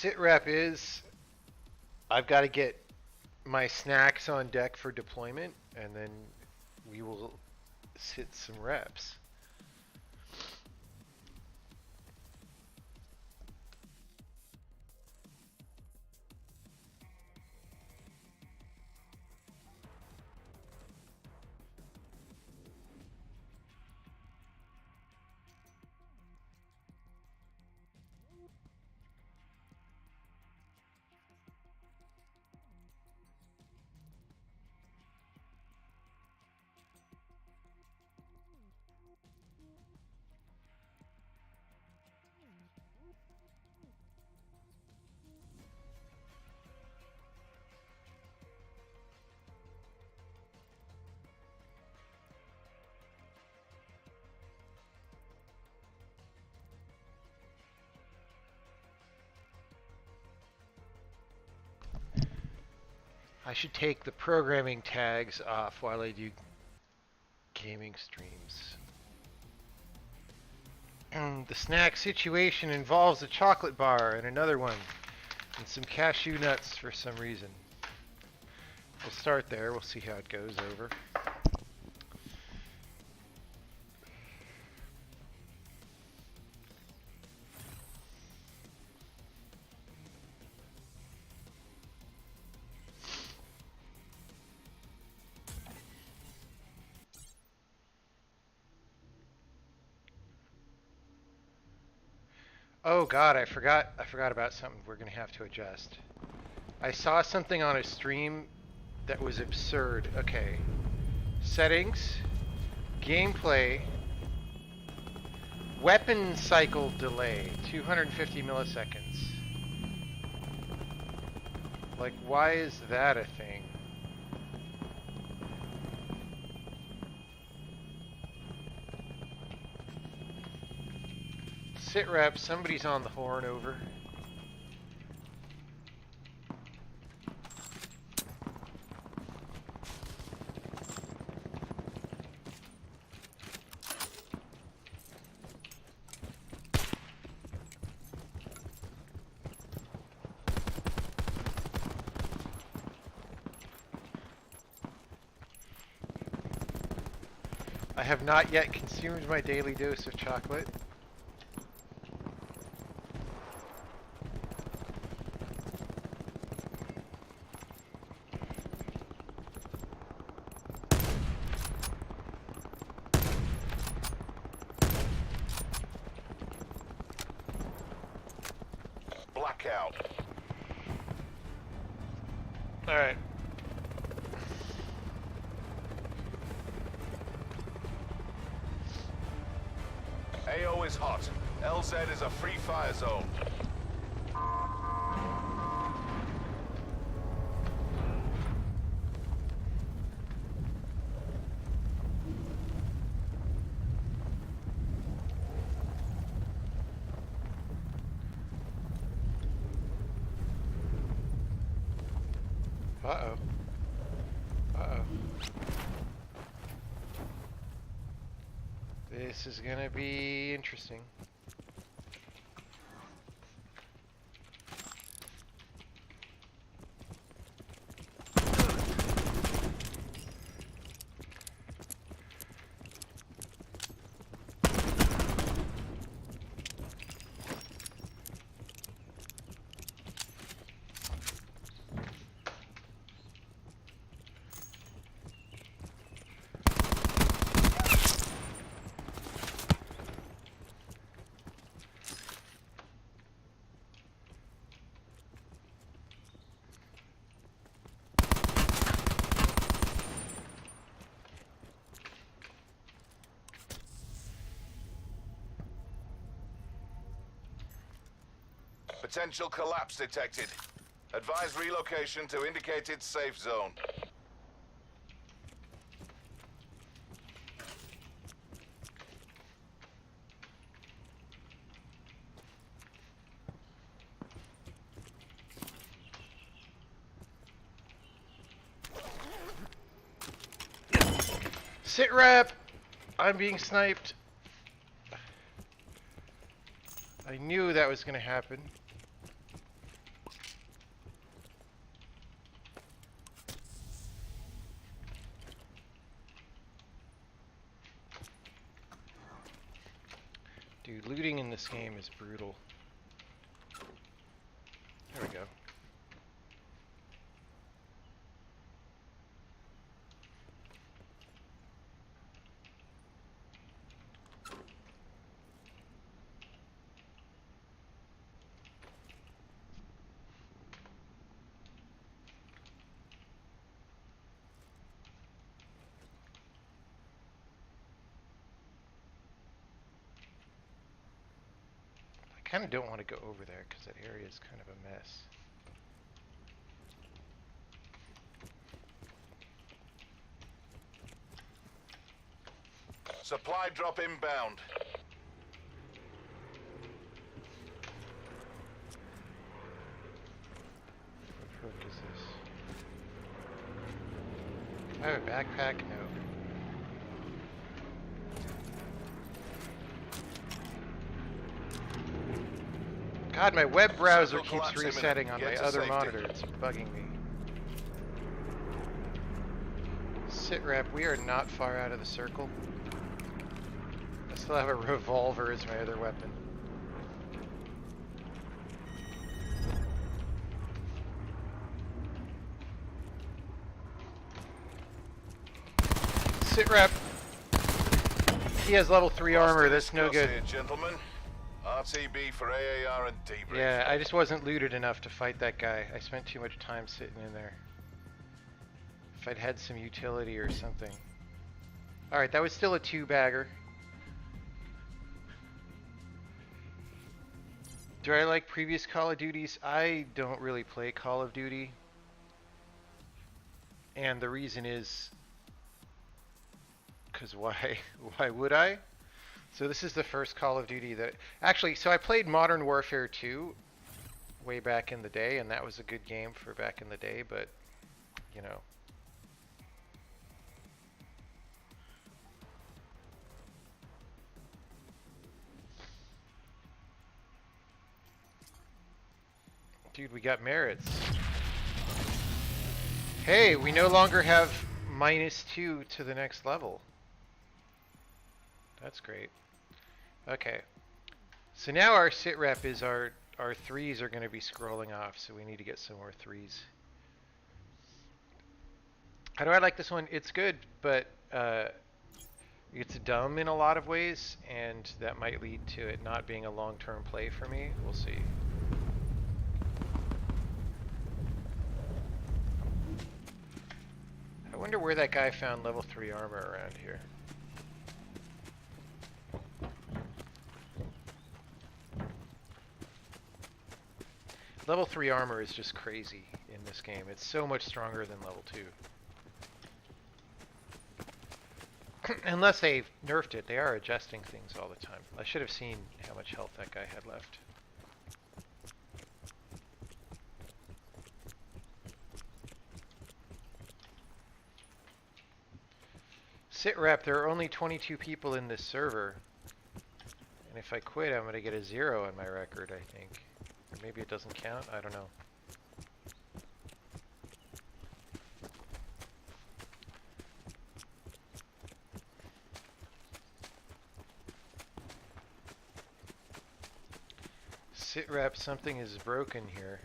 SITREP is I've got to get my snacks on deck for deployment, and then we will sit some reps. I should take the programming tags off while I do gaming streams. The snack situation involves a chocolate bar and another one, and some cashew nuts for some reason. We'll start there, we'll see how it goes over. Oh God, I forgot about something we're gonna have to adjust. I saw something on a stream that was absurd. Okay. Settings, gameplay, weapon cycle delay, 250 milliseconds. Like, why is that a thing? SITREP, somebody's on the horn, over. I have not yet consumed my daily dose of chocolate. Blackout. All right. AO is hot. LZ is a free fire zone. Uh-oh. Uh-oh. This is gonna be interesting. Potential collapse detected. Advise relocation to indicated safe zone. SITREP! I'm being sniped. I knew that was gonna happen. Dude, looting in this game is brutal. There we go. I kind of don't want to go over there because that area is kind of a mess. Supply drop inbound. What perk is this? I have a backpack? No. God, my web browser Circle keeps collapse resetting imminent. on Get my to other safety. monitor. It's bugging me. SITREP, we are not far out of the circle. I still have a revolver as my other weapon. SITREP! He has level 3 armor, that's no good. Here, gentlemen. RTB for AAR and debrief. Yeah, I just wasn't looted enough to fight that guy. I spent too much time sitting in there. If I'd had some utility or something. Alright, that was still a 2-bagger. Do I like previous Call of Duties? I don't really play Call of Duty. And the reason is... because why? Why would I? So this is the first Call of Duty that... Actually, so I played Modern Warfare 2 way back in the day, and that was a good game for back in the day, but, you know. Dude, we got merits. Hey, we no longer have -2 to the next level. That's great. Okay. So now our SITREP is our 3s are going to be scrolling off, so we need to get some more 3s. How do I like this one? It's good, but it's dumb in a lot of ways, and that might lead to it not being a long-term play for me. We'll see. I wonder where that guy found level 3 armor around here. Level 3 armor is just crazy in this game. It's so much stronger than level 2. Unless they've nerfed it, they are adjusting things all the time. I should have seen how much health that guy had left. SITREP, there are only 22 people in this server. And if I quit, I'm going to get a 0 on my record, I think. Or maybe it doesn't count? I don't know. SITREP, something is broken here.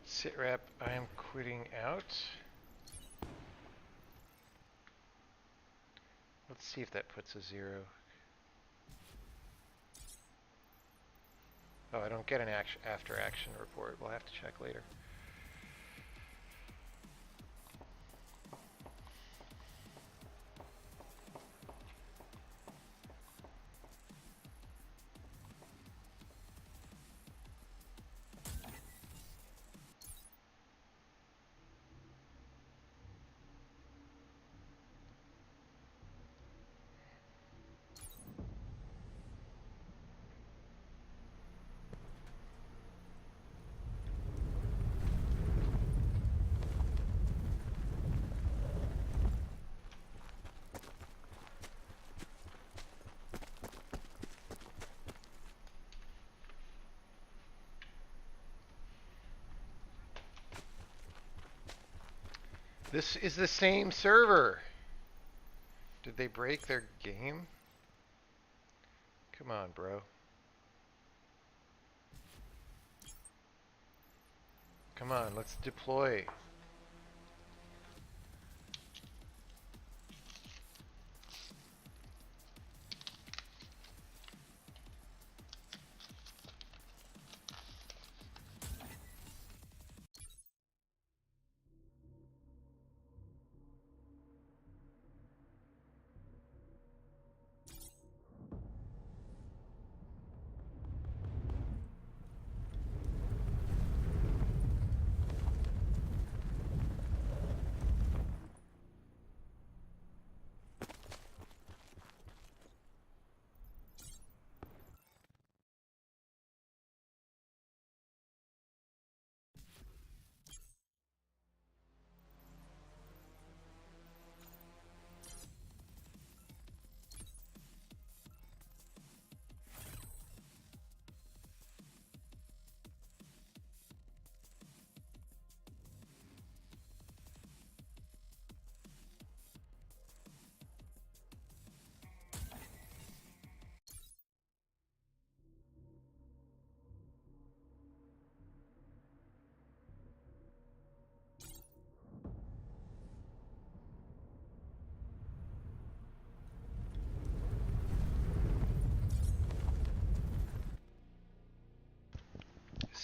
SITREP, I am quitting out. Let's see if that puts a 0. Oh, I don't get an after action report. We'll have to check later. This is the same server. Did they break their game? Come on, bro. Come on, let's deploy.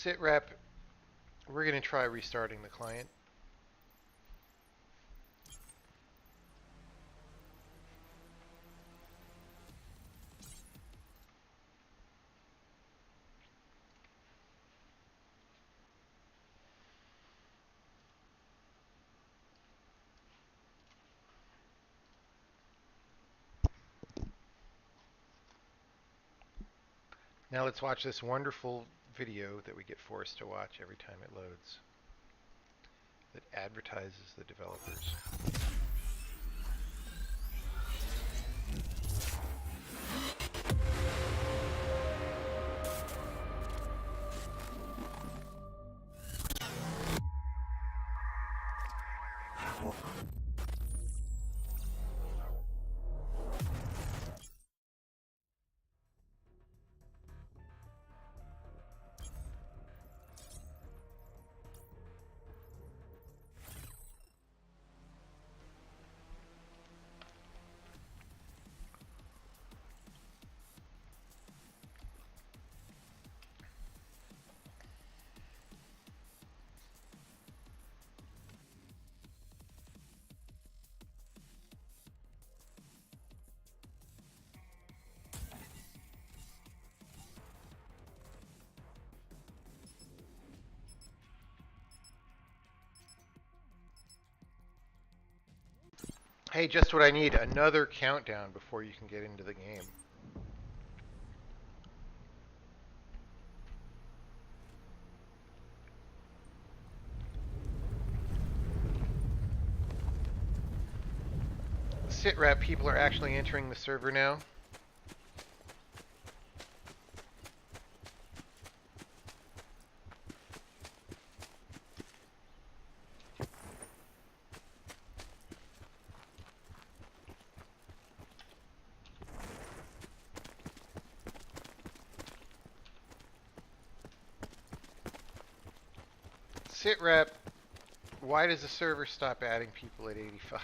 SITREP, we're going to try restarting the client. Now let's watch this wonderful video that we get forced to watch every time it loads that advertises the developers. Hey, just what I need, another countdown before you can get into the game. SITREP, people are actually entering the server now. SITREP, why does the server stop adding people at 85?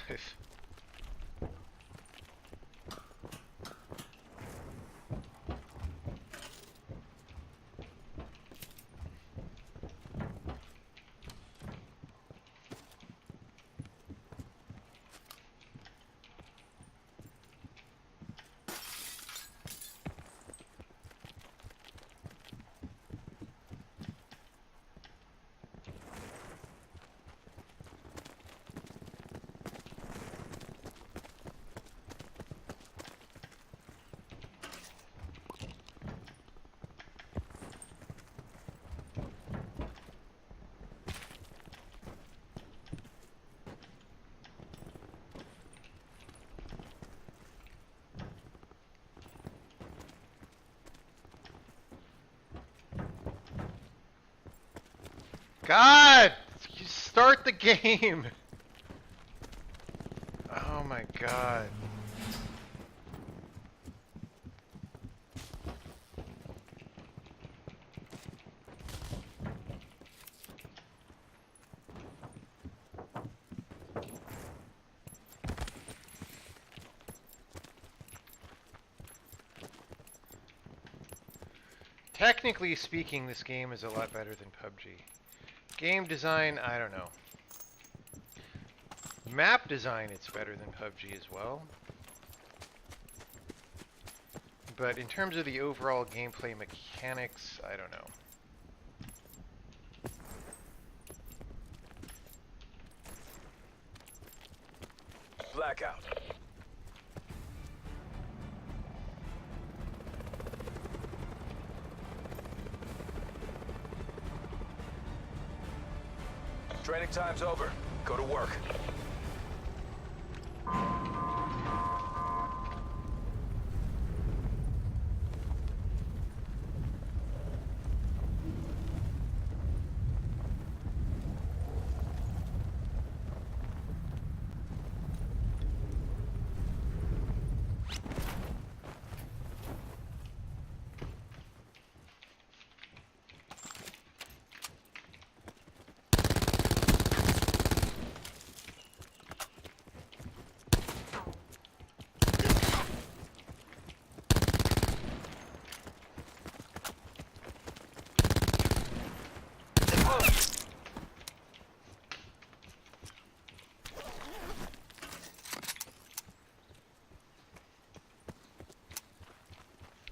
God! You start the game! my god. Technically speaking, this game is a lot better than PUBG. Game design, I don't know. Map design, it's better than PUBG as well. But in terms of the overall gameplay mechanics, I don't know. Blackout. Training time's over. Go to work.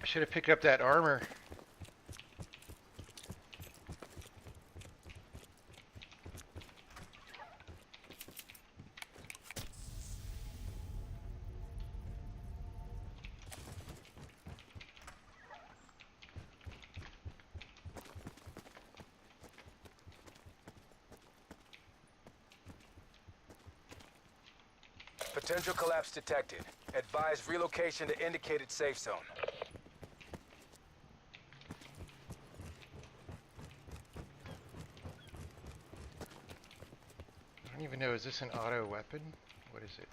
I should have picked up that armor. Potential collapse detected. Advise relocation to indicated safe zone. I don't even know, is this an auto weapon? What is it?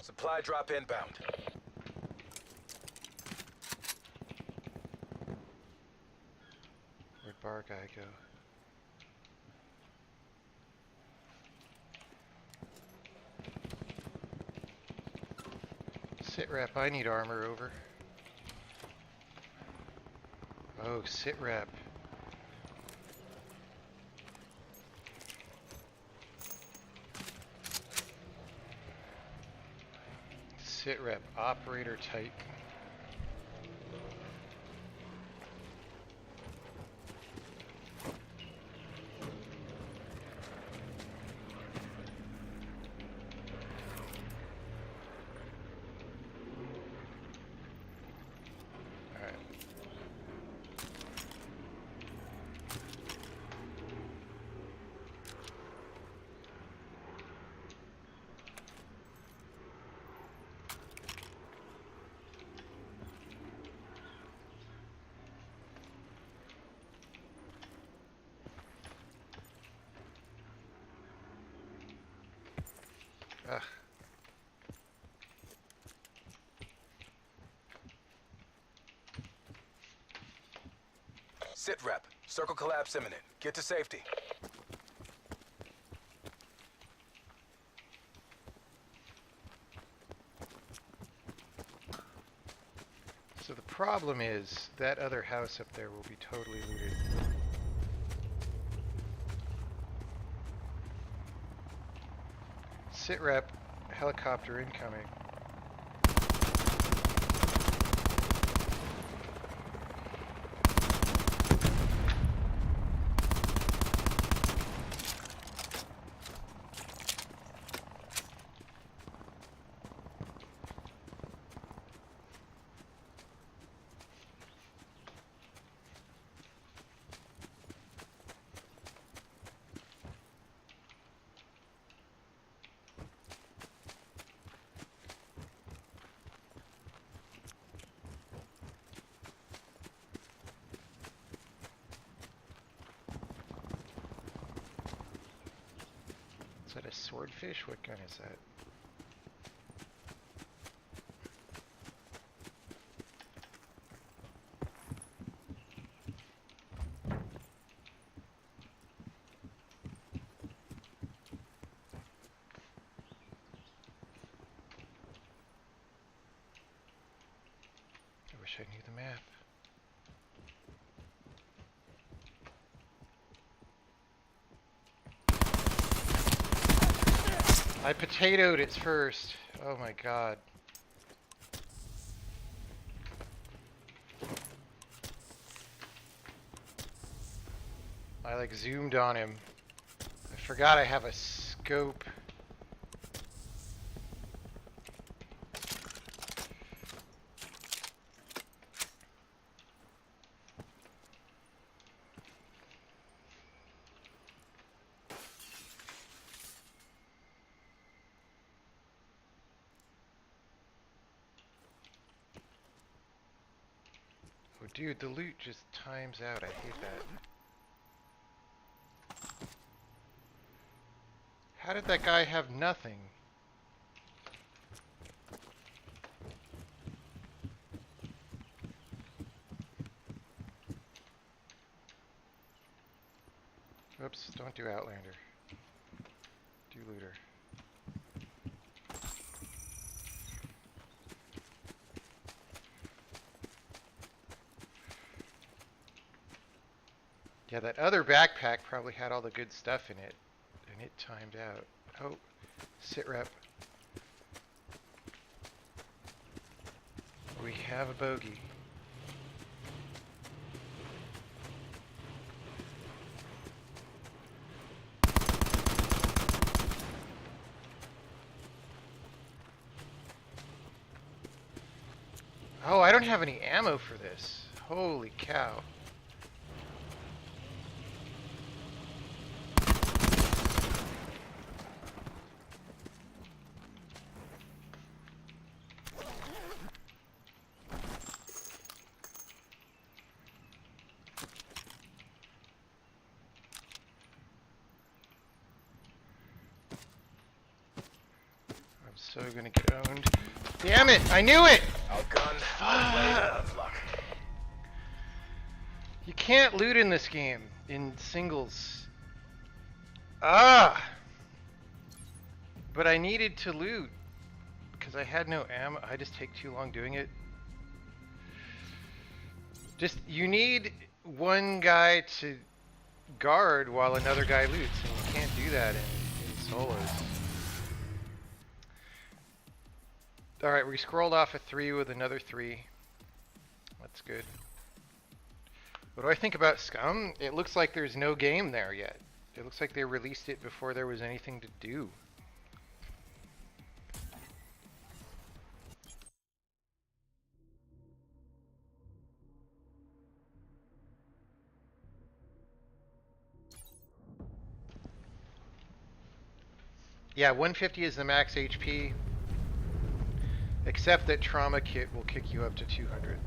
Supply drop inbound. Where'd bar guy go? SITREP, I need armor, over. Oh, SITREP. SITREP, operator type. Ugh. SITREP. Circle collapse imminent. Get to safety. So the problem is that other house up there will be totally looted. SITREP, helicopter incoming. Is that a swordfish? What gun is that? I wish I knew the map. I potatoed it first. Oh my god. I like zoomed on him. I forgot I have a scope. Oh dude, the loot just times out. I hate that. How did that guy have nothing? Oops, don't do Outlander. Do Looter. Yeah, that other backpack probably had all the good stuff in it, and it timed out. Oh, SITREP. We have a bogey. Oh, I don't have any ammo for this. Holy cow. I'm so gonna get owned. Damn it! I knew it! Outgunned. You can't loot in this game in singles. Ah! But I needed to loot because I had no ammo. I just take too long doing it. Just, you need one guy to guard while another guy loots, and you can't do that in solos. Alright, we scrolled off a 3 with another 3. That's good. What do I think about Scum? It looks like there's no game there yet. It looks like they released it before there was anything to do. Yeah, 150 is the max HP. Except that Trauma Kit will kick you up to 200.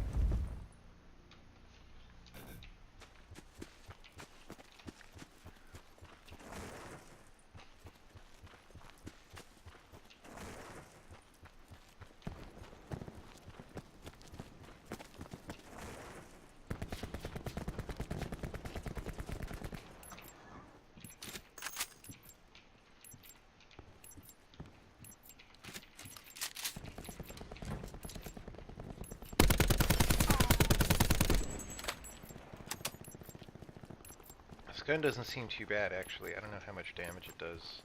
This gun doesn't seem too bad, actually. I don't know how much damage it does.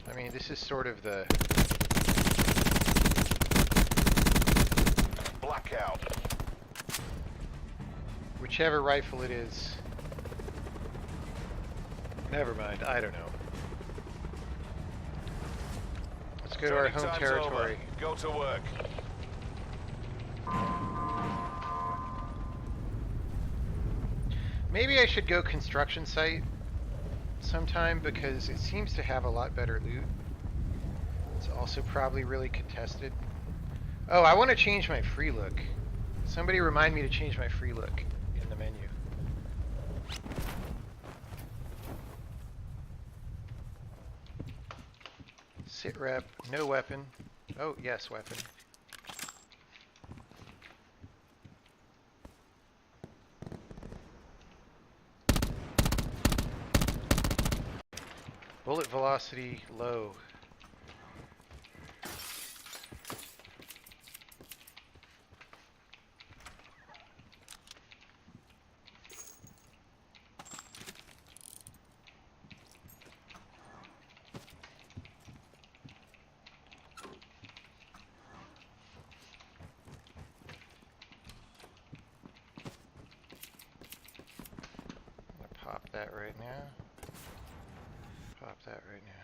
I mean, this is sort of the... Blackout. Whichever rifle it is. Never mind, I don't know. Let's go to our home territory. Go to work. Maybe I should go construction site sometime because it seems to have a lot better loot. It's also probably really contested. Oh, I want to change my free look. Somebody remind me to change my free look in the menu. SITREP, no weapon. Oh, yes, weapon. Bullet velocity low. Pop that right now. Pop that right now.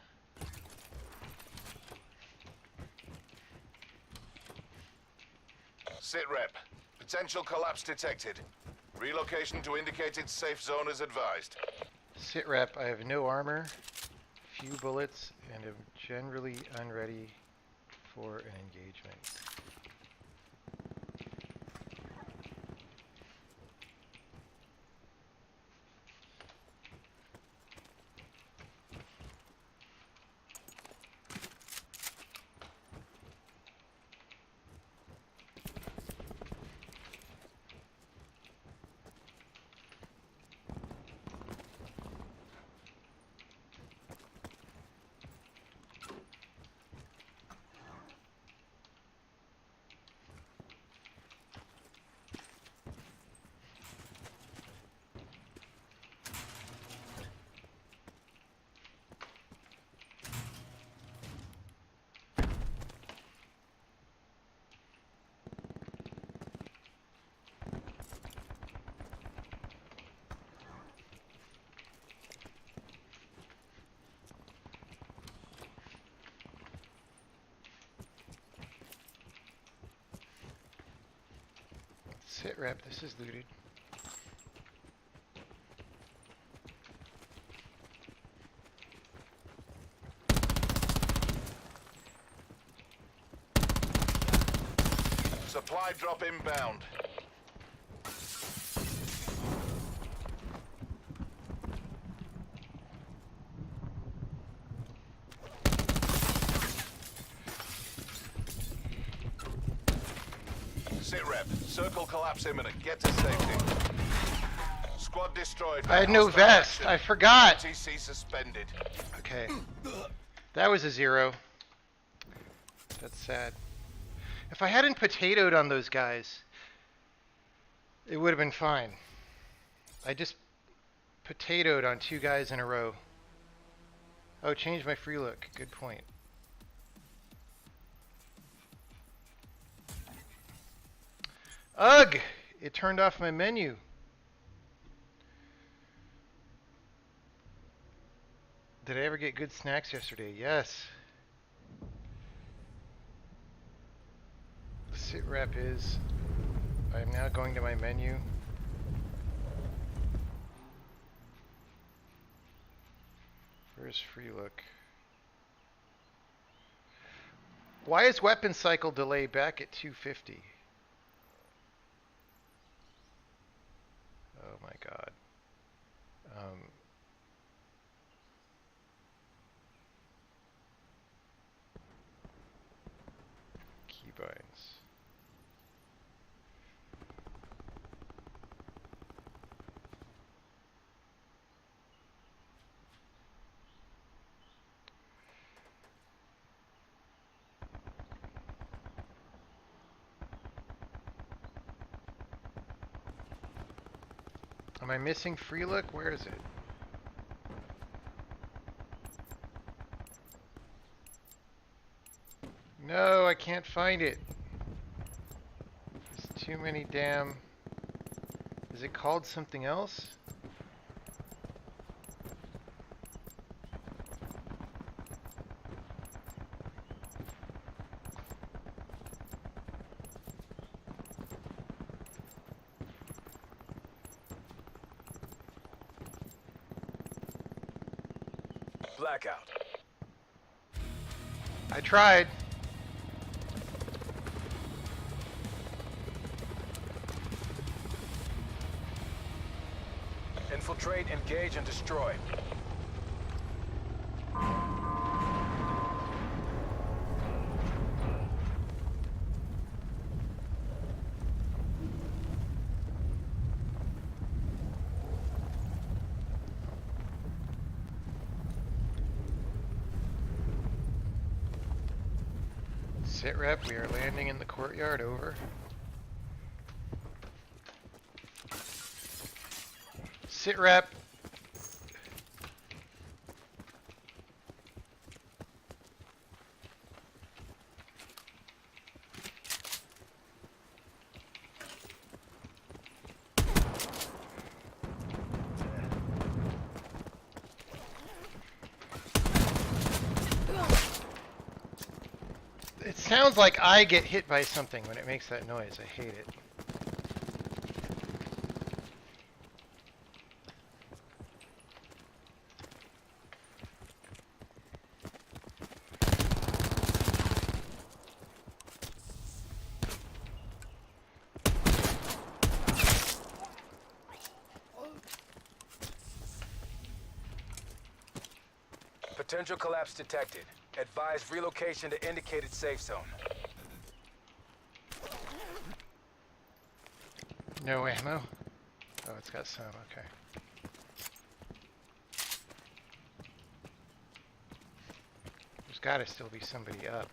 SITREP. Potential collapse detected. Relocation to indicated safe zone is advised. SITREP, I have no armor, few bullets, and am generally unready for an engagement. SITREP, this is looted. Supply drop inbound. SITREP. Circle collapse imminent. Get to safety. Squad destroyed. I had no Hostile vest. action. I forgot. TC suspended. Okay. That was a 0. That's sad. If I hadn't potatoed on those guys, it would have been fine. I just potatoed on 2 guys in a row. Oh, change my free look. Good point. Ugh! It turned off my menu. Did I ever get good snacks yesterday? Yes. SITREP is... I am now going to my menu. Where's free look? Why is weapon cycle delay back at 250? Oh my god. Keybinds. Am I missing free look? Where is it? No, I can't find it. There's too many damn... Is it called something else? Blackout. I tried. Infiltrate, engage, and destroy. SITREP, we are landing in the courtyard, over. SITREP. It sounds like I get hit by something when it makes that noise. I hate it. Potential collapse detected. Advise relocation to indicated safe zone. No ammo? Oh, it's got some, okay. There's gotta still be somebody up.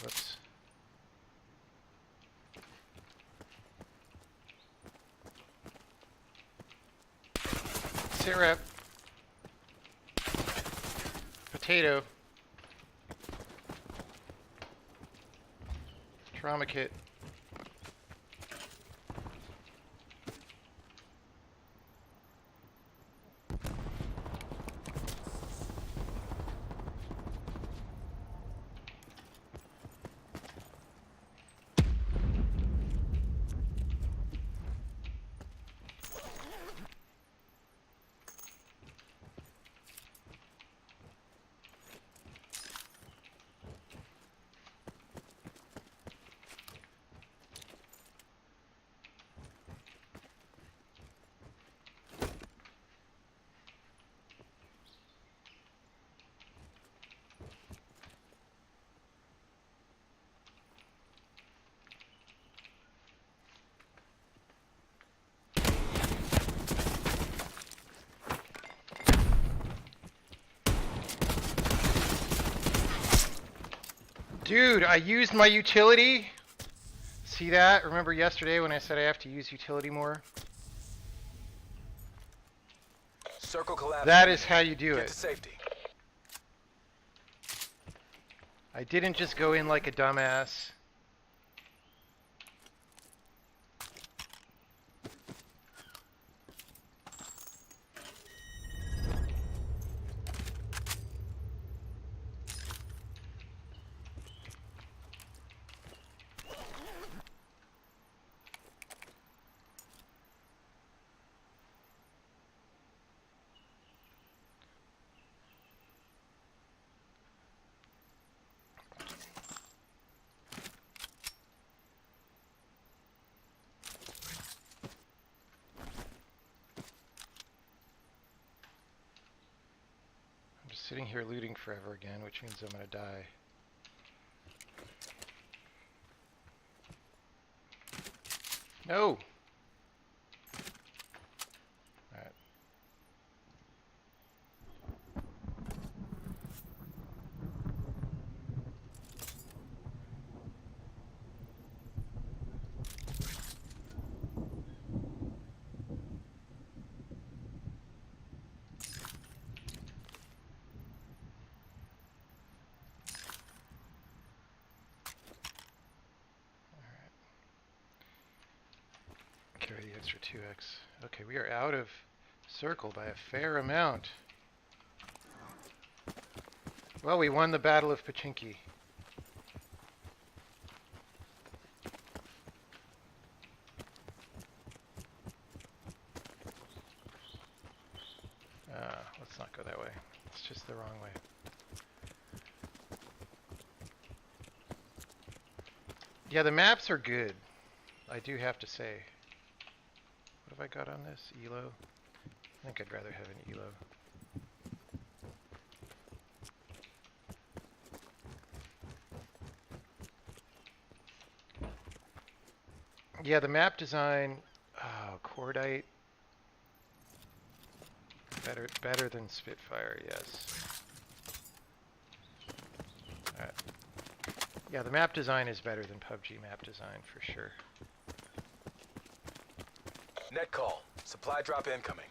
Whoops. SITREP. Potato. Trauma kit. Dude, I used my utility. See that? Remember yesterday when I said I have to use utility more? Circle collapse. That is how you do Get to it. safety. I didn't just go in like a dumbass. Sitting here looting forever again, which means I'm gonna die. No! Alright. Carry the extra 2x. Okay, we are out of circle by a fair amount. Well, we won the Battle of Pachinki. Let's not go that way. It's just the wrong way. Yeah, the maps are good, I do have to say. What have I got on this? ELO? I think I'd rather have an ELO. Yeah, the map design, oh, Cordite, better than Spitfire, yes. Yeah, the map design is better than PUBG map design for sure. Net call. Supply drop incoming.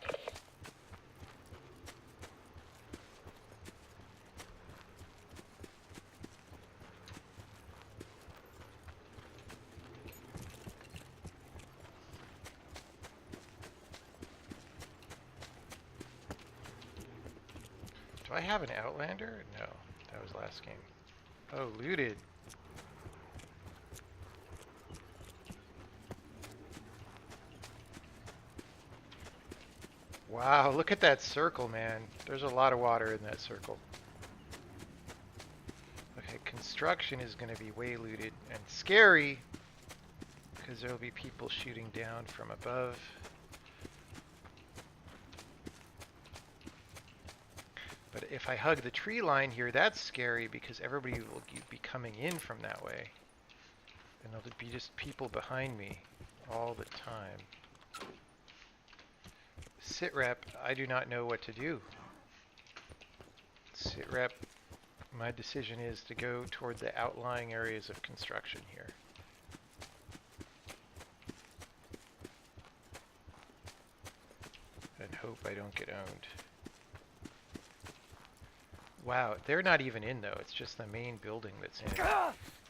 Do I have an Outlander? No, that was last game. Oh, looted. Wow, look at that circle, man. There's a lot of water in that circle. Okay, construction is going to be way looted and scary because there will be people shooting down from above. But if I hug the tree line here, that's scary because everybody will be coming in from that way. And there'll be just people behind me all the time. SITREP, I do not know what to do. SITREP, my decision is to go toward the outlying areas of construction here. And hope I don't get owned. Wow, they're not even in though, it's just the main building that's in.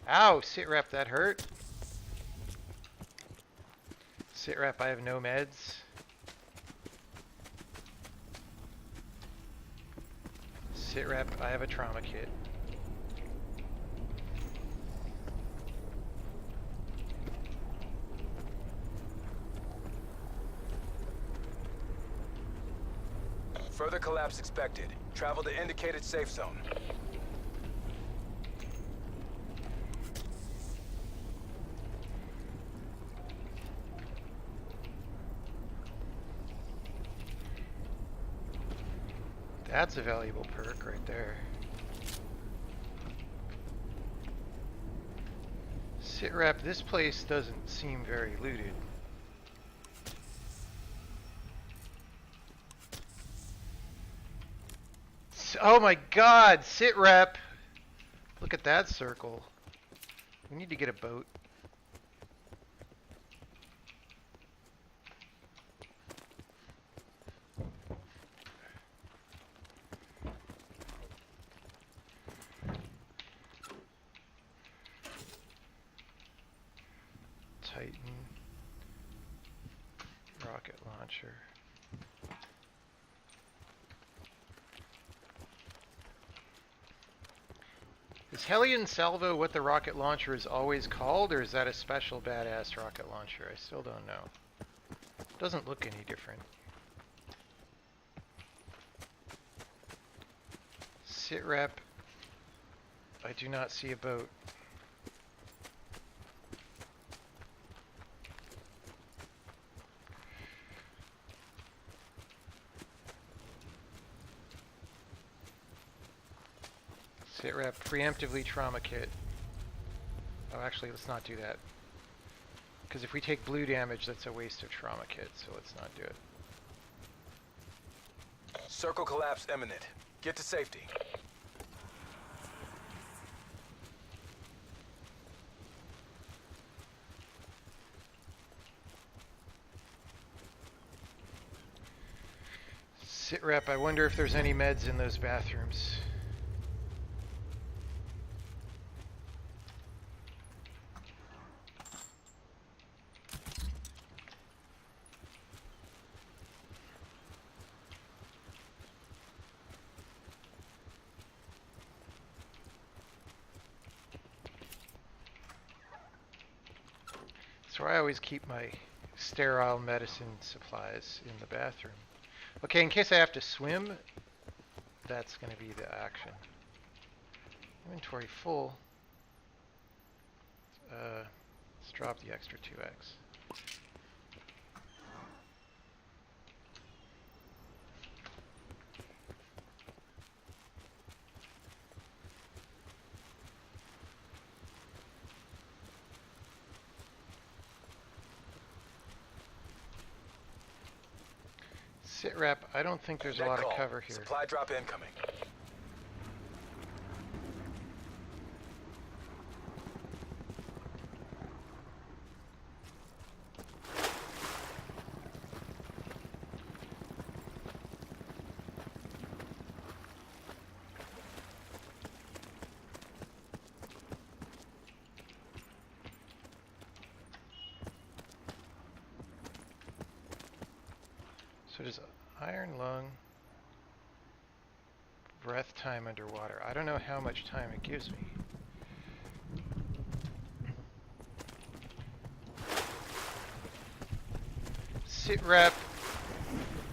Ow, SITREP, that hurt. SITREP, I have no meds. SITREP, I have a trauma kit. Further collapse expected. Travel to indicated safe zone. That's a valuable perk right there. SITREP, this place doesn't seem very looted. Oh my god, SITREP! Look at that circle. We need to get a boat. Titan. Rocket launcher. Is Hellion Salvo what the rocket launcher is always called, or is that a special badass rocket launcher? I still don't know. Doesn't look any different. SITREP. I do not see a boat. SITREP, preemptively trauma kit. Oh, actually, let's not do that. Because if we take blue damage, that's a waste of trauma kit, so let's not do it. Circle collapse imminent. Get to safety. SITREP, I wonder if there's any meds in those bathrooms. So I always keep my sterile medicine supplies in the bathroom. Okay, in case I have to swim, that's going to be the action. Inventory full. Let's drop the extra 2x. SITREP, I don't think there's a Net lot of call. cover here. Supply drop incoming. So does iron lung, breath time underwater. I don't know how much time it gives me. SITREP,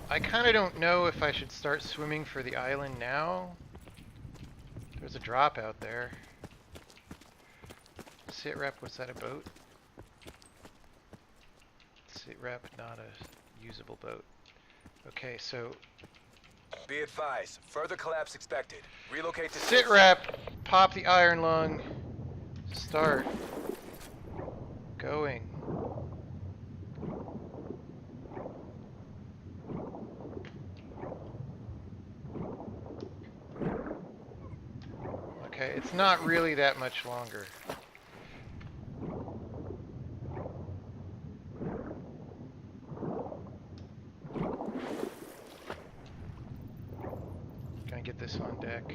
I kind of don't know if I should start swimming for the island now. There's a drop out there. SITREP, was that a boat? SITREP, not a usable boat. Okay, so Be advised, further collapse expected. Relocate to SITREP, pop the iron lung, start going. Okay, it's not really that much longer. Gonna get this on deck.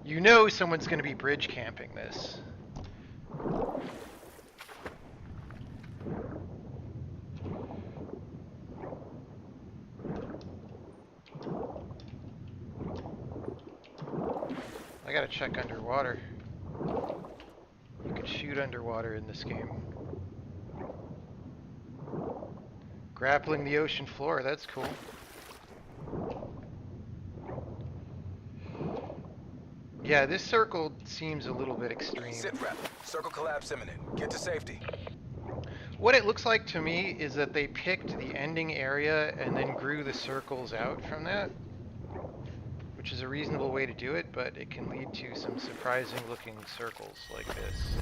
You know someone's gonna be bridge camping this. I gotta check underwater. You can shoot underwater in this game. Grappling the ocean floor, that's cool. Yeah, this circle seems a little bit extreme. SITREP. Circle collapse imminent. Get to safety. What it looks like to me is that they picked the ending area and then grew the circles out from that, which is a reasonable way to do it, but it can lead to some surprising looking circles like this.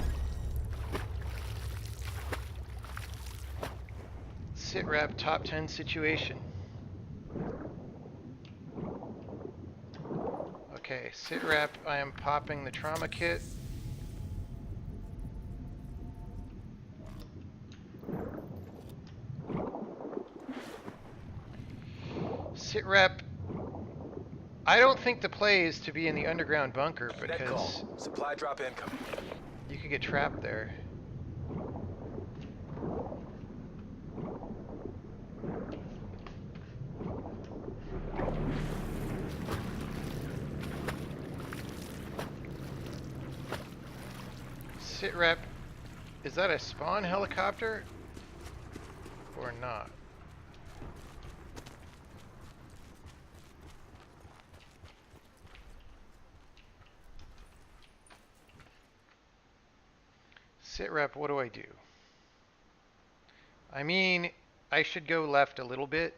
SITREP top 10 situation. Okay, SITREP, I am popping the trauma kit. SITREP, I don't think the play is to be in the underground bunker Net because call. Supply drop incoming. you could get trapped there. SITREP, is that a spawn helicopter or not? SITREP, what do I do? I mean, I should go left a little bit,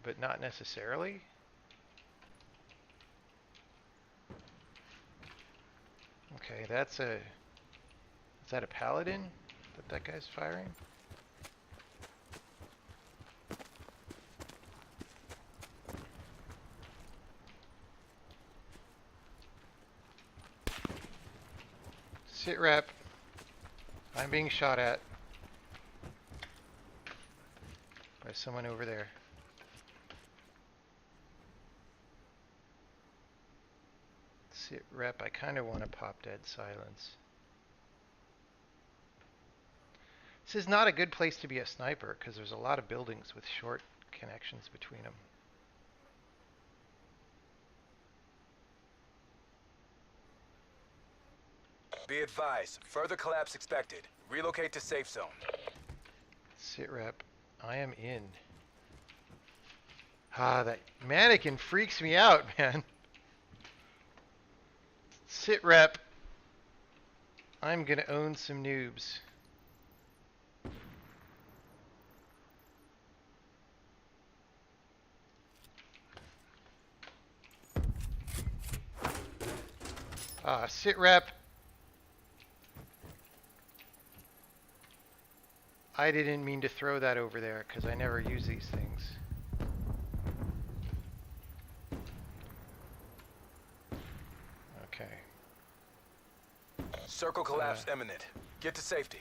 but not necessarily. Okay, that's a... Is that a paladin that guy's firing? SITREP, I'm being shot at by someone over there. SITREP, I kind of want to pop dead silence. This is not a good place to be a sniper because there's a lot of buildings with short connections between them. Be advised, further collapse expected. Relocate to safe zone. SITREP, I am in. Ah, that mannequin freaks me out, man. SITREP, I'm gonna own some noobs. SITREP. I didn't mean to throw that over there because I never use these things. Okay. Circle collapse imminent. Get to safety.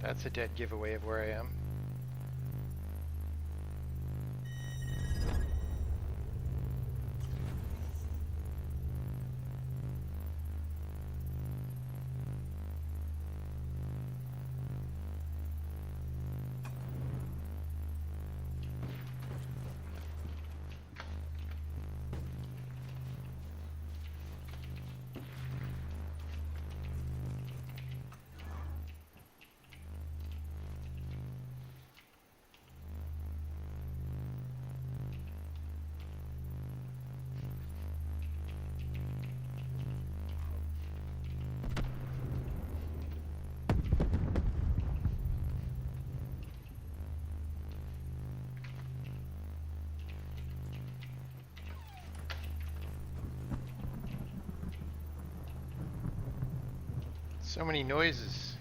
That's a dead giveaway of where I am. So many noises.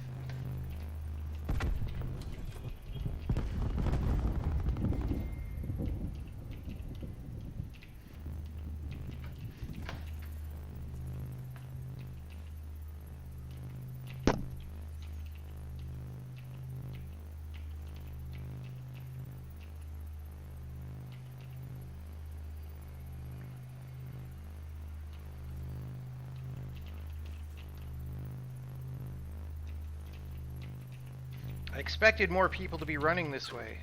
I expected more people to be running this way.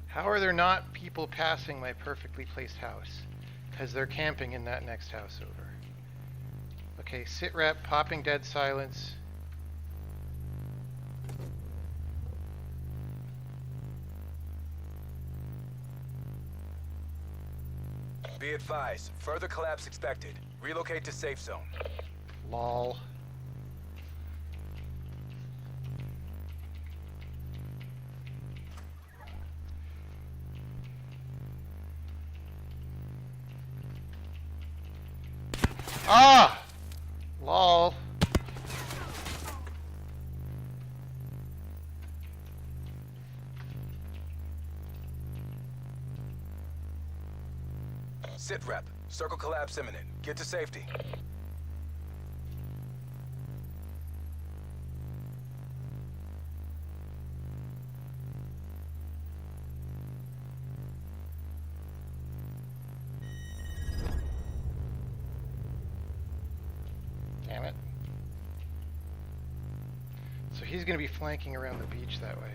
How are there not people passing my perfectly placed house? Because they're camping in that next house over. Okay, SITREP, popping dead silence. Be advised, further collapse expected. Relocate to safe zone. Lol. Ah! Lol. SITREP, circle collapse imminent. Get to safety. Damn it. So he's going to be flanking around the beach that way.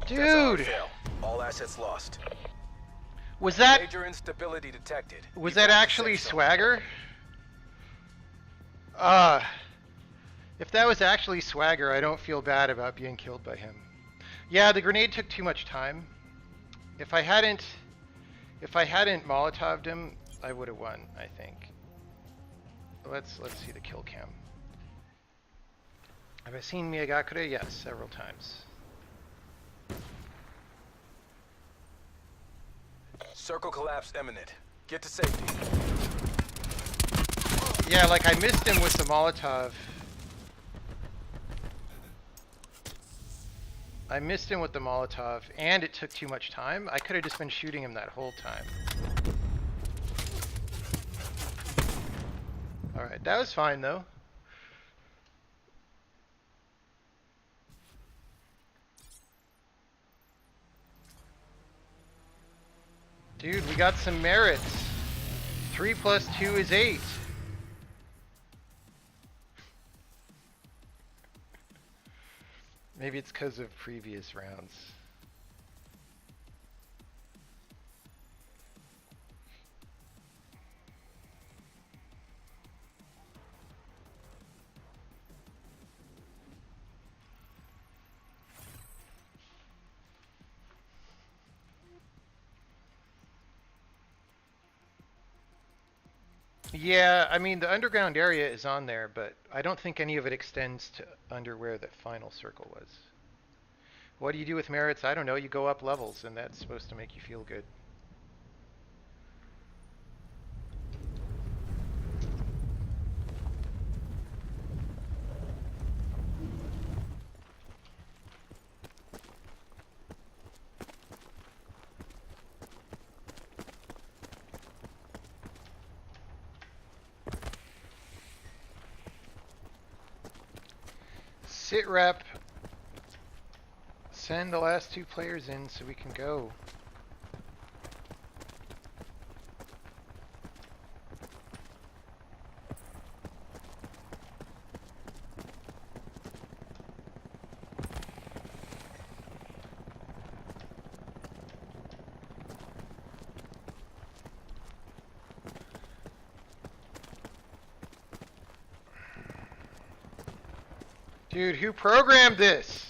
Dude! All assets lost. Was that Major instability detected. was that actually Swagger? If that was actually Swagger, I don't feel bad about being killed by him. Yeah, the grenade took too much time. If I hadn't Molotov'd him, I would have won, I think. Let's see the kill cam. Have I seen Miyagakure? Yes, several times. Circle collapse imminent. Get to safety. Yeah, like I missed him with the Molotov. I missed him with the Molotov, and it took too much time. I could have just been shooting him that whole time. Alright, that was fine though. Dude, we got some merits. 3 plus 2 is 8. Maybe it's because of previous rounds. Yeah, I mean, the underground area is on there, but I don't think any of it extends to under where the final circle was. What do you do with merits? I don't know. You go up levels, and that's supposed to make you feel good. SITREP. Send the last 2 players in so we can go. Dude, who programmed this?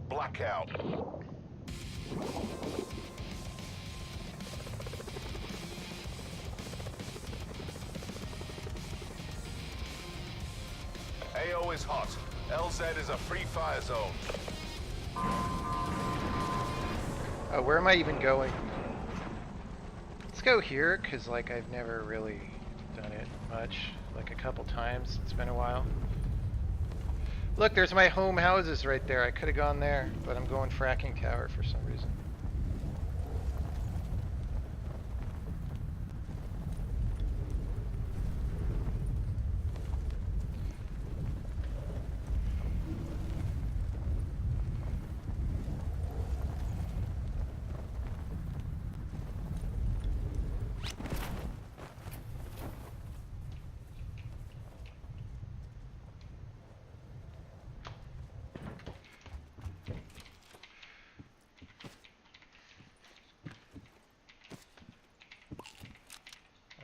Blackout. AO is hot. LZ is a free fire zone. Oh, where am I even going? Let's go here, because like I've never really done it much. Like a couple times. It's been a while. Look, there's my home houses right there. I could have gone there, but I'm going fracking tower for some reason.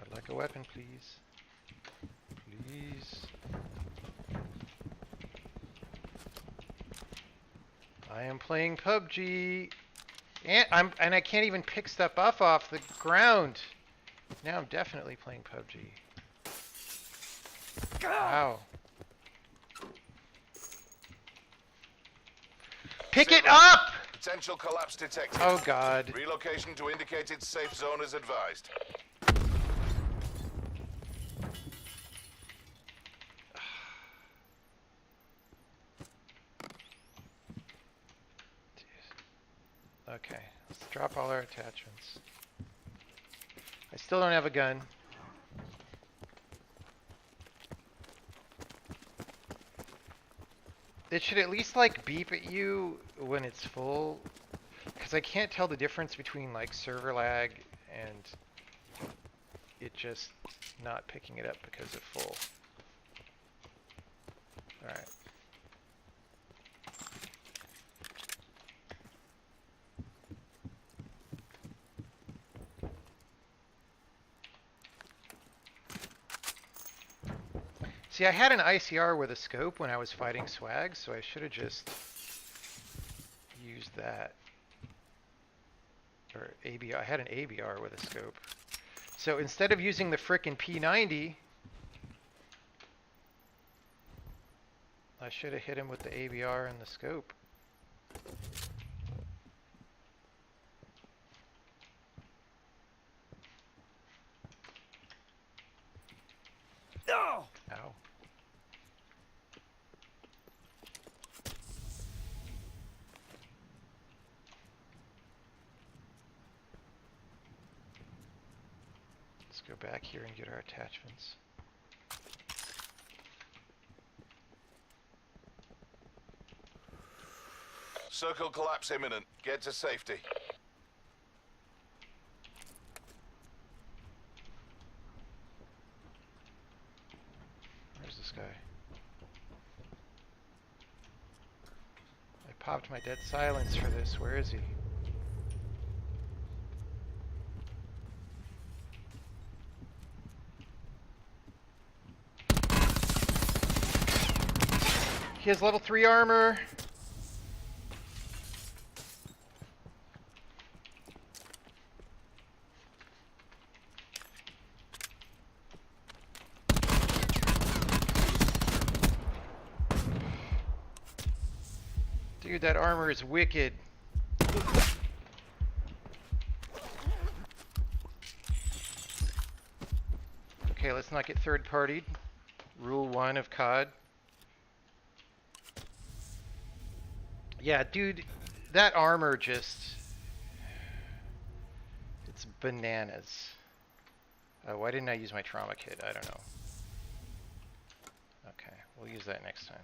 I'd like a weapon, please. Please. I am playing PUBG. And I can't even pick stuff up off the ground. Now I'm definitely playing PUBG. Wow. Pick it up! Potential collapse detected. Oh god. Relocation to indicated safe zone is advised. Okay, let's drop all our attachments. I still don't have a gun. It should at least like beep at you when it's full, because I can't tell the difference between like server lag and it just not picking it up because it's full. See, I had an ICR with a scope when I was fighting swag, so I should have just used that. Or ABR. I had an ABR with a scope. So instead of using the frickin' P90, I should have hit him with the ABR and the scope. No! Ow. Let's go back here and get our attachments. Circle collapse imminent. Get to safety. Where's this guy? I popped my dead silence for this. Where is he? He has level 3 armor. Dude, that armor is wicked. Okay, let's not get third-partied. Rule 1 of COD. Yeah, dude, that armor just... It's bananas. Why didn't I use my trauma kit? I don't know. Okay, we'll use that next time.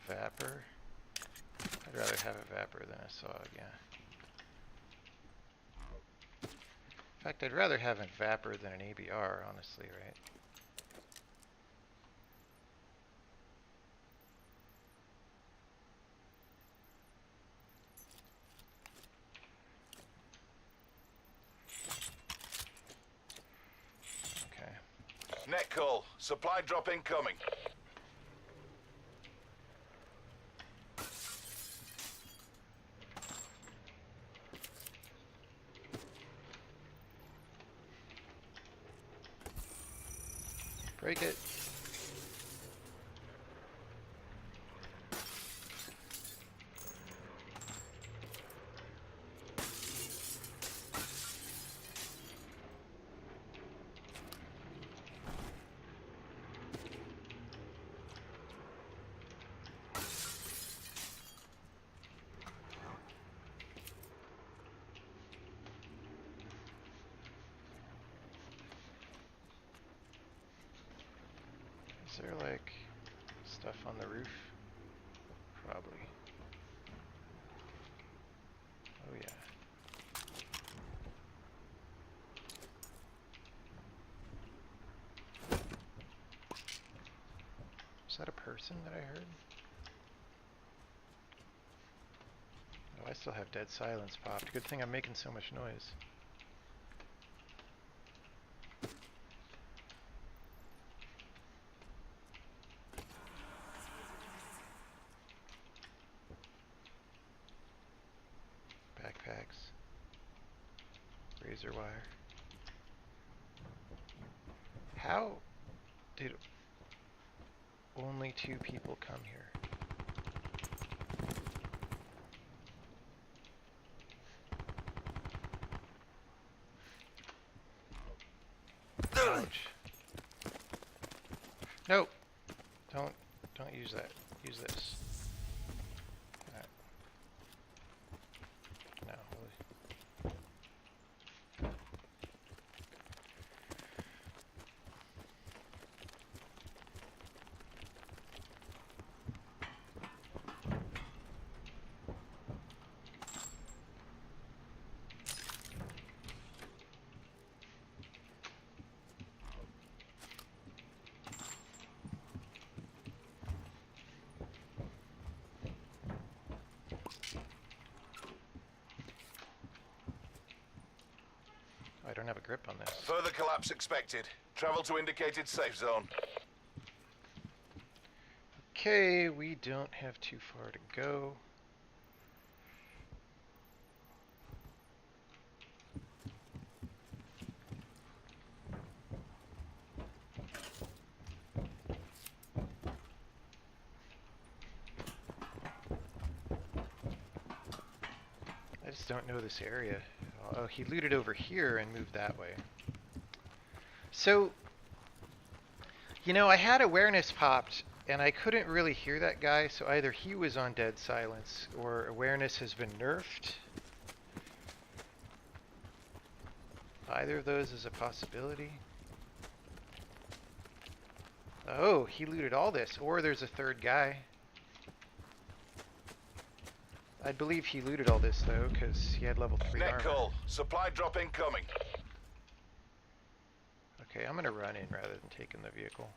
Vapor. I'd rather have a Vapor than a SOG, yeah. In fact, I'd rather have a Vapor than an ABR, honestly, right? Okay. Net call. Supply drop incoming. Break it. Is there like stuff on the roof? Probably. Oh yeah. Is that a person that I heard? Oh, I still have dead silence popped. Good thing I'm making so much noise. Backpacks. Razor wire. How did only 2 people come here? Ouch. Nope. Don't use that. Use this. No. I don't have a grip on this. Further collapse expected. Travel to indicated safe zone. Okay, we don't have too far to go. I just don't know this area. Oh, he looted over here and moved that way. So, you know, I had awareness popped and I couldn't really hear that guy, so either he was on dead silence or awareness has been nerfed. Either of those is a possibility. Oh, he looted all this, or there's a third guy. I believe he looted all this though, because he had level 3 Net armor. call. Supply drop incoming. Okay, I'm gonna run in rather than taking the vehicle.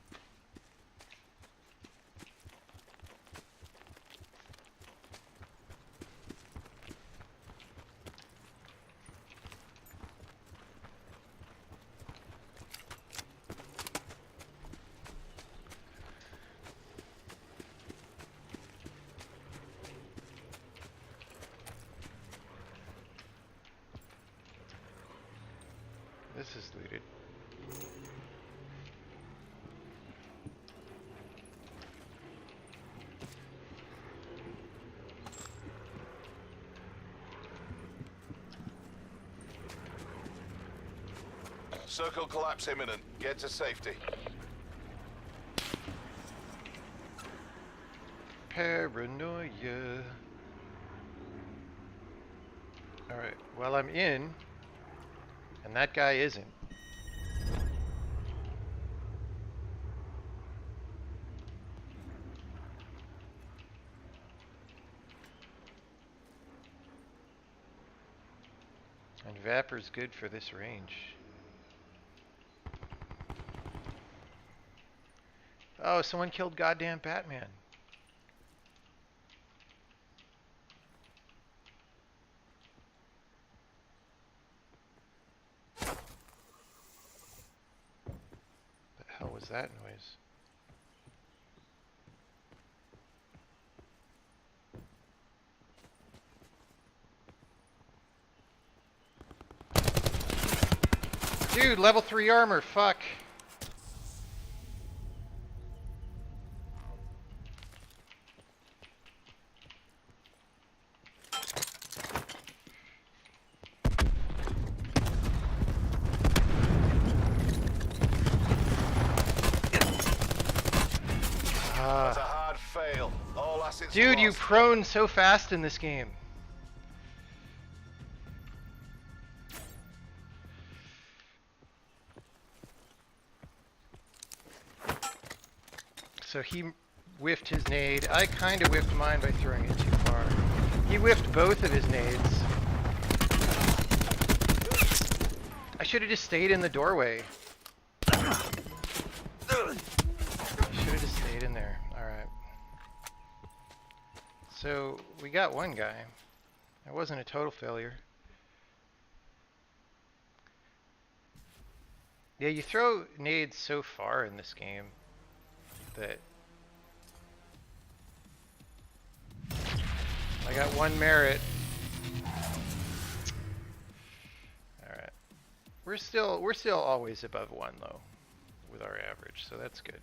This is looted. Circle collapse imminent. Get to safety. Paranoia. Alright, well I'm in, and that guy isn't. And Vapor's good for this range. Oh, someone killed goddamn Batman. The hell was that noise? Dude, level 3 armor, fuck. That's a hard fail. All assets Dude, you lost. prone so fast in this game. So he whiffed his nade. I kind of whiffed mine by throwing it too far. He whiffed both of his nades. I should have just stayed in the doorway. Should have just stayed in there. Alright. So, we got one guy. That wasn't a total failure. Yeah, you throw nades so far in this game that I got one merit. Alright. We're still always above 1 though with our average, so that's good.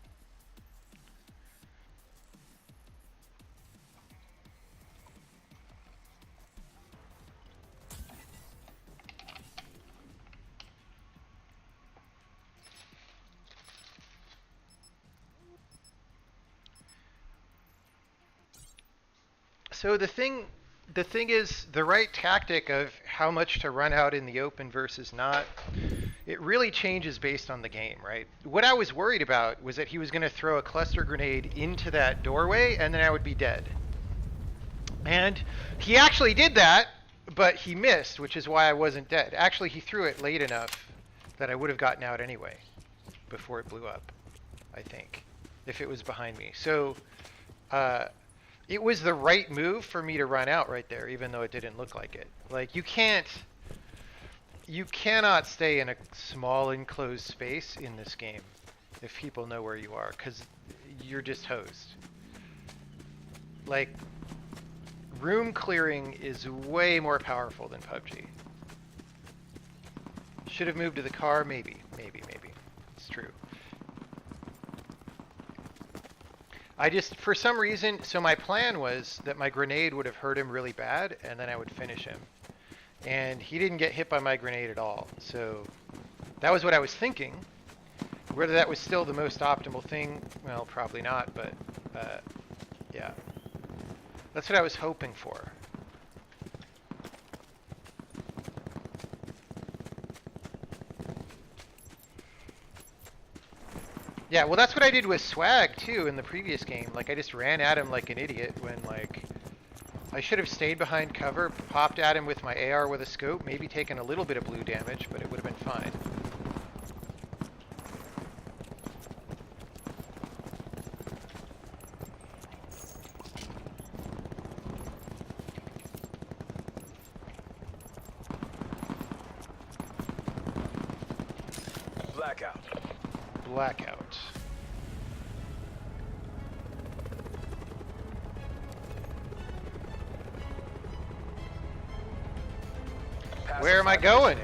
So the thing is, the right tactic of how much to run out in the open versus not, it really changes based on the game, right? What I was worried about was that he was going to throw a cluster grenade into that doorway and then I would be dead. And he actually did that, but he missed, which is why I wasn't dead. Actually, he threw it late enough that I would have gotten out anyway before it blew up, I think, if it was behind me. So, it was the right move for me to run out right there, even though it didn't look like it. Like, you can't You cannot stay in a small enclosed space in this game if people know where you are, because you're just hosed. Like, room clearing is way more powerful than PUBG. Should have moved to the car, maybe. It's true. I just, for some reason, so my plan was that my grenade would have hurt him really bad, and then I would finish him. And he didn't get hit by my grenade at all. So that was what I was thinking. Whether that was still the most optimal thing, well, probably not, but yeah. That's what I was hoping for. Yeah, well, that's what I did with Swag, too, in the previous game. Like, I just ran at him like an idiot when, like, I should have stayed behind cover, popped at him with my AR with a scope, maybe taken a little bit of blue damage, but it would have been fine. Blackout. Blackout. Where am I going?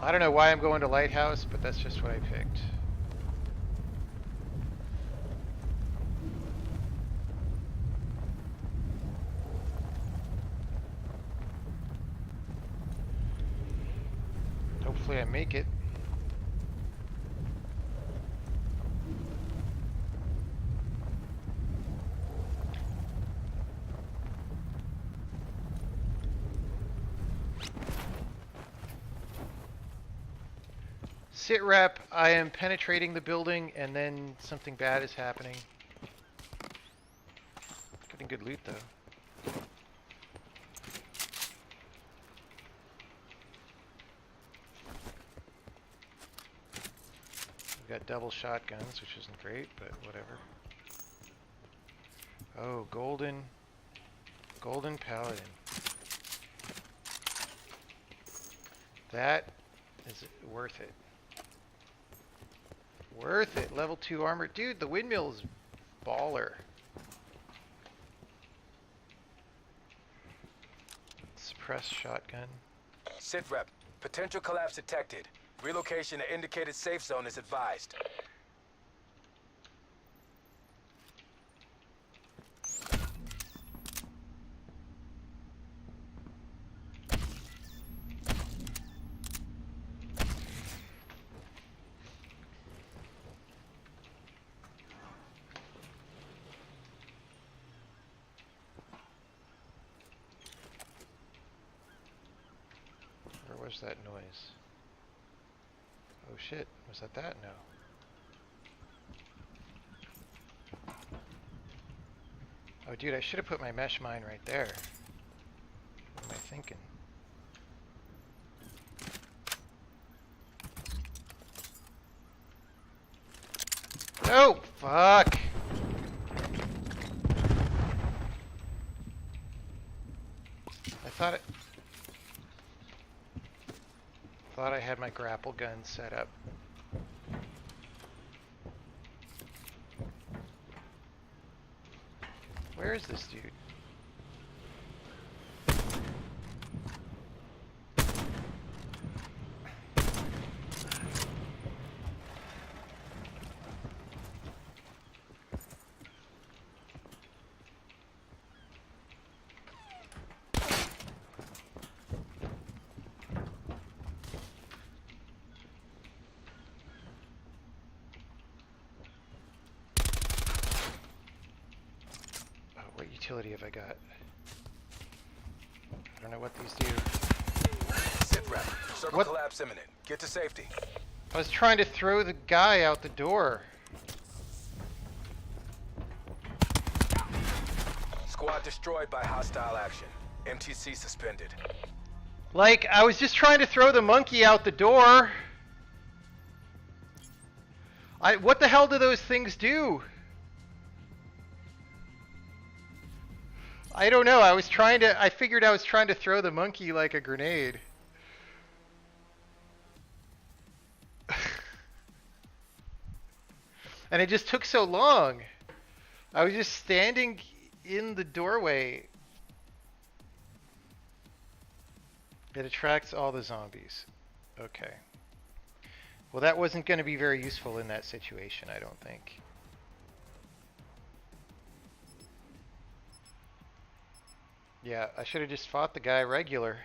I don't know why I'm going to Lighthouse, but that's just what I picked. Hopefully I make it. SITREP, I am penetrating the building and then something bad is happening. Getting good loot though. We've got double shotguns, which isn't great, but whatever. Oh, golden paladin. That is worth it. Worth it. Level 2 armor. Dude, the windmill is baller. Suppressed shotgun. SITREP. Potential collapse detected. Relocation to indicated safe zone is advised. Where was that noise? Oh shit, was that that? No. Oh dude, I should have put my mesh mine right there. What am I thinking? Oh, fuck! Thought I had my grapple gun set up. Where is this dude? What utility have I got? I don't know what these do. SITREP. Circle What? collapse imminent. Get to safety. I was trying to throw the guy out the door. Squad destroyed by hostile action. MTC suspended. Like, I was just trying to throw the monkey out the door. What the hell do those things do? I don't know. I figured I was trying to throw the monkey like a grenade. And it just took so long. I was just standing in the doorway. It attracts all the zombies. Okay. Well, that wasn't going to be very useful in that situation, I don't think. Yeah, I should have just fought the guy regular.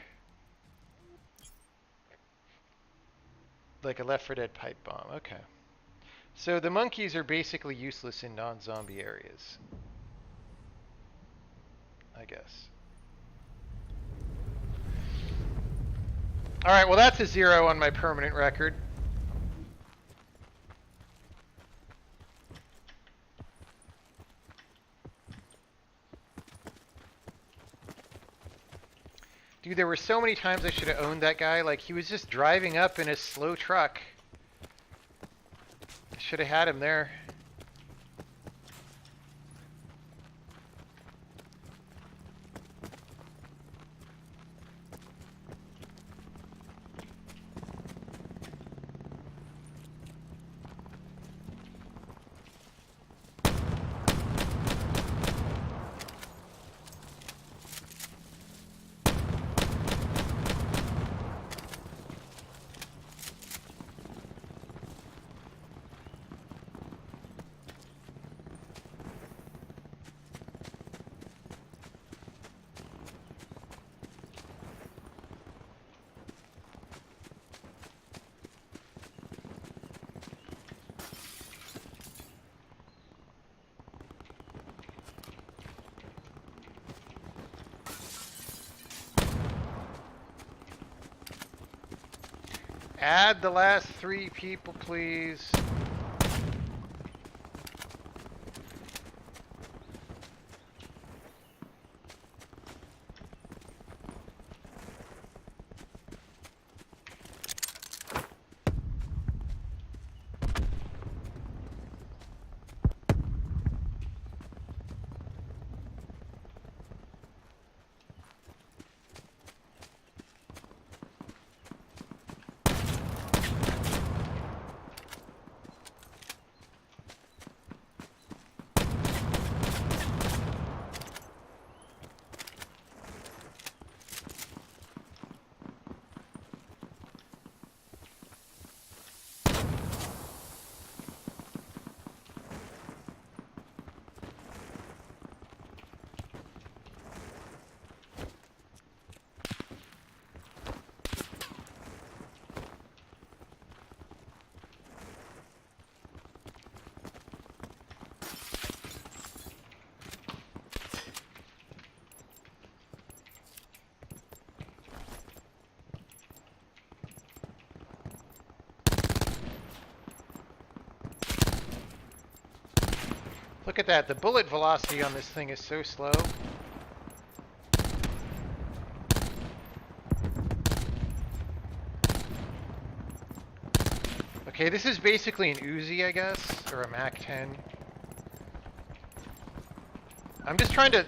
Like a Left 4 Dead pipe bomb. Okay. So the monkeys are basically useless in non-zombie areas, I guess. Alright, well that's a 0 on my permanent record. Dude, there were so many times I should have owned that guy. Like, he was just driving up in a slow truck. I should have had him there. Add the last 3 people, please. Look at that. The bullet velocity on this thing is so slow. Okay, this is basically an Uzi, I guess, or a MAC-10. I'm just trying to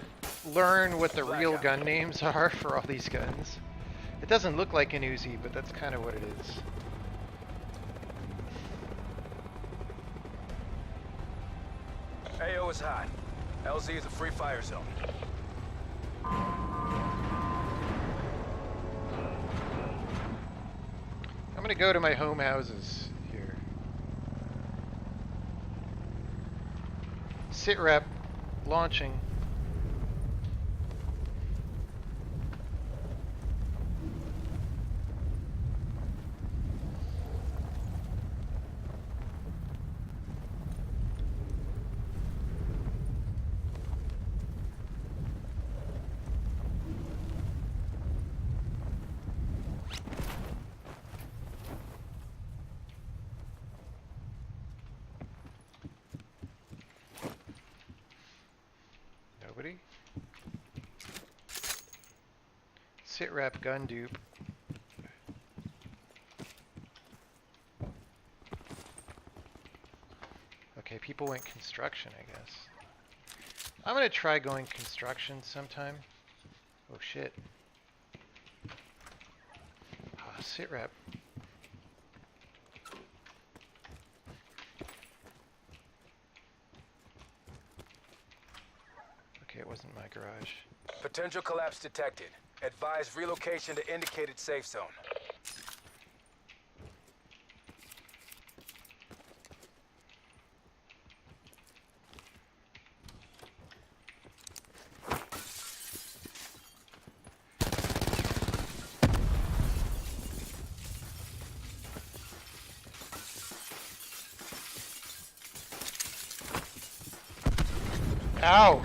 learn what the real gun names are for all these guns. It doesn't look like an Uzi, but that's kind of what it is. AO is hot. LZ is a free fire zone. I'm gonna go to my home houses here. SITREP launching. Nobody? SITREP gun dupe. Okay, people went construction, I guess. I'm gonna try going construction sometime. Oh shit. Ah, SITREP. Okay, it wasn't my garage. Potential collapse detected. Advise relocation to indicated safe zone. Ow!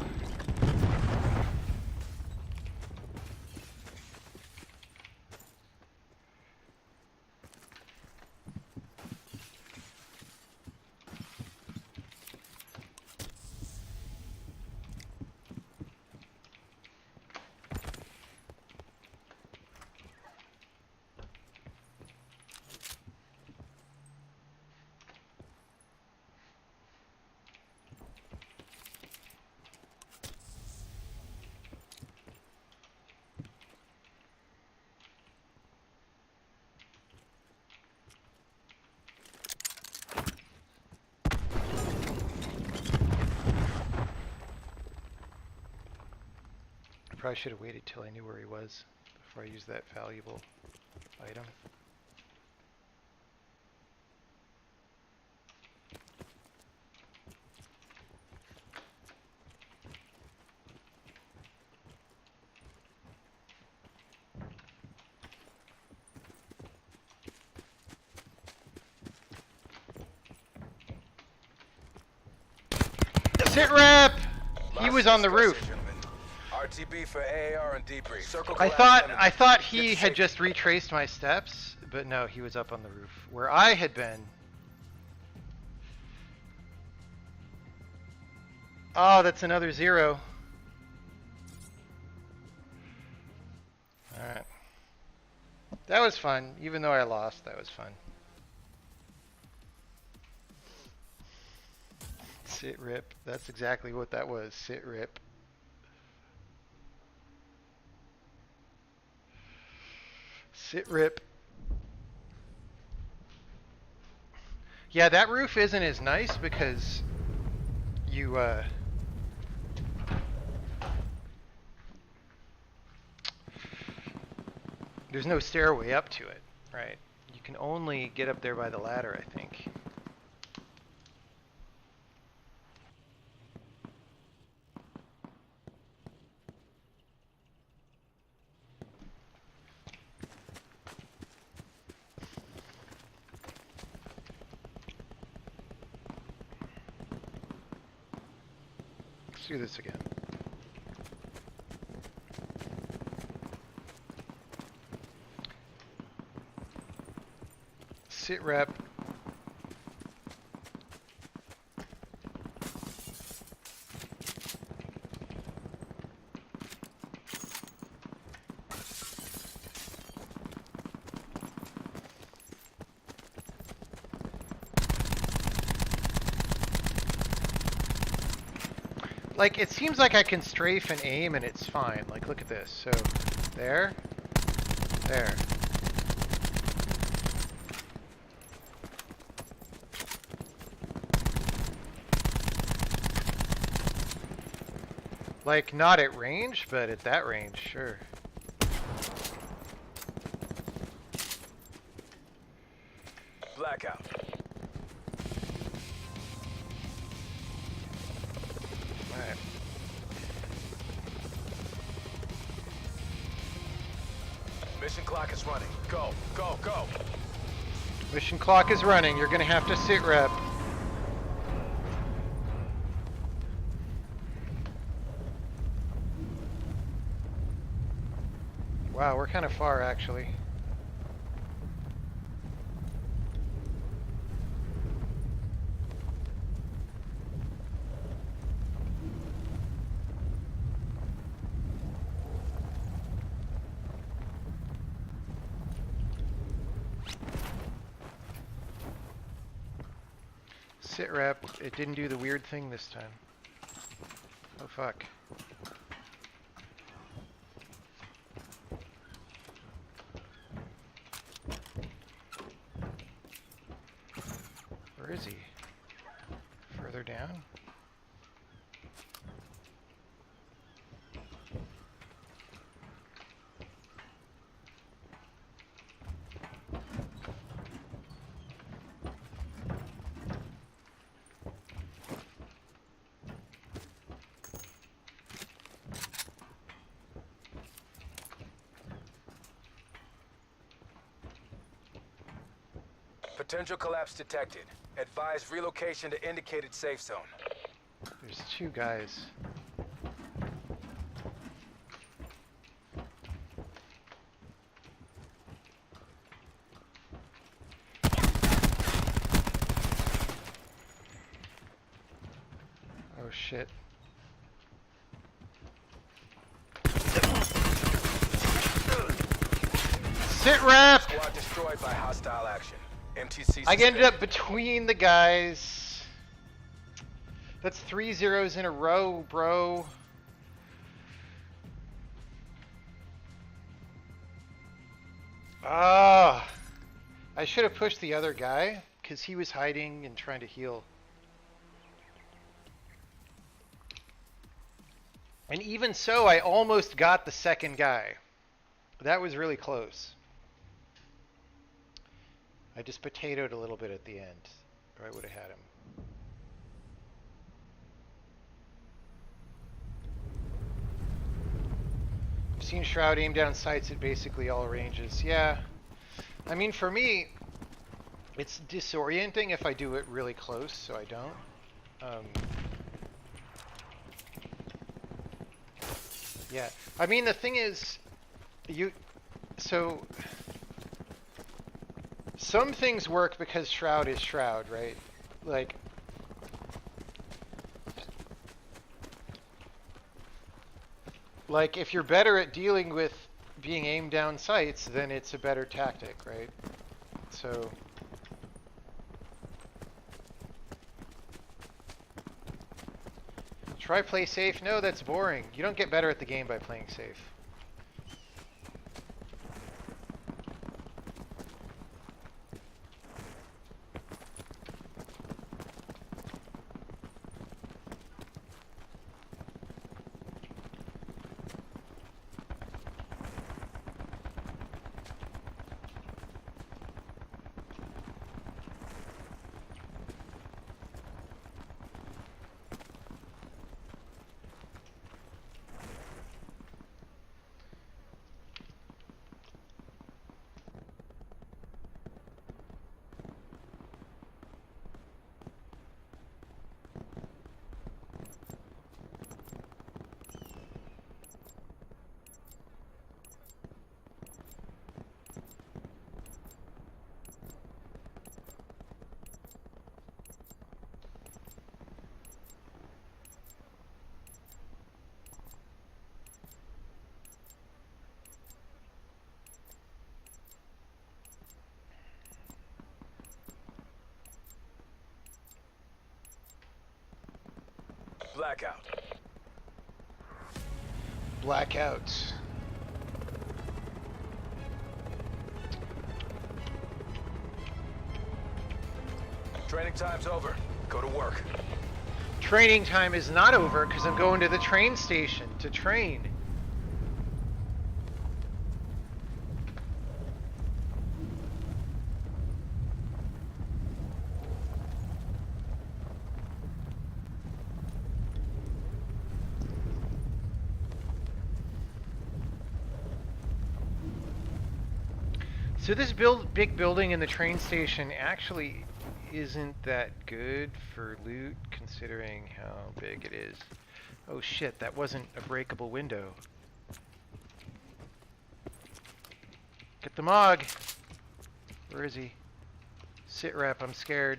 Probably should have waited till I knew where he was before I used that valuable item. SITREP! He was on the roof. RTB for AAR and debrief. Circle I collapse thought Get he to had safety. just retraced my steps, but no, he was up on the roof where I had been. Oh, that's another 0. Alright. That was fun. Even though I lost, that was fun. SITREP. That's exactly what that was. SITREP. SITREP. Yeah, that roof isn't as nice because you, there's no stairway up to it, right? You can only get up there by the ladder, I think. Let's do this again. SITREP. Like, it seems like I can strafe and aim and it's fine. Like, look at this. So, there. There. Like, not at range, but at that range, sure. Blackout. Alright. Mission clock is running. Go, go, go. Mission clock is running. You're gonna have to SITREP. Wow, we're kind of far, actually. SITREP. It didn't do the weird thing this time. Oh fuck. Where is he? Further down? Potential collapse detected. Advise relocation to indicated safe zone. There's two guys. Oh shit. SITREP! Squad destroyed by hostile action. MTC I ended suspended. up between the guys. That's 3 zeros in a row, bro. Ah, I should have pushed the other guy because he was hiding and trying to heal. And even so, I almost got the second guy. That was really close. I just potatoed a little bit at the end, or I would have had him. I've seen Shroud aim down sights at basically all ranges. Yeah. I mean, for me, it's disorienting if I do it really close, so I don't. Yeah. I mean, the thing is, so some things work because Shroud is Shroud, right? Like if you're better at dealing with being aimed down sights, then it's a better tactic, right? So try play safe. No, that's boring. You don't get better at the game by playing safe. Blackout. Blackout. Training time's over. Go to work. Training time is not over because I'm going to the train station to train. So this big building in the train station actually isn't that good for loot considering how big it is. Oh shit, that wasn't a breakable window. Get the Mog! Where is he? SITREP, I'm scared.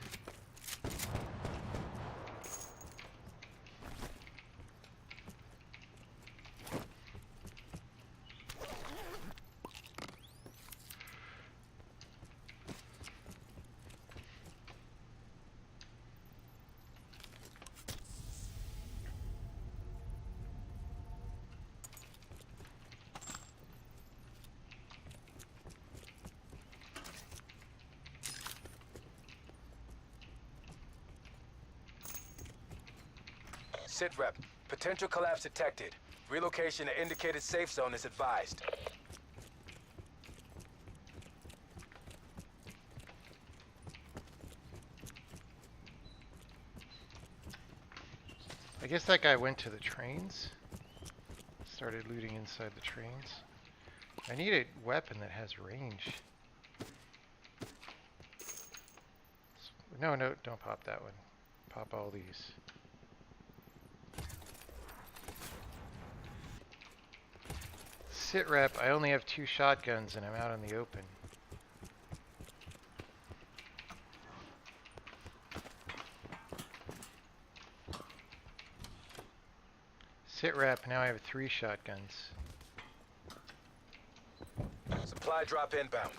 SITREP, potential collapse detected. Relocation to indicated safe zone is advised. I guess that guy went to the trains. Started looting inside the trains. I need a weapon that has range. No, no, don't pop that one. Pop all these. SITREP, I only have 2 shotguns and I'm out in the open. SITREP, now I have 3 shotguns. Supply drop inbound.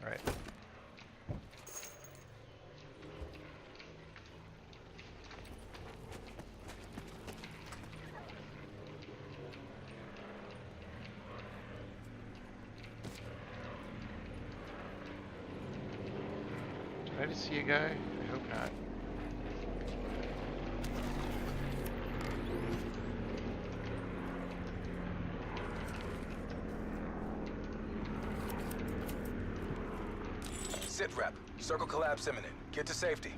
Right. Did I just see a guy? I hope not. SITREP, circle collapse imminent. Get to safety.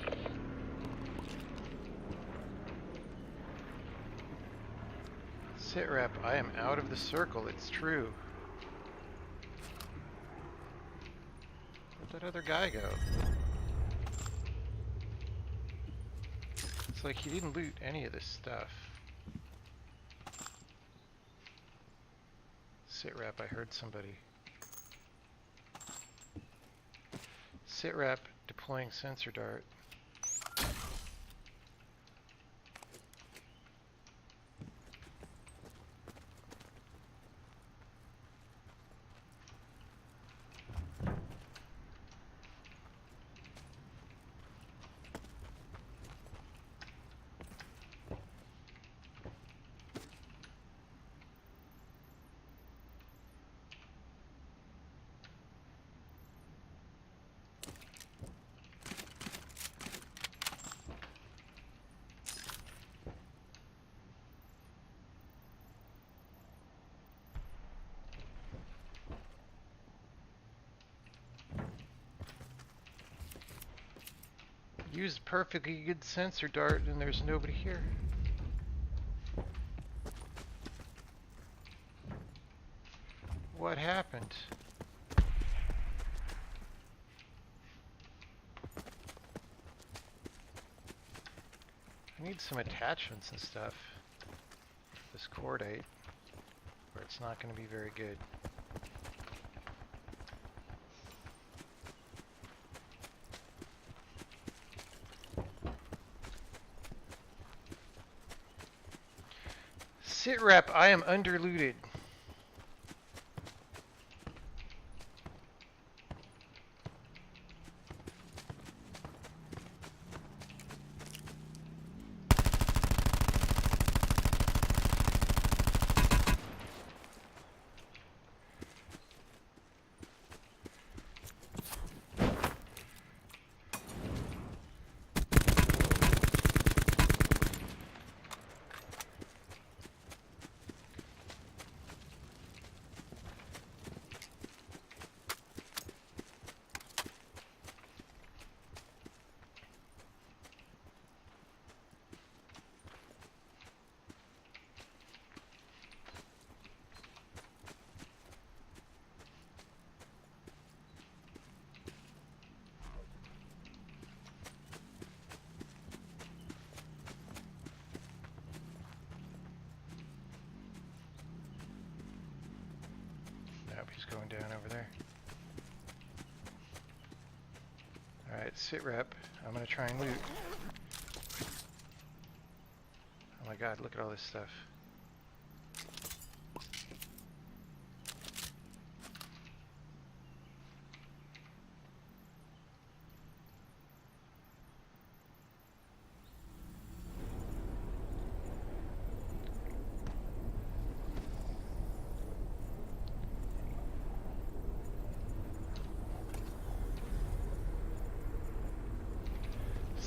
SITREP, I am out of the circle, it's true. Where'd that other guy go? It's like he didn't loot any of this stuff. SITREP, I heard somebody. SITREP, deploying sensor dart. Used perfectly good sensor dart and there's nobody here. What happened? I need some attachments and stuff. This cordite, or it's not going to be very good. SITREP, I am underlooted. Nope, he's going down over there. Alright, SITREP. I'm gonna try and loot. Oh my god, look at all this stuff.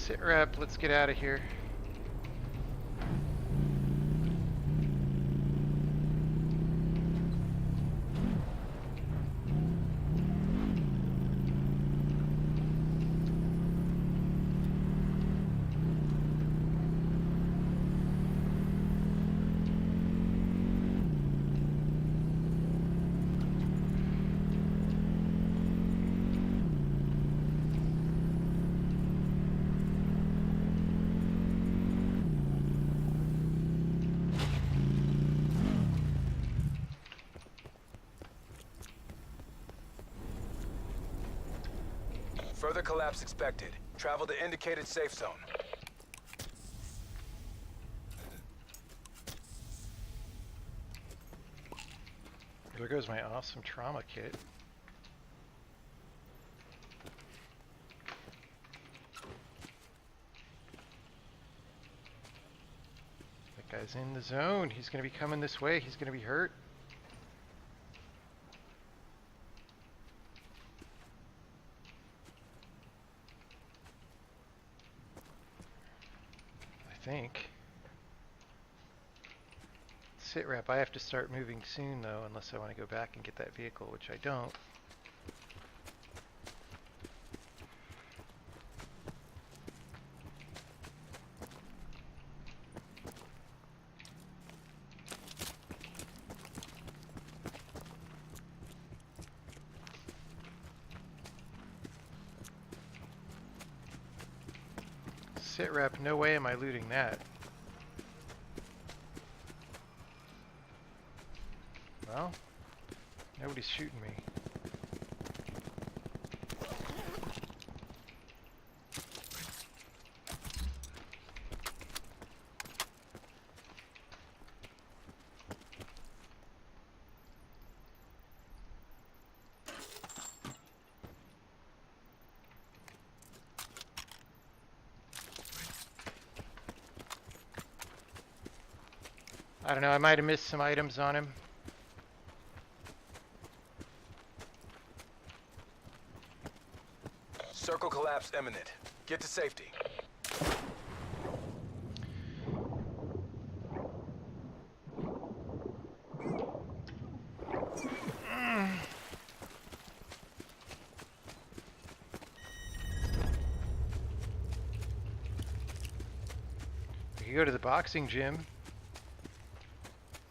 SITREP, let's get out of here. Further collapse expected. Travel to indicated safe zone. There goes my awesome trauma kit. That guy's in the zone. He's going to be coming this way. He's going to be hurt. I think. SITREP, I have to start moving soon though, unless I want to go back and get that vehicle, which I don't. SITREP, no way am I looting that. Well, nobody's shooting me. I don't know, I might have missed some items on him. Circle collapse imminent. Get to safety. We could go to the boxing gym.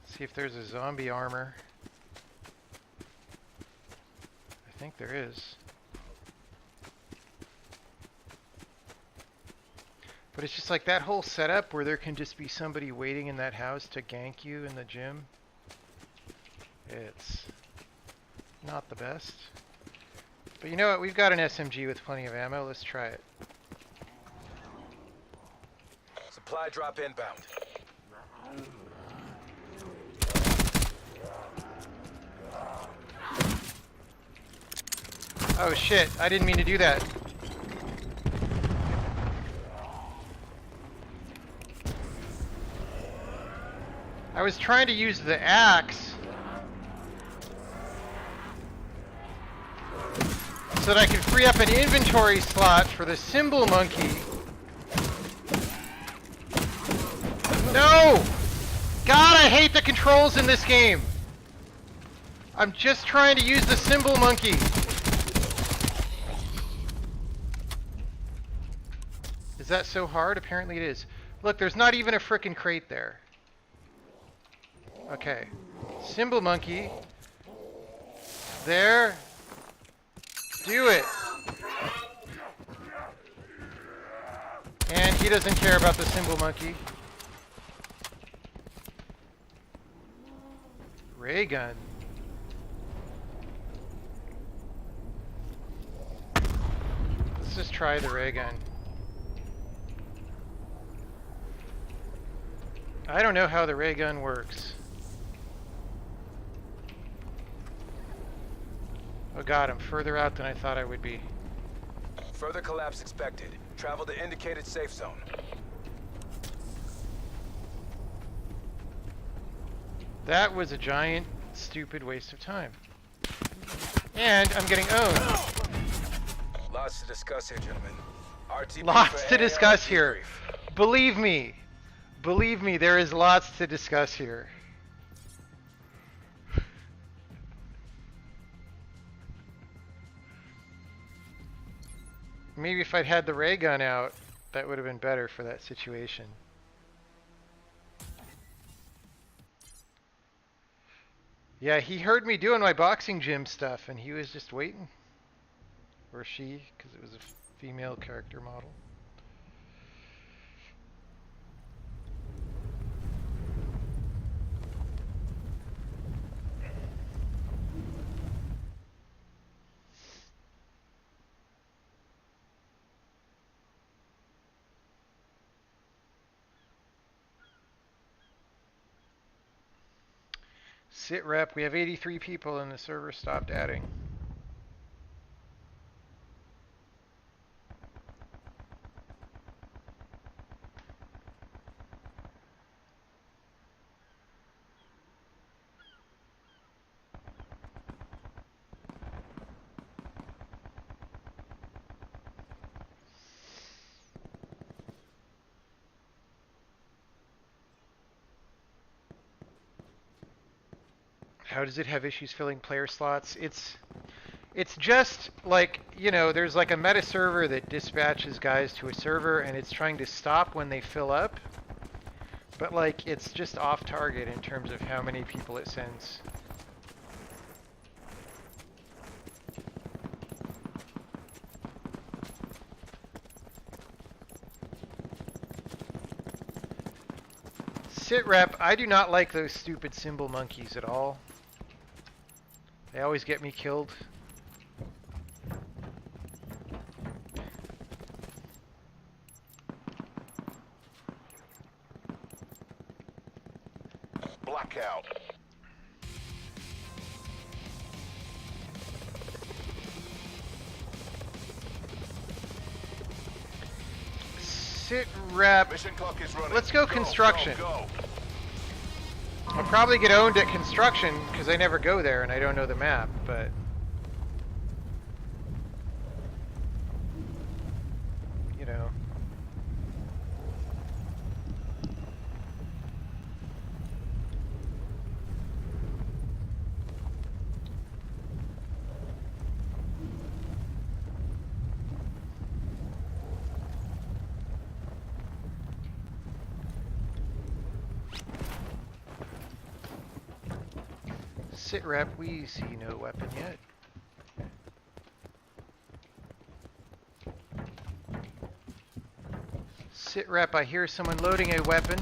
See if there's a zombie armor. I think there is. But it's just like that whole setup where there can just be somebody waiting in that house to gank you in the gym. It's not the best. But you know what? We've got an SMG with plenty of ammo. Let's try it. Supply drop inbound. Oh shit, I didn't mean to do that. I was trying to use the axe so that I could free up an inventory slot for the symbol monkey. No! God, I hate the controls in this game. I'm just trying to use the symbol monkey. Is that so hard? Apparently it is. Look, there's not even a frickin' crate there. Okay. Symbol monkey. There. Do it. And he doesn't care about the symbol monkey. Ray gun. Let's just try the ray gun. I don't know how the ray gun works. Oh god, I'm further out than I thought I would be. Further collapse expected. Travel to indicated safe zone. That was a giant, stupid waste of time. And I'm getting owned. Lots to discuss here, gentlemen. RTB Lots for to AAR discuss here. debrief. Believe me, there is lots to discuss here. Maybe if I'd had the ray gun out, that would have been better for that situation. Yeah, he heard me doing my boxing gym stuff, and he was just waiting. Or she, because it was a female character model. SITREP, we have 83 people and the server stopped adding. How does it have issues filling player slots? It's just like, you know, there's like a meta server that dispatches guys to a server and it's trying to stop when they fill up. But like, it's just off target in terms of how many people it sends. SITREP, I do not like those stupid symbol monkeys at all. They always get me killed. Blackout. SITREP. Mission clock is running. Let's go construction. Go. I'll probably get owned at construction because I never go there and I don't know the map, but you know. SITREP, we see no weapon yet. SITREP, I hear someone loading a weapon.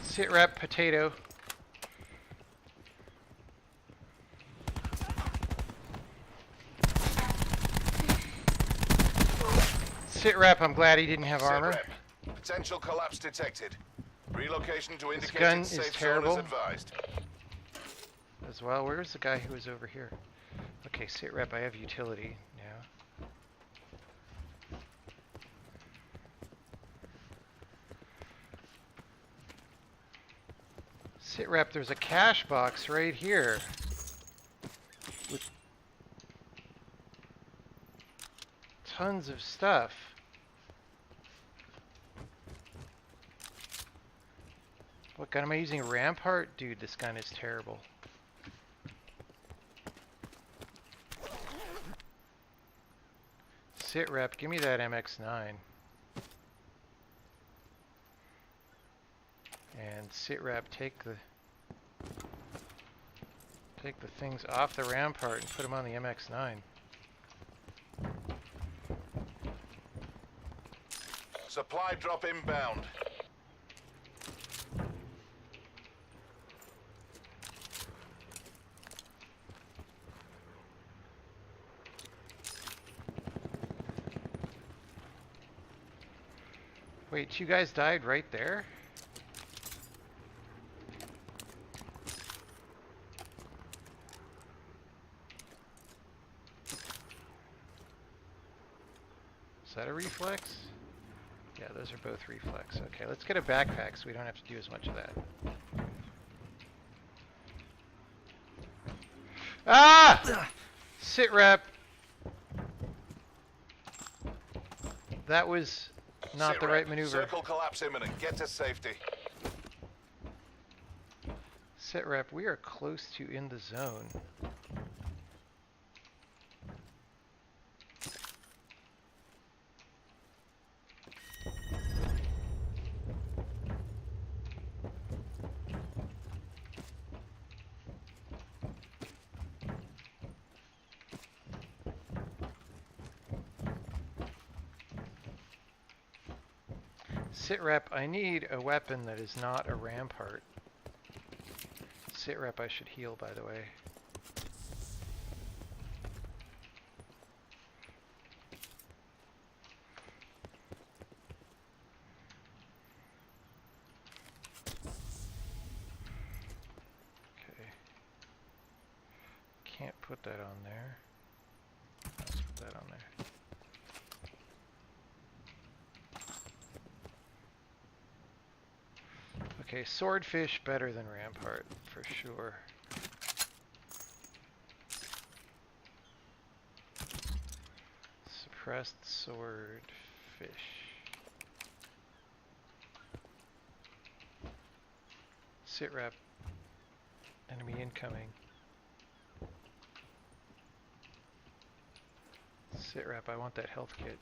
SITREP, potato. SITREP, I'm glad he didn't have armor. SITREP. Potential collapse detected. Relocation to gun indicated is safe zone terrible. is advised. As well, where's the guy who was over here? Okay, SITREP, I have utility now. SITREP, there's a cash box right here. With tons of stuff. What gun am I using? Rampart? Dude, this gun is terrible. SITREP, give me that MX-9. And SITREP, take the things off the Rampart and put them on the MX-9. Supply drop inbound. Wait, you guys died right there? that a reflex? Yeah, those are both reflex. Okay, let's get a backpack so we don't have to do as much of that. Ah! SITREP! That was not Sit the rep. right maneuver. Circle collapse imminent. Get to safety. SITREP, we are close to in the zone. SITREP, I need a weapon that is not a rampart. SITREP, I should heal, by the way. Okay. Can't put that on there. Let's put that on there. Okay, swordfish better than rampart, for sure. Suppressed swordfish. SITREP. Enemy incoming. SITREP, I want that health kit.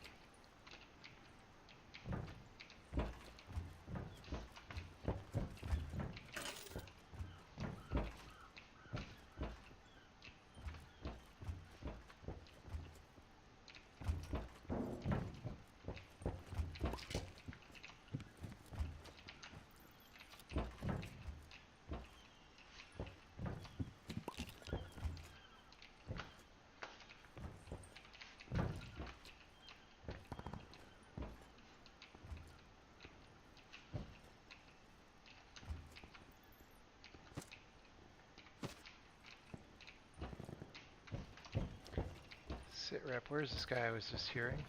SITREP, where's this guy I was just hearing?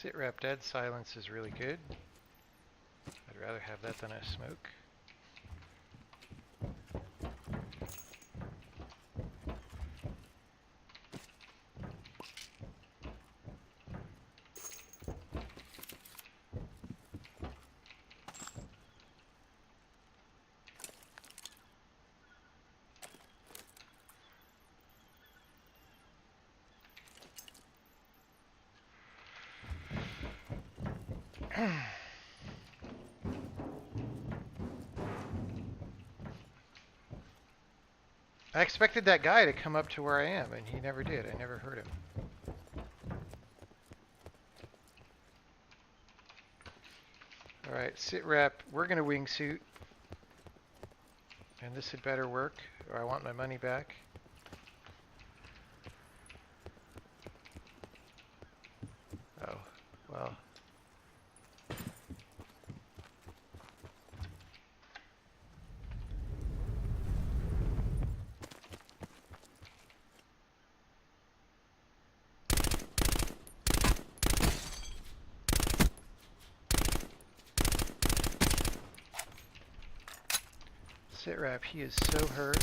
SITREP, dead silence is really good. I'd rather have that than a smoke. I expected that guy to come up to where I am, and he never did. I never heard him. Alright, SITREP, we're gonna wingsuit. And this had better work, or I want my money back. Oh, well. SITREP, he is so hurt.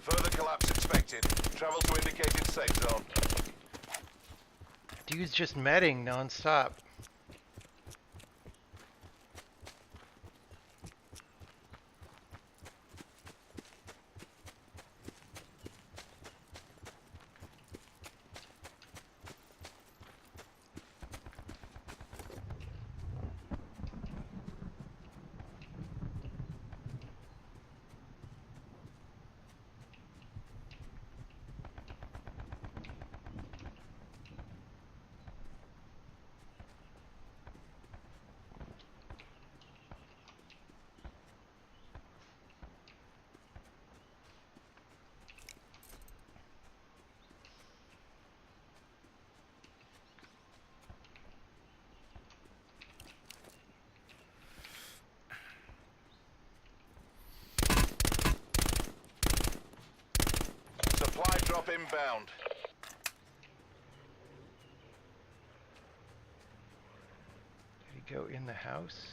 Further collapse expected. Travel to indicated safe zone. Dude's just medding non-stop. inbound. Did he go in the house?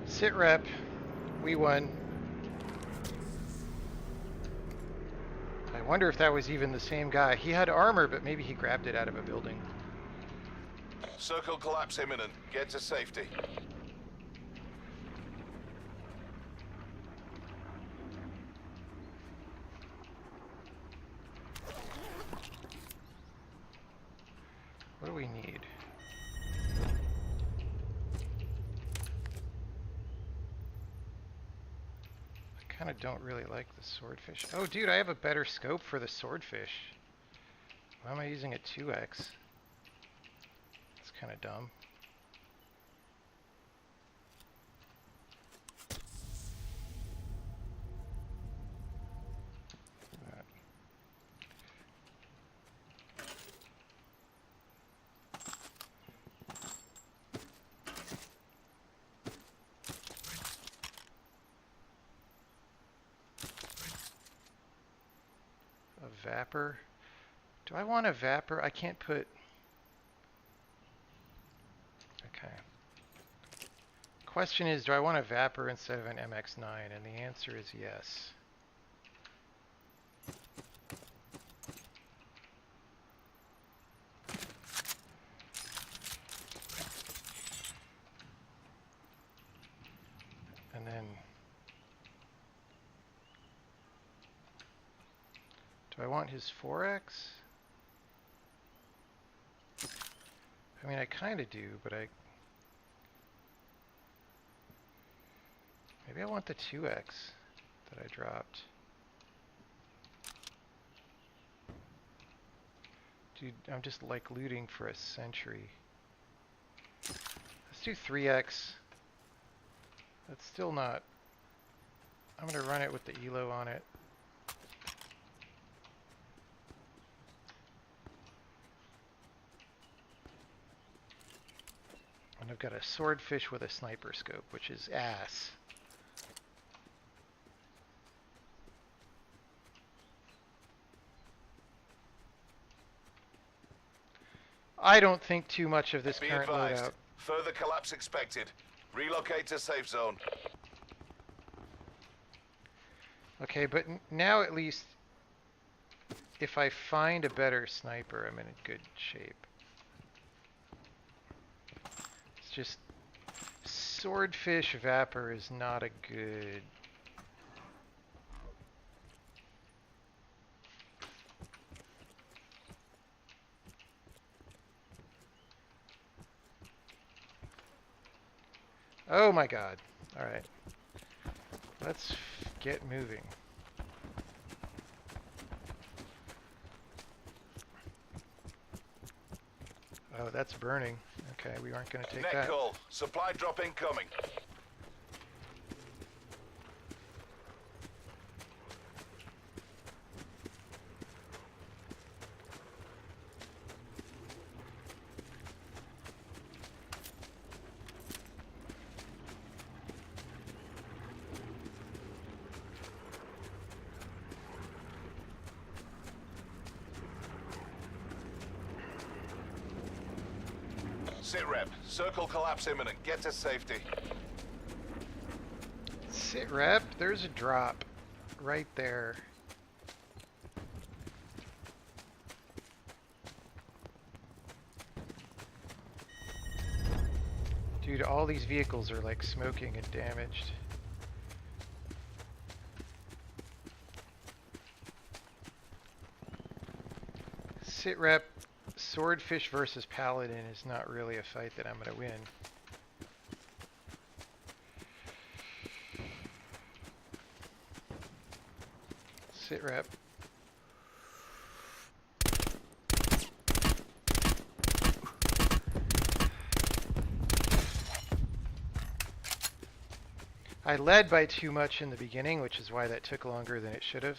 SITREP, we won. I wonder if that was even the same guy. He had armor, but maybe he grabbed it out of a building. Circle collapse imminent. Get to safety. What do we need? I kind of don't really like the swordfish. Oh, dude, I have a better scope for the swordfish. Why am I using a 2x? It's kind of dumb. A vapor. Do I want a vapor? I can't put... Okay. Question is, do I want a vapor instead of an MX-9? And the answer is yes. And then... do I want his 4x? I mean, I kind of do, but maybe I want the 2x that I dropped. Dude, I'm just like looting for a century. Let's do 3x. That's still not... I'm going to run it with the ELO on it. And I've got a swordfish with a sniper scope, which is ass. I don't think too much of this Be current advised. loadout. Further collapse expected. Relocate to safe zone. Okay, but now at least, if I find a better sniper, I'm in a good shape. It's just, swordfish vapor is not a good... Oh my god. Alright. Let's get moving. Oh, that's burning. Okay, we aren't going to take Net that. call. Supply drop incoming. SITREP. Circle collapse imminent. Get to safety. SITREP, there's a drop right there. Dude, all these vehicles are like smoking and damaged. SITREP, swordfish versus paladin is not really a fight that I'm going to win. SITREP. I led by too much in the beginning, which is why that took longer than it should have.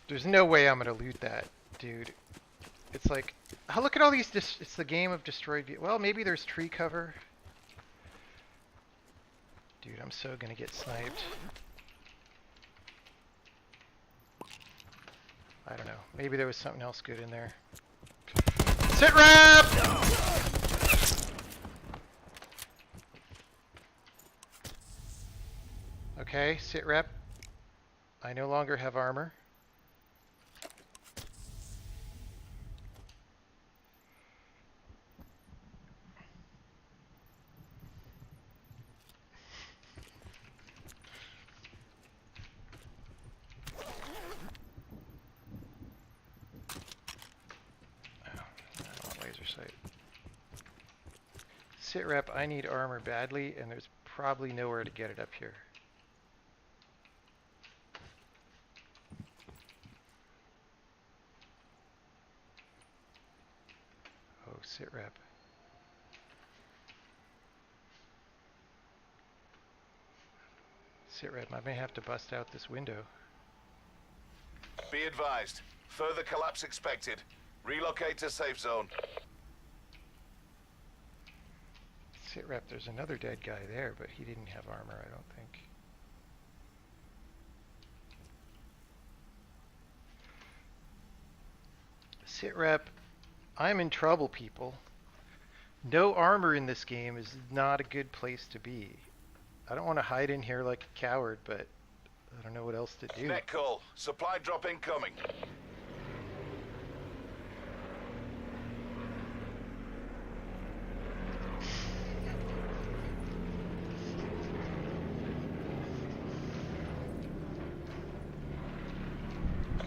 There's no way I'm gonna loot that, dude. It's like, oh, look at all these. It's the game of destroyed. Well, maybe there's tree cover. Dude, I'm so gonna get sniped. I don't know. Maybe there was something else good in there. SITREP! Okay, SITREP. I no longer have armor. SITREP, I need armor badly, and there's probably nowhere to get it up here. Oh, SITREP. SITREP, I may have to bust out this window. Be advised. Further collapse expected. Relocate to safe zone. SITREP, there's another dead guy there, but he didn't have armor, I don't think. SITREP, I'm in trouble, people. No armor in this game is not a good place to be. I don't want to hide in here like a coward, but I don't know what else to do. Net call. Supply drop incoming.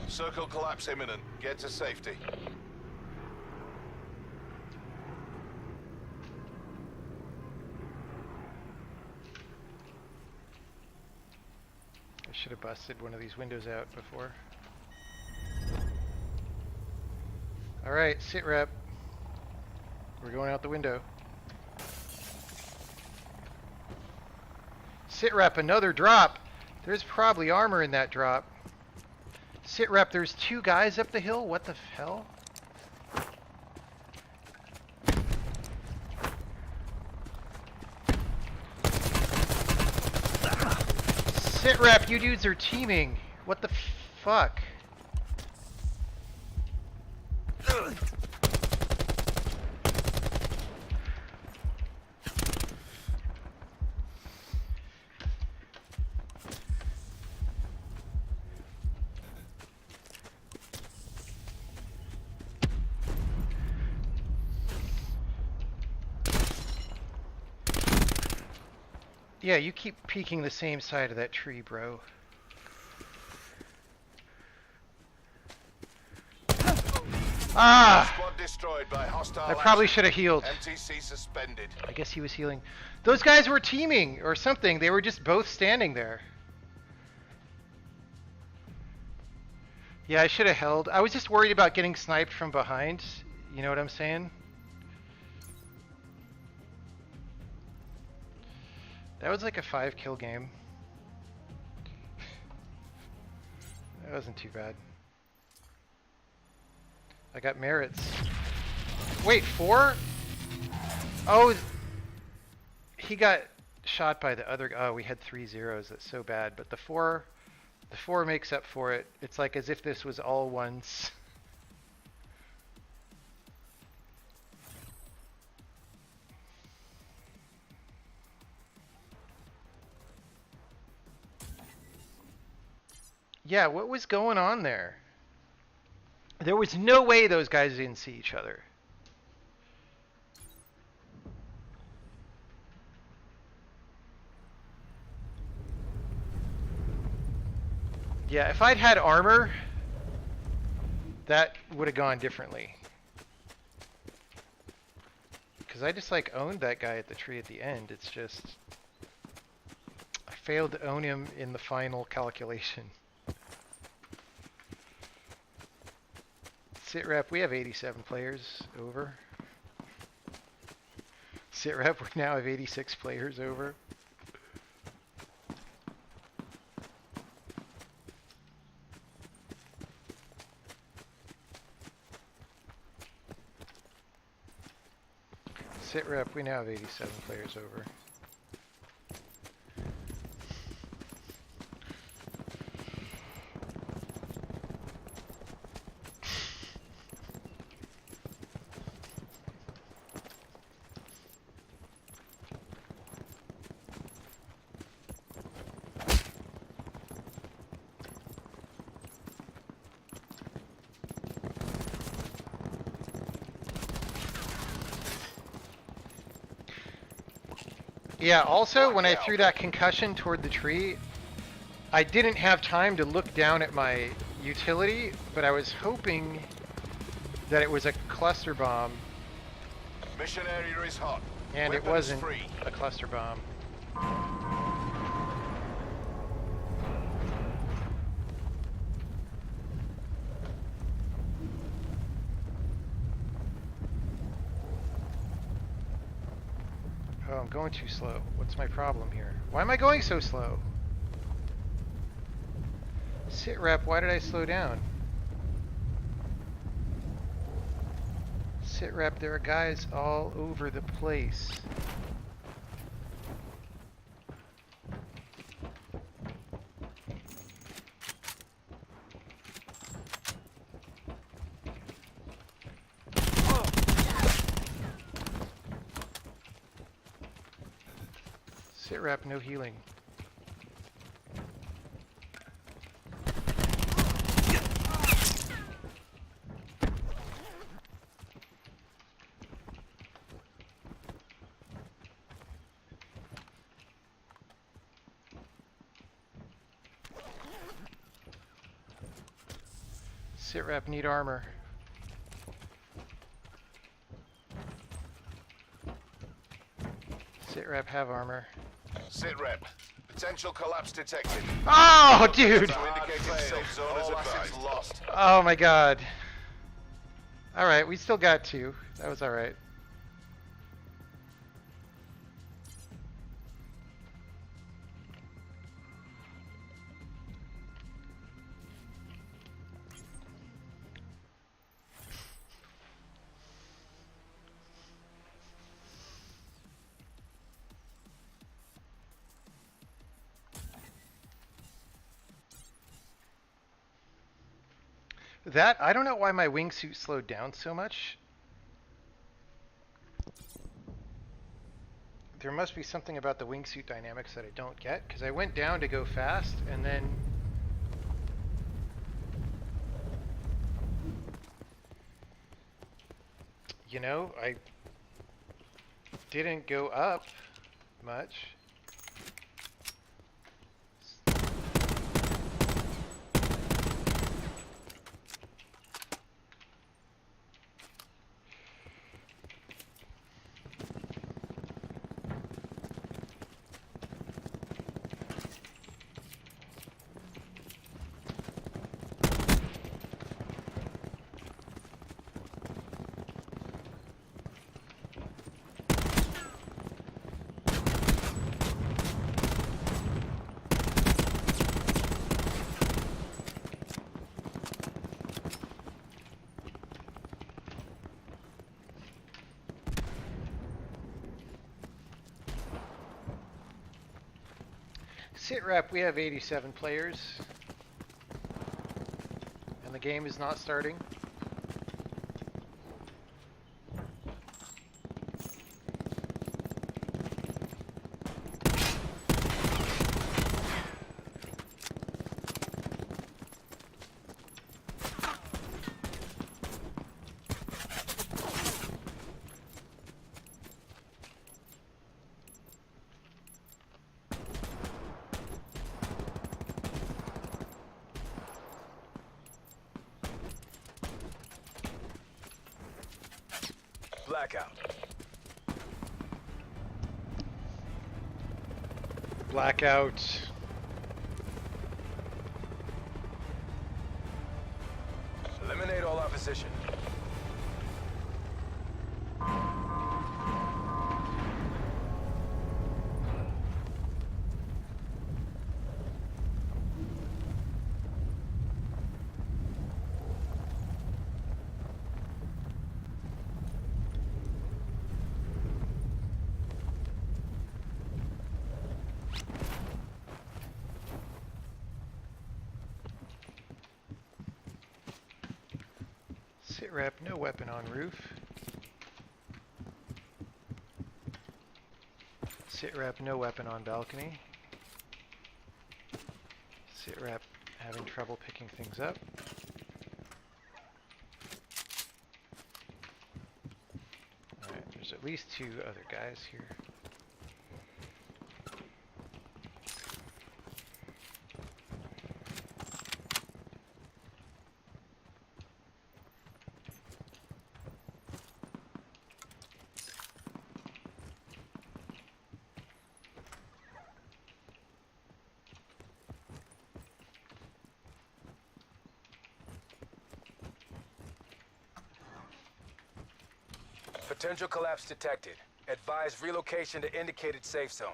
Circle collapse imminent. Get to safety. I should have busted one of these windows out before. Alright, SITREP. We're going out the window. SITREP, another drop! There's probably armor in that drop. SITREP, there's two guys up the hill? What the hell? SITREP, you dudes are teaming. What the fuck? Yeah, you keep peeking the same side of that tree, bro. Ah! Squad destroyed by hostile I probably action. should have healed. MTC suspended. I guess he was healing. Those guys were teaming or something. They were just both standing there. Yeah, I should have held. I was just worried about getting sniped from behind. You know what I'm saying? That was like a 5-kill game. That wasn't too bad. I got merits. Wait, 4? Oh, he got shot by the other. Oh, we had 3 zeros. That's so bad. But the 4 makes up for it. It's like as if this was all ones. Yeah, what was going on there? There was no way those guys didn't see each other. Yeah, if I'd had armor, that would have gone differently. Because I just like owned that guy at the tree at the end. It's just, I failed to own him in the final calculation. SITREP, we have 87 players. Over. SITREP, we now have 86 players over. SITREP, we now have 87 players over. Yeah, also, when I threw that concussion toward the tree, I didn't have time to look down at my utility, but I was hoping that it was a cluster bomb, Mission area is hot. and it Weapons wasn't free. a cluster bomb. Oh, I'm going too slow. What's my problem here? Why am I going so slow? SITREP, why did I slow down? SITREP, there are guys all over the place. SITREP, no healing. SITREP, need armor. SITREP, have armor. SITREP. Potential collapse detected. Oh, dude! To indicated safe zone is advised. Lost. Oh my god. Alright, we still got two. That was alright. That, I don't know why my wingsuit slowed down so much. There must be something about the wingsuit dynamics that I don't get, because I went down to go fast, and then... You know, I didn't go up much. SITREP, we have 87 players, and the game is not starting. Blackout. Blackout. Eliminate all opposition. SITREP, no weapon on roof. SITREP, no weapon on balcony. SITREP, having trouble picking things up. Alright, there's at least 2 other guys here. Potential collapse detected. Advise relocation to indicated safe zone.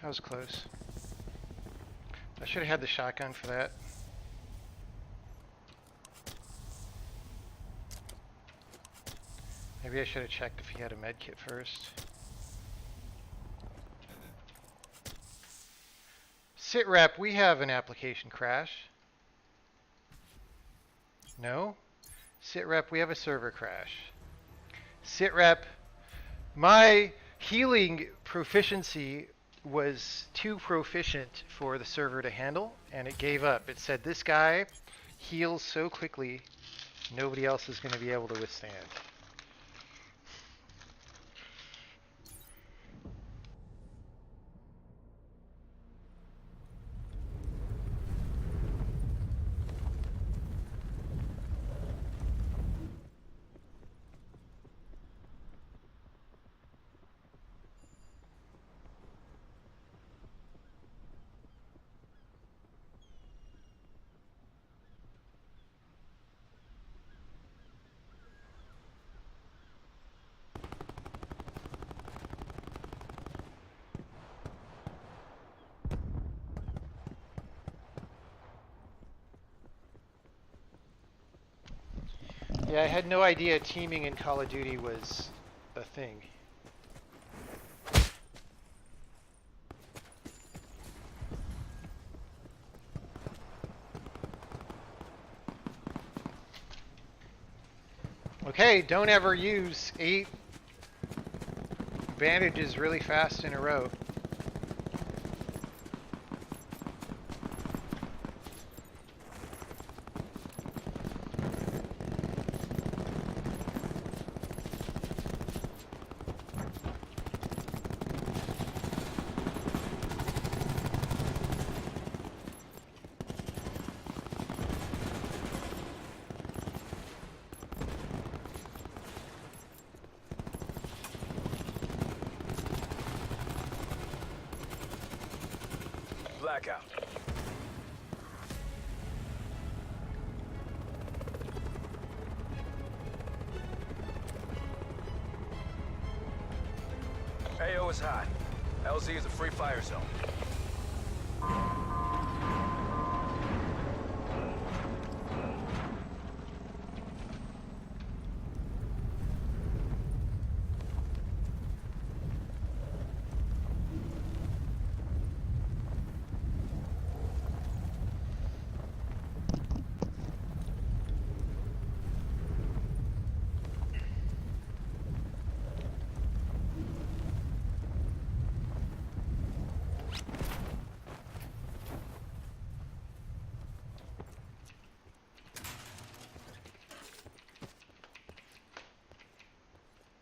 That was close. I should have had the shotgun for that. Maybe I should have checked if he had a med kit first. SITREP, we have an application crash. No? SITREP, we have a server crash. SITREP, my healing proficiency was too proficient for the server to handle, and it gave up. It said, this guy heals so quickly, nobody else is going to be able to withstand. Yeah, I had no idea teaming in Call of Duty was a thing. Okay, don't ever use 8 bandages really fast in a row. Blackout. AO is hot. LZ is a free fire zone.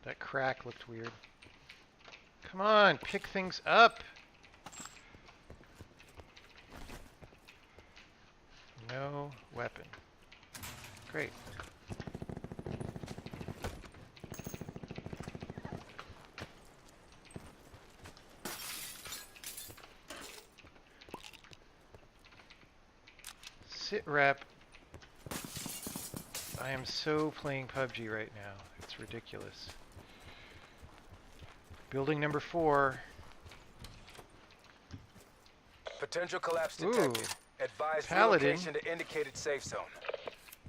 That crack looked weird. Come on, pick things up. No weapon. Great. SITREP. I am so playing PUBG right now. It's ridiculous. Building number 4. Potential collapse detected. Advise Paladin. relocation to indicated safe zone.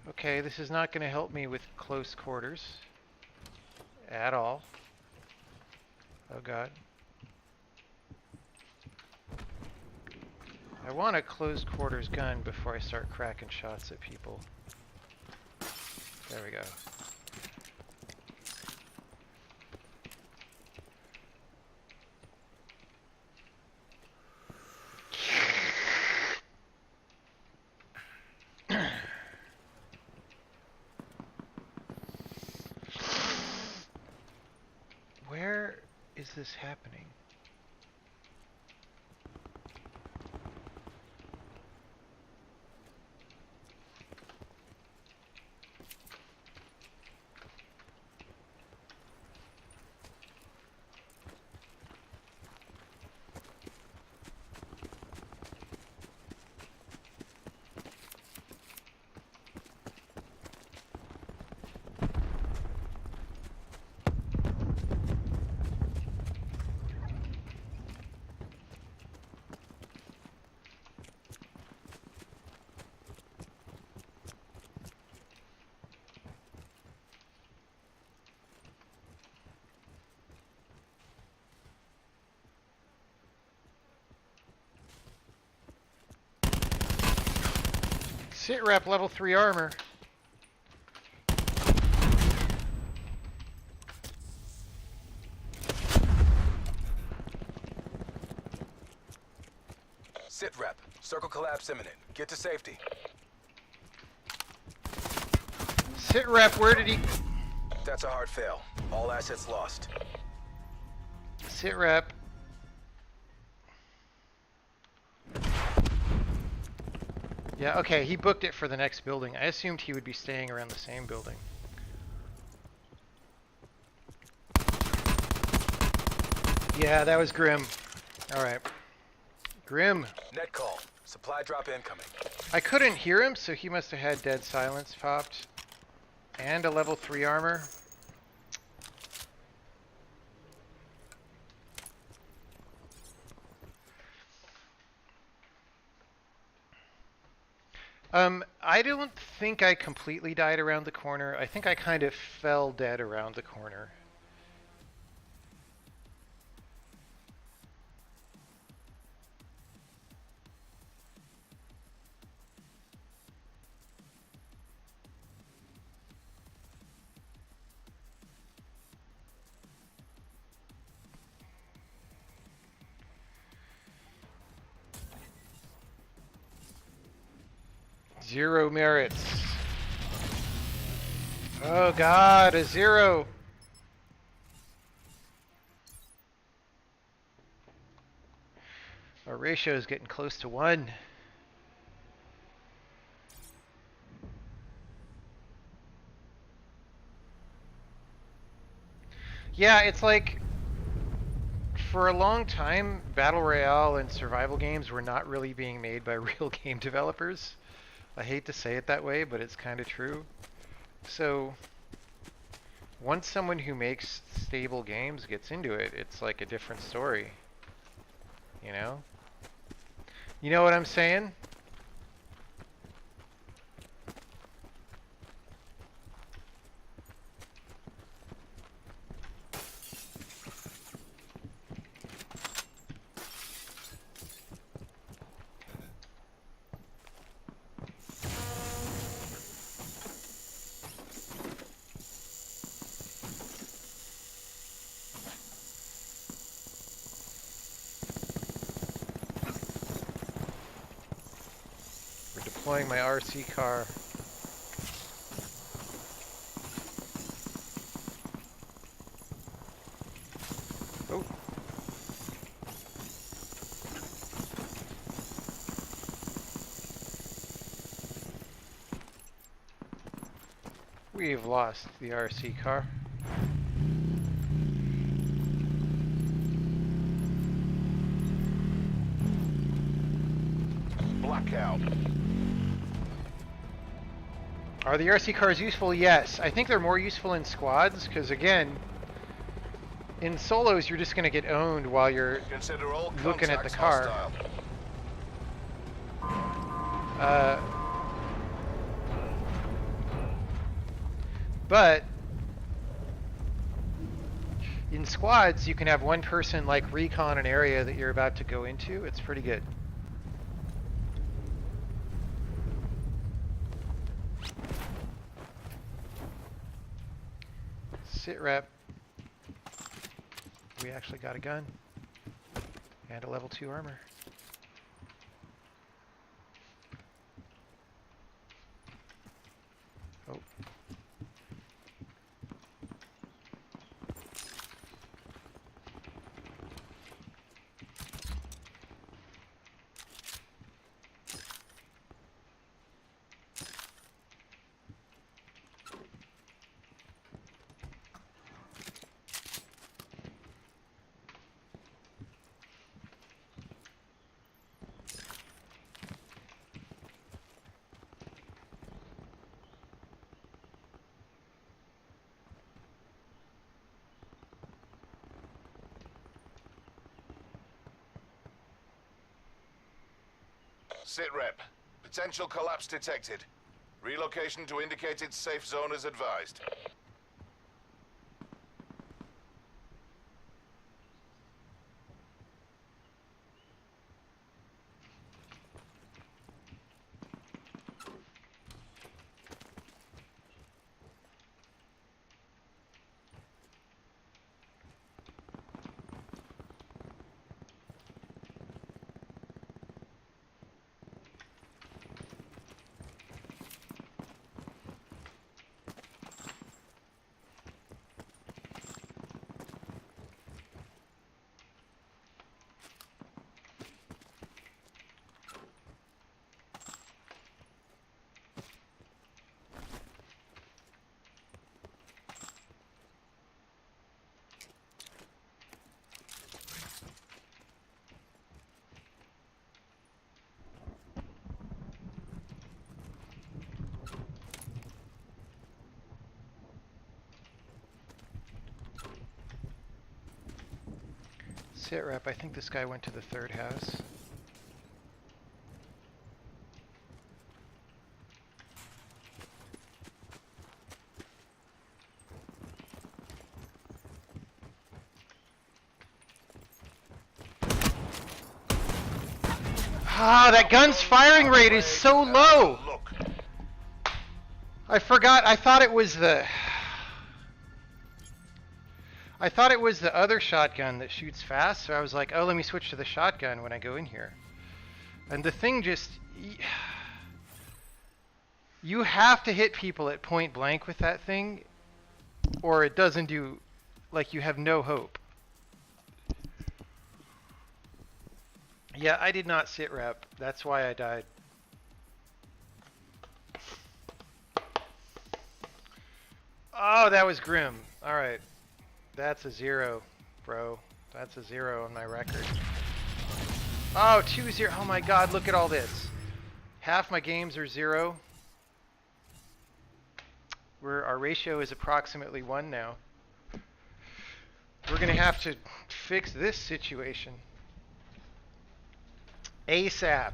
Okay, this is not going to help me with close quarters at all. Oh god. I want a close quarters gun before I start cracking shots at people. There we go. Where is this happening? SITREP level 3 armor. SITREP. Circle collapse imminent. Get to safety. SITREP, where did he... That's a hard fail. All assets lost. SITREP. Yeah, okay, he booked it for the next building. I assumed he would be staying around the same building. Yeah, that was Grim. Alright. Grim. Net call. Supply drop incoming. I couldn't hear him, so he must have had dead silence popped. And a level 3 armor. I don't think I completely died around the corner. I think I kind of fell dead around the corner. Zero merits. Oh God, a 0. Our ratio is getting close to 1. Yeah, it's like, for a long time, Battle Royale and survival games were not really being made by real game developers. I hate to say it that way, but it's kind of true. So, once someone who makes stable games gets into it, it's like a different story. You know? You know what I'm saying? Deploying my RC car. Oh. We've lost the RC car. Blackout. Are the RC cars useful? Yes. I think they're more useful in squads, because again, in solos you're just going to get owned while you're Consider all looking at the contacts car. hostile. But in squads you can have one person like recon an area that you're about to go into. It's pretty good. Sit rep. We actually got a gun. And a level 2 armor. Oh. SITREP. Potential collapse detected. Relocation to indicated safe zone is advised. Sit rep. I think this guy went to the 3rd house. Ah, that gun's firing rate is so low. I forgot. I thought it was the other shotgun that shoots fast, so I was like, oh, let me switch to the shotgun when I go in here. And the thing just... You have to hit people at point blank with that thing, or it doesn't do... Like, you have no hope. Yeah, I did not sit rep. That's why I died. Oh, that was grim. Alright. That's a 0, bro. That's a 0 on my record. Oh, 2-0. Oh my god, look at all this. Half my games are 0. Our ratio is approximately 1 now. We're going to have to fix this situation. ASAP.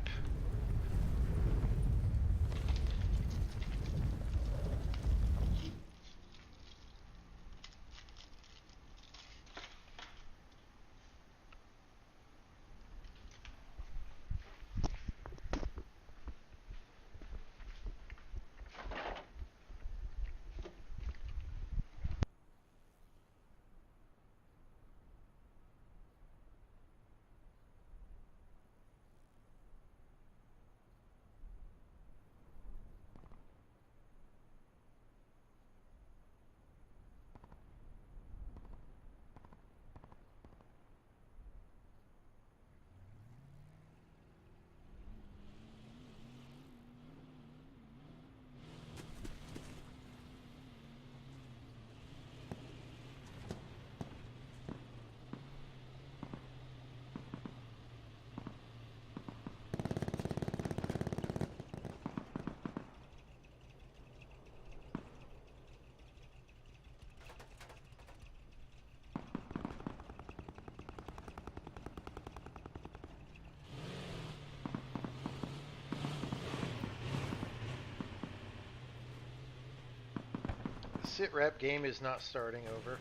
Sit rep game is not starting over.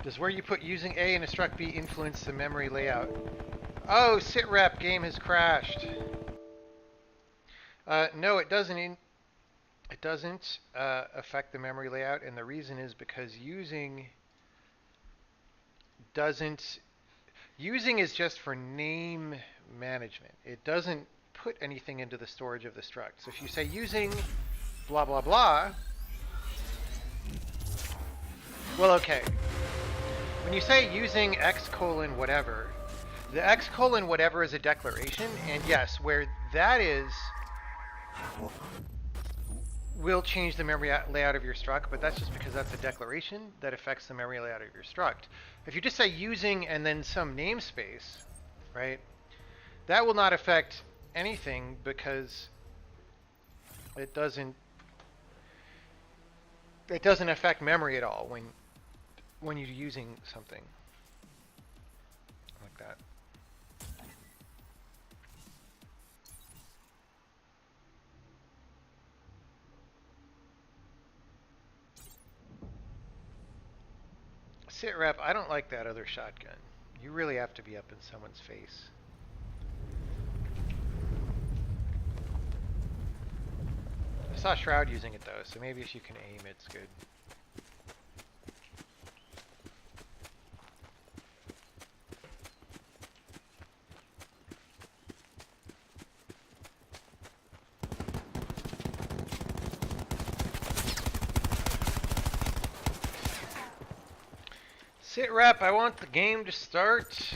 Does where you put using A and a struct B influence the memory layout? Oh, SITREP game has crashed. No, it doesn't. It doesn't affect the memory layout, and the reason is because using doesn't. Using is just for name management. It doesn't put anything into the storage of the struct. So if you say using blah blah blah, well, okay. When you say using x colon whatever, the x colon whatever is a declaration, and yes, where that is will change the memory layout of your struct, but that's just because that's a declaration that affects the memory layout of your struct. If you just say using and then some namespace, right, that will not affect anything because it doesn't affect memory at all when you're using something like that. SITREP, I don't like that other shotgun. You really have to be up in someone's face. I saw Shroud using it though, so maybe if you can aim, it's good. SITREP, I want the game to start.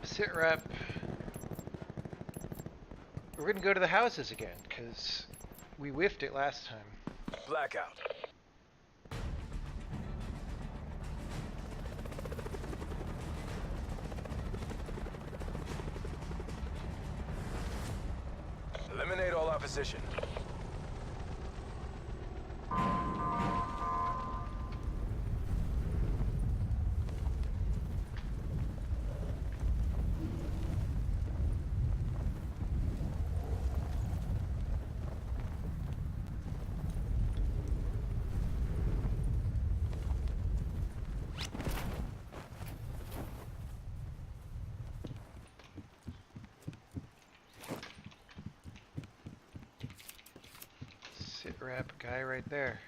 SITREP. We're going to go to the houses again, because we whiffed it last time. Blackout. Eliminate all opposition. SITREP guy right there.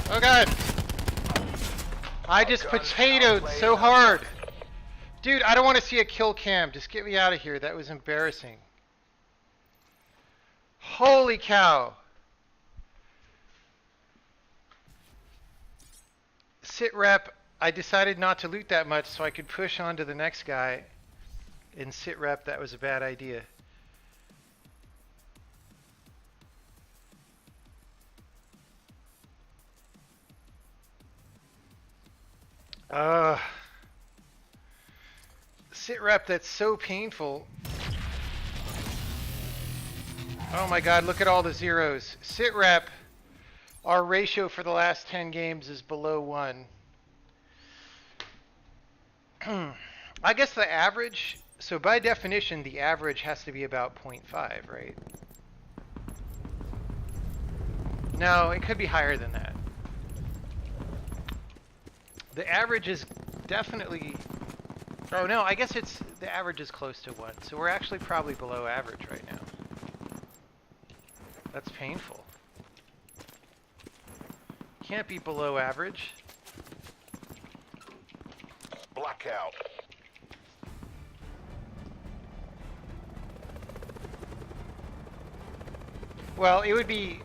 Oh god! I just potatoed so hard! Dude, I don't want to see a kill cam. Just get me out of here. That was embarrassing. Holy cow! SITREP, I decided not to loot that much so I could push on to the next guy. In SITREP, that was a bad idea. Uh, SITREP, that's so painful. Oh my god, look at all the zeros. SITREP, our ratio for the last 10 games is below 1. I guess the average, so by definition, the average has to be about 0.5, right? No, it could be higher than that. The average is definitely... Oh no, I guess it's the average is close to 1. So we're actually probably below average right now. That's painful. Can't be below average. Blackout. Well, it would be...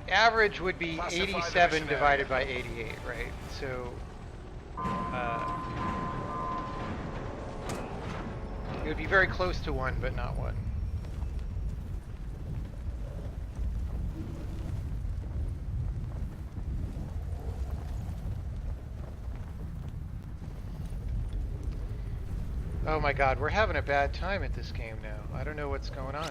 Average would be Classified 87 mission divided by 88, right? So... it would be very close to 1, but not 1. Oh my god, we're having a bad time at this game now. I don't know what's going on.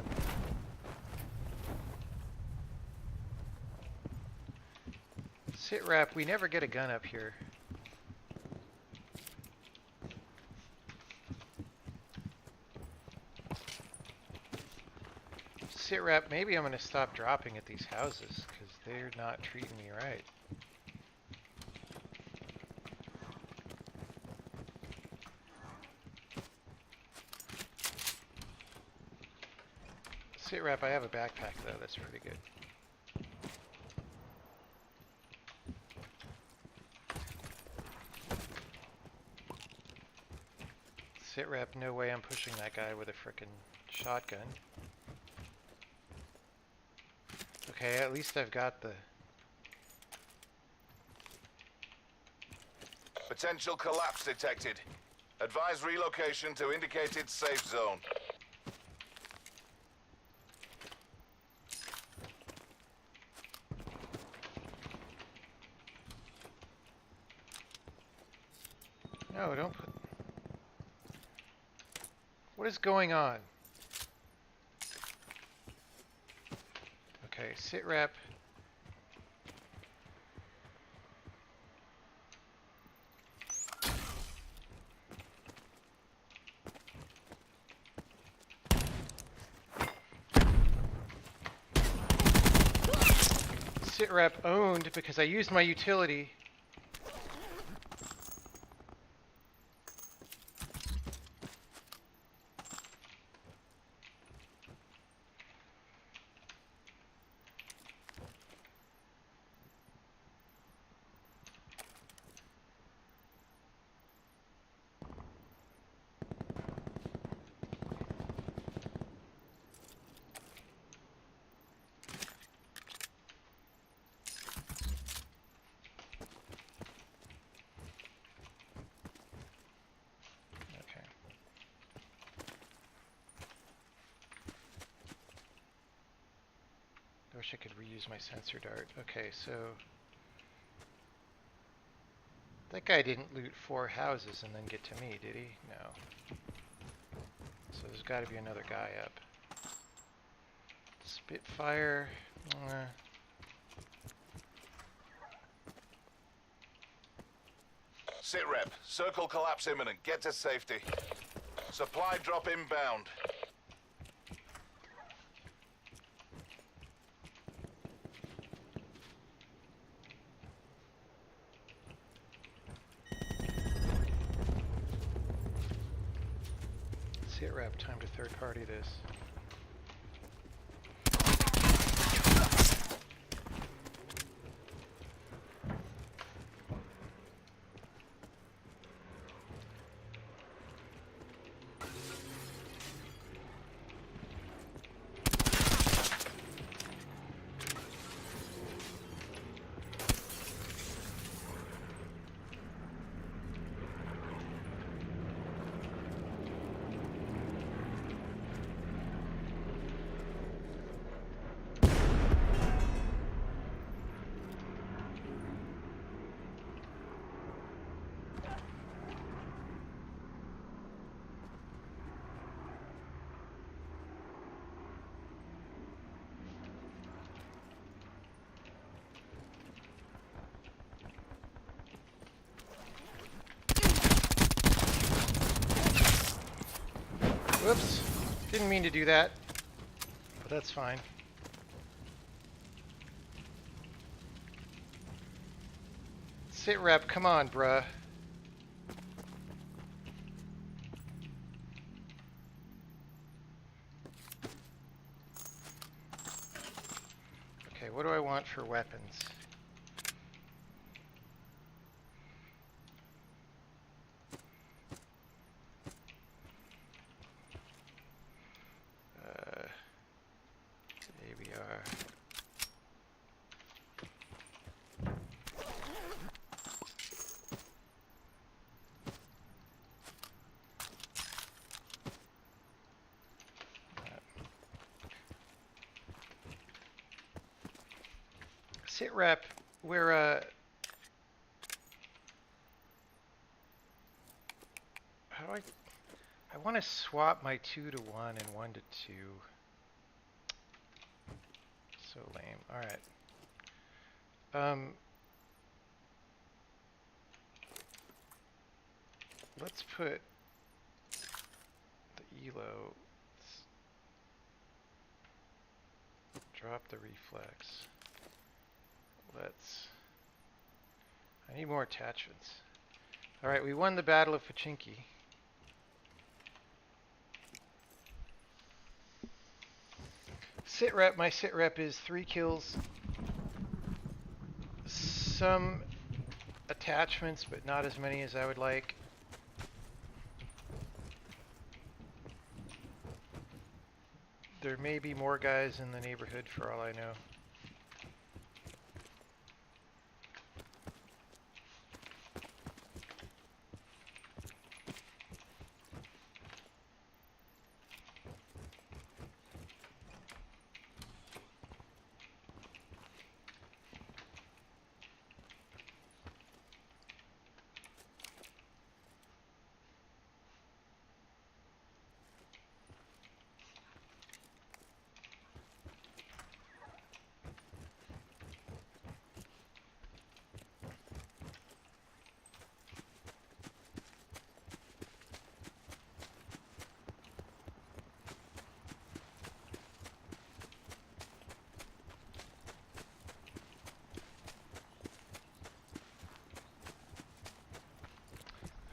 SITREP, we never get a gun up here. SITREP, maybe I'm going to stop dropping at these houses, because they're not treating me right. SITREP, I have a backpack though, that's pretty good. SITREP, no way I'm pushing that guy with a frickin' shotgun. Okay, at least I've got the... Potential collapse detected. Advise relocation to indicated safe zone. No, don't put... What is going on? Okay, SITREP. SITREP owned because I used my utility. I wish I could reuse my sensor dart. Okay, so... That guy didn't loot 4 houses and then get to me, did he? No. So there's got to be another guy up. Spitfire... SITREP, circle collapse imminent. Get to safety. Supply drop inbound. SITREP, time to third party this. Whoops. Didn't mean to do that. But that's fine. SITREP, come on, bruh. Okay, what do I want for weapons? ABR. SITREP, we're how do I want to swap my 2 to 1 and 1 to 2. So lame. All right. Let's put the elo. Drop the reflex. I need more attachments. All right, we won the Battle of Pachinki. SITREP, my SITREP is 3 kills, some attachments, but not as many as I would like. There may be more guys in the neighborhood for all I know.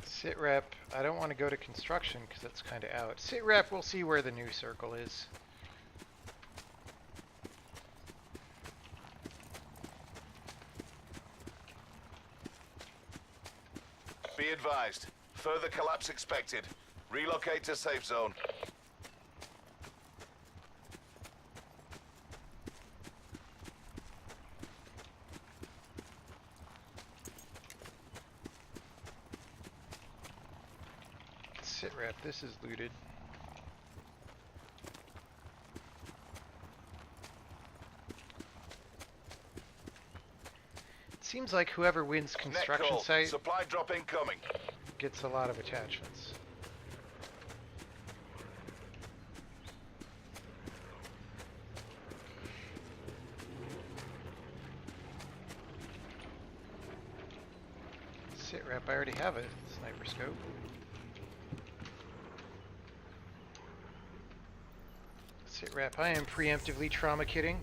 SITREP, I don't want to go to construction because that's kind of out. SITREP, we'll see where the new circle is. Be advised. Further collapse expected. Relocate to safe zone. SITREP, this is looted. It seems like whoever wins construction site Supply drop incoming. gets a lot of attachments. SITREP, I already have a sniper scope. SITREP, I am preemptively trauma kitting.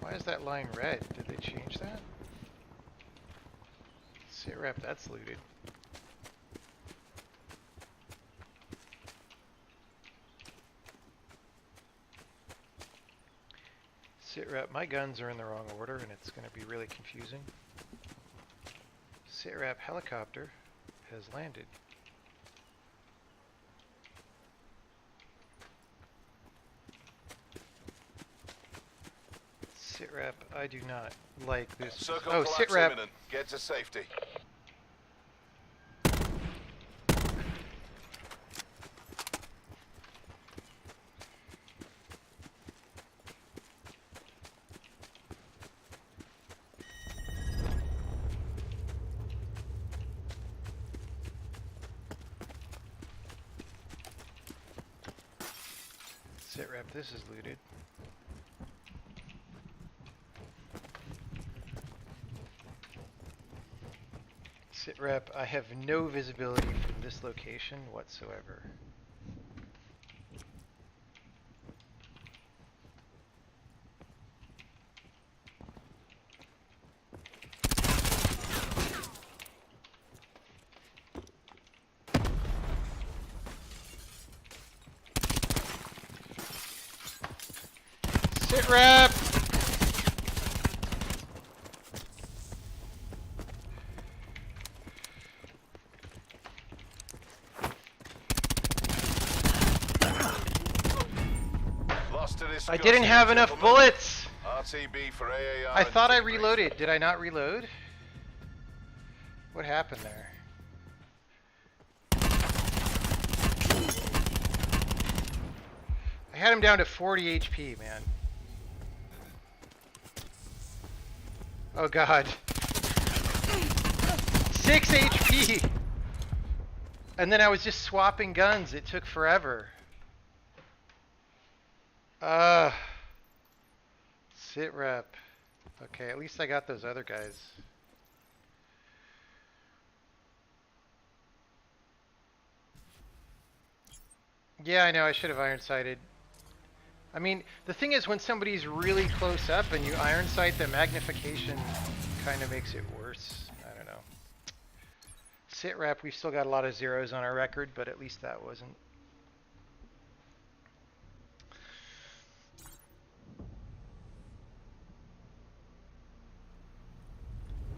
Why is that line red? Did they change that? SITREP, that's looted. SITREP, my guns are in the wrong order and it's going to be really confusing. SITREP, helicopter has landed. SITREP, I do not like this. Circle Oh, collapse SITREP. imminent. Get to safety. SITREP, this is looted. SITREP, I have no visibility from this location whatsoever. SITREP! Lost to this. I didn't have enough bullets! RTB for AAR. I thought I and debrief. reloaded. Did I not reload? What happened there? I had him down to 40 HP, man. Oh god. 6 HP! And then I was just swapping guns. It took forever. SITREP. Okay, at least I got those other guys. Yeah, I know, I should have iron sighted. I mean, the thing is when somebody's really close up and you iron sight, the magnification kind of makes it worse. I don't know. SITREP, we've still got a lot of zeros on our record, but at least that wasn't.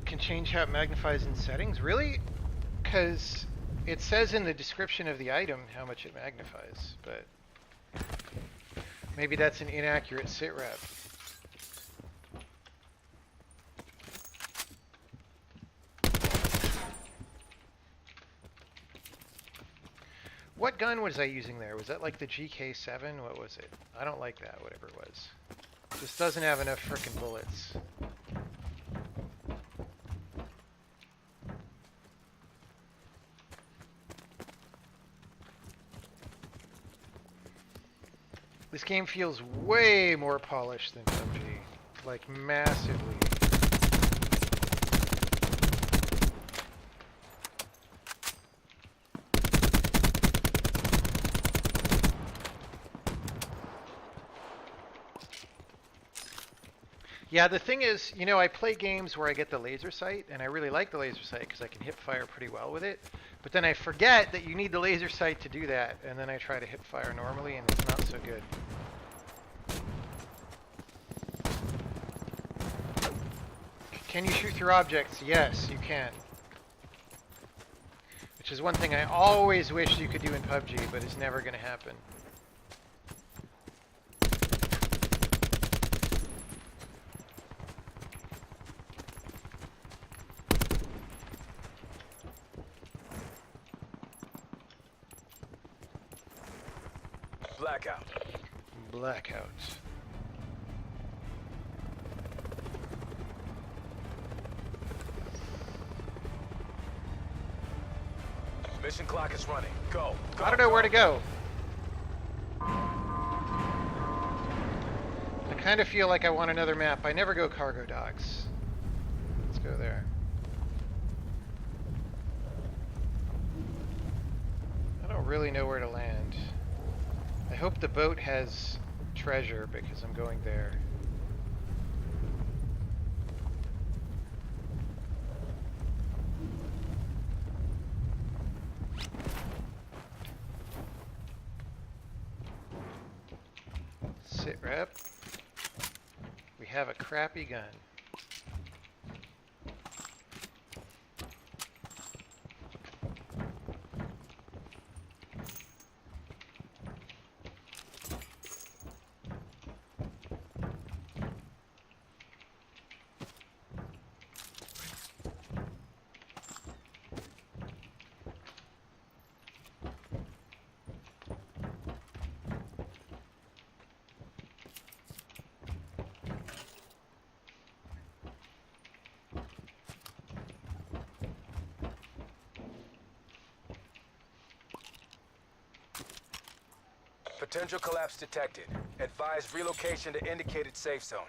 Can change how it magnifies in settings? Really? Because it says in the description of the item how much it magnifies, but maybe that's an inaccurate SITREP. What gun was I using there? Was that like the GK7? What was it? I don't like that, whatever it was. Just doesn't have enough frickin' bullets. This game feels way more polished than PUBG. Like, massively. Yeah, the thing is, you know, I play games where I get the laser sight, and I really like the laser sight because I can hip fire pretty well with it. But then I forget that you need the laser sight to do that, and then I try to hip fire normally, and it's not so good. Can you shoot through objects? Yes, you can. Which is one thing I always wish you could do in PUBG, but it's never going to happen. Blackout. Blackout. Mission clock is running. Go. Go. I don't know where to go. I kind of feel like I want another map. I never go cargo docks. Let's go there. I don't really know where to land. I hope the boat has treasure because I'm going there. SITREP. We have a crappy gun. Potential collapse detected. Advise relocation to indicated safe zone.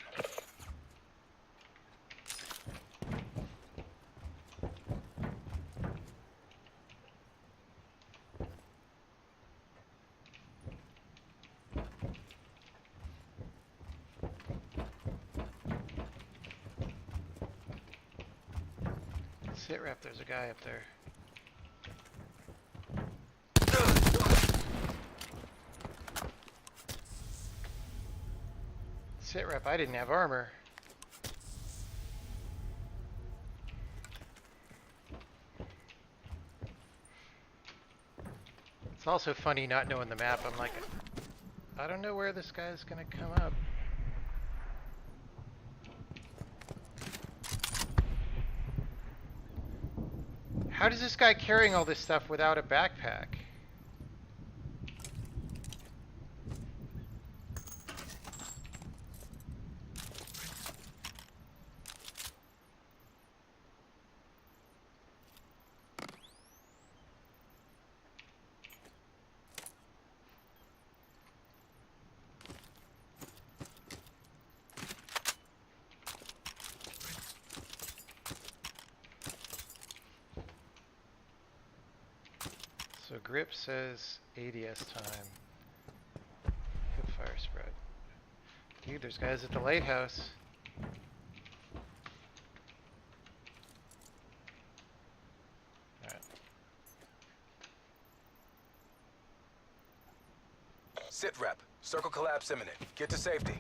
SITREP, there's a guy up there. SITREP, I didn't have armor. It's also funny not knowing the map. I'm like, I don't know where this guy's gonna come up. How does this guy carrying all this stuff without a backpack? So grip says ADS time. Hipfire spread. Dude, there's guys at the lighthouse. Alright. SITREP. Circle collapse imminent. Get to safety.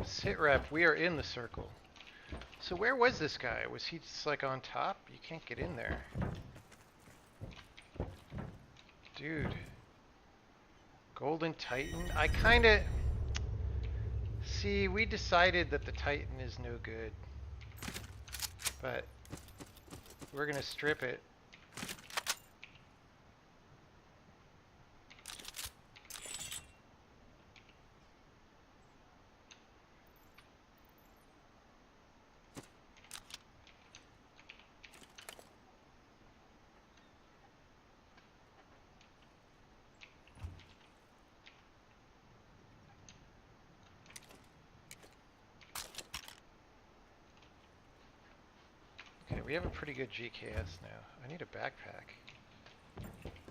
SITREP, we are in the circle. So where was this guy? Was he just like on top? You can't get in there. Dude. Golden Titan? I kinda... See, we decided that the Titan is no good. But we're gonna strip it. Okay, we have a pretty good GKS now. I need a backpack.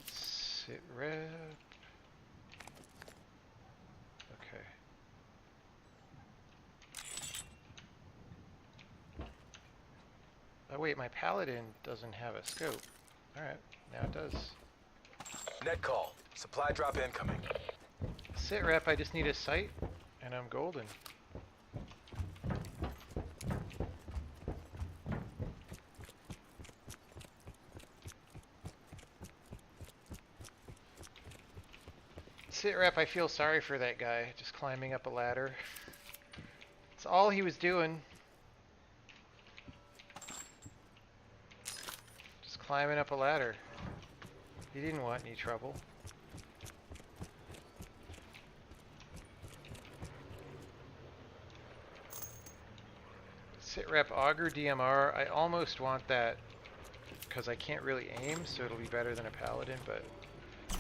SITREP. Okay. Oh wait, my paladin doesn't have a scope. Alright, now it does. Net call. Supply drop incoming. SITREP, I just need a sight, and I'm golden. SITREP, I feel sorry for that guy, just climbing up a ladder. That's all he was doing. Just climbing up a ladder. He didn't want any trouble. SITREP Augur DMR, I almost want that because I can't really aim, so it'll be better than a paladin, but...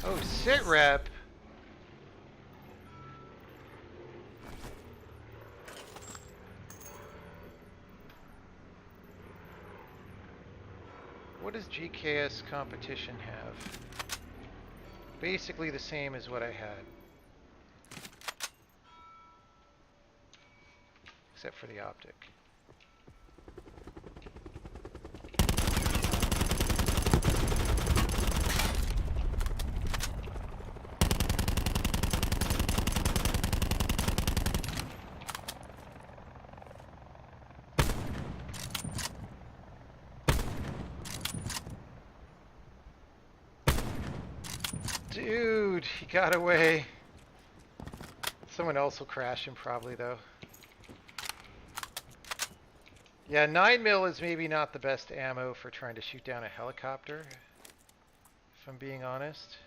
Oh, SITREP! What does GKS competition have? Basically the same as what I had. Except for the optic. Dude, he got away. Someone else will crash him probably though. Yeah, 9mm is maybe not the best ammo for trying to shoot down a helicopter, if I'm being honest.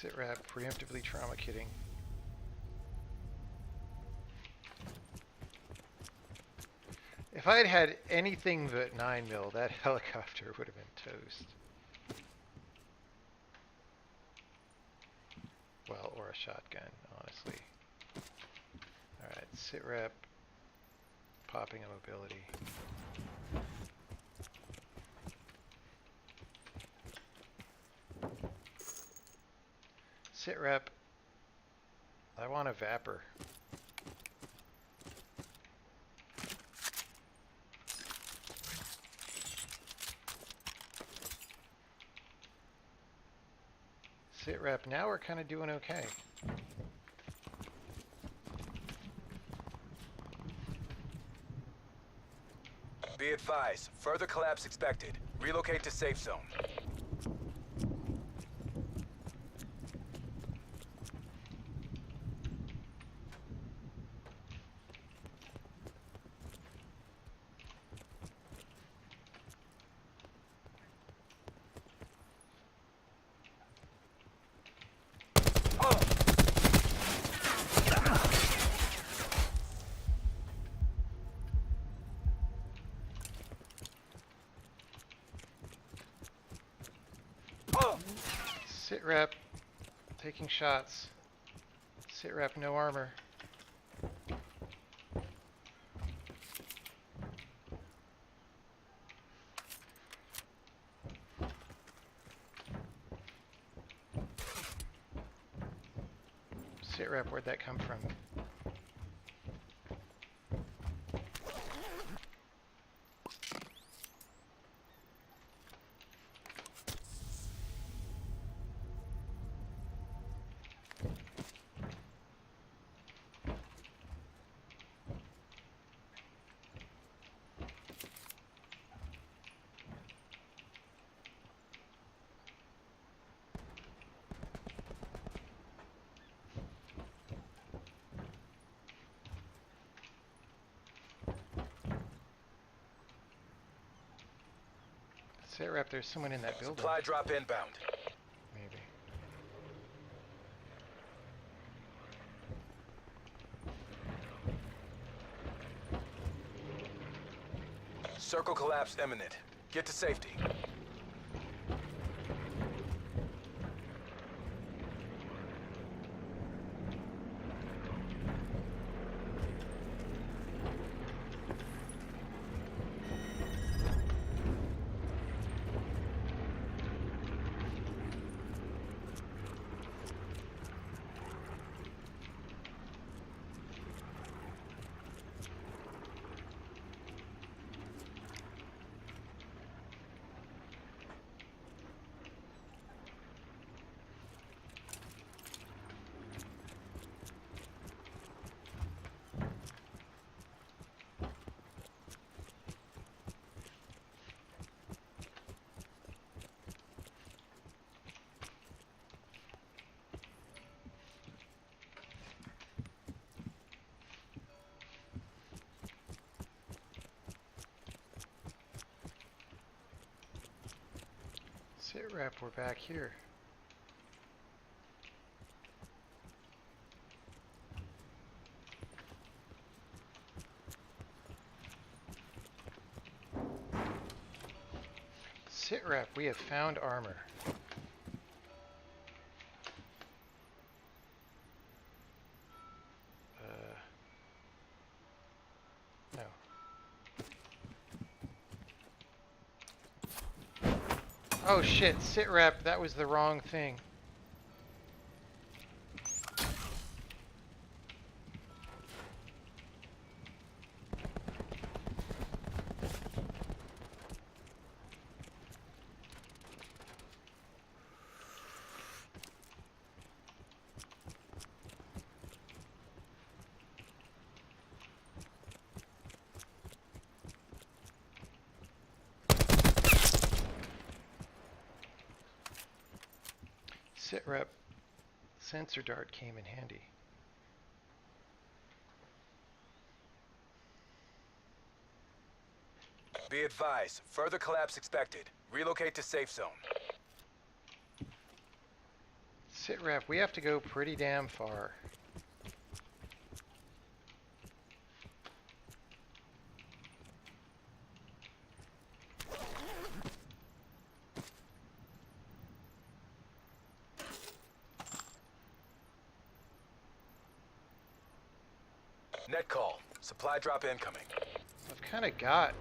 SITREP, preemptively trauma kitting. If I had had anything but 9mm, that helicopter would have been toast. Well, or a shotgun, honestly. Alright, SITREP, popping a mobility. SITREP, I want a vapor. SITREP, now we're kind of doing okay. Be advised, further collapse expected. Relocate to safe zone. SITREP, taking shots. SITREP, no armor. SITREP, where'd that come from? SITREP, there's someone in that building. Supply drop inbound. Maybe. Circle collapse imminent. Get to safety. SITREP, we're back here. SITREP, we have found armor. No. Oh shit, SITREP, that was the wrong thing. SITREP, sensor dart came in handy. Be advised, further collapse expected. Relocate to safe zone. SITREP, we have to go pretty damn far. Net call. Supply drop incoming. I've kind of got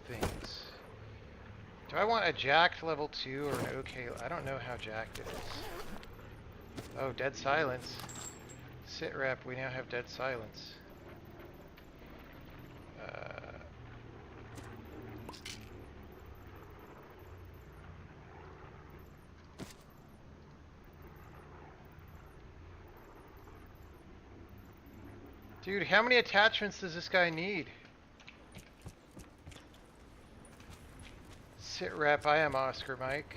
things. Do I want a jacked level 2 or an okay? I don't know how jacked it is. Oh, dead silence. SITREP, we now have dead silence. Dude, how many attachments does this guy need? SITREP, I am Oscar Mike.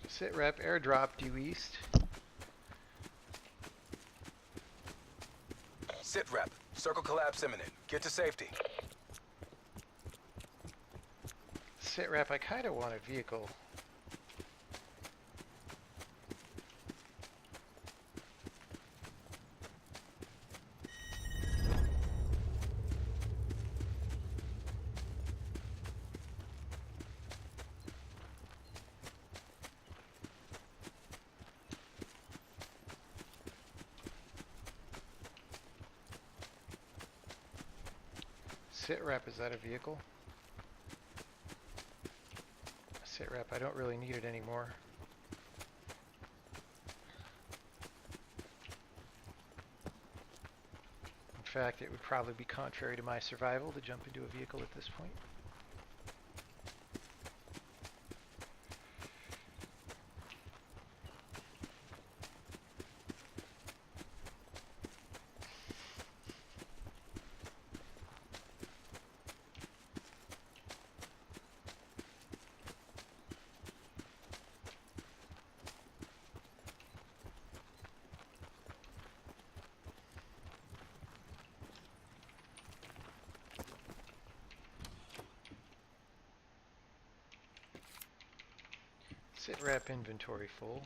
SITREP, airdrop due east. SITREP. Circle collapse imminent. Get to safety. SITREP, I kind of want a vehicle. SITREP, is that a vehicle? SITREP, I don't really need it anymore. In fact, it would probably be contrary to my survival to jump into a vehicle at this point. SITREP inventory full.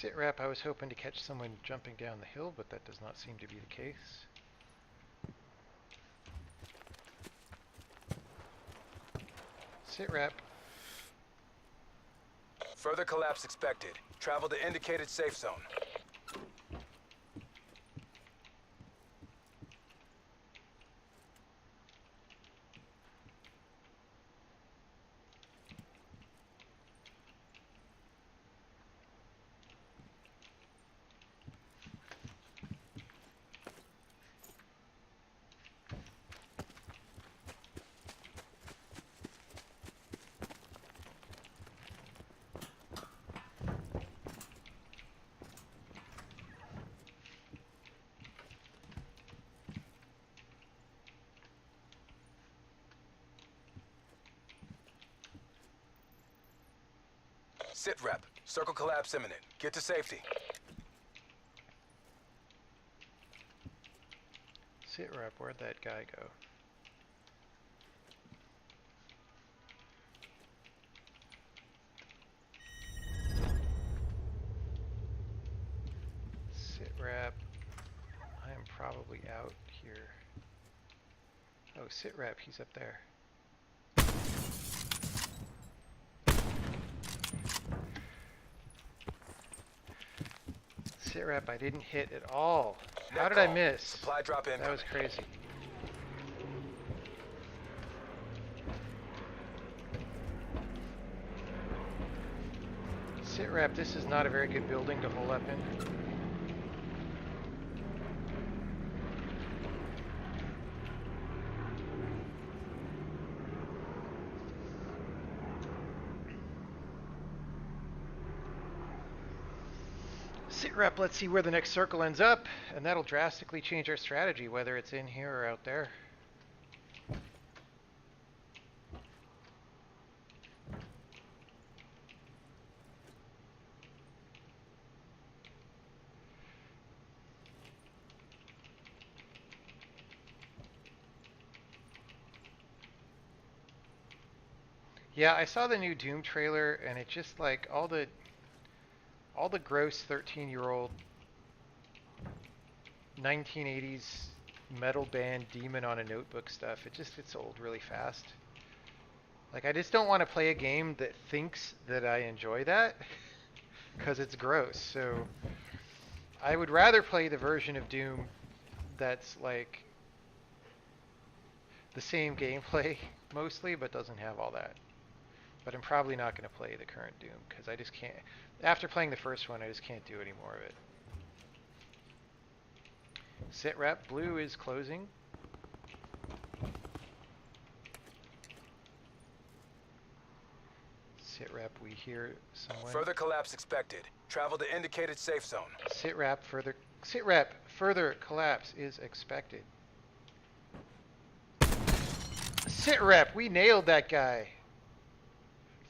SITREP, I was hoping to catch someone jumping down the hill, but that does not seem to be the case. SITREP. Further collapse expected. Travel to indicated safe zone. SITREP. Circle collapse imminent. Get to safety. SITREP, where'd that guy go? SITREP, I am probably out here. Oh, SITREP, he's up there. SITREP, I didn't hit at all. How did I miss? Supply drop incoming. That was crazy. SITREP, this is not a very good building to hole up in. SITREP, let's see where the next circle ends up, and that'll drastically change our strategy, whether it's in here or out there. Yeah, I saw the new Doom trailer, and it just like all the gross 13-year-old 1980s metal band demon on a notebook stuff. It just gets old really fast. Like, I just don't want to play a game that thinks that I enjoy that because it's gross. So I would rather play the version of Doom that's like the same gameplay mostly, but doesn't have all that. But I'm probably not going to play the current Doom because I just can't. After playing the first one, I just can't do any more of it. SITREP, blue is closing. SITREP, we hear someone. Further collapse expected. Travel to indicated safe zone. SITREP, further collapse is expected. SITREP, we nailed that guy.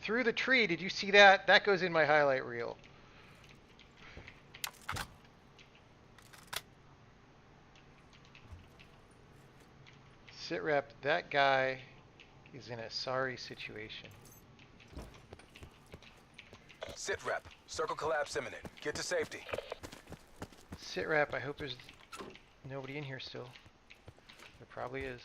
Through the tree, did you see that? That goes in my highlight reel. SITREP, that guy is in a sorry situation. SITREP, circle collapse imminent. Get to safety. SITREP, I hope there's nobody in here still. There probably is.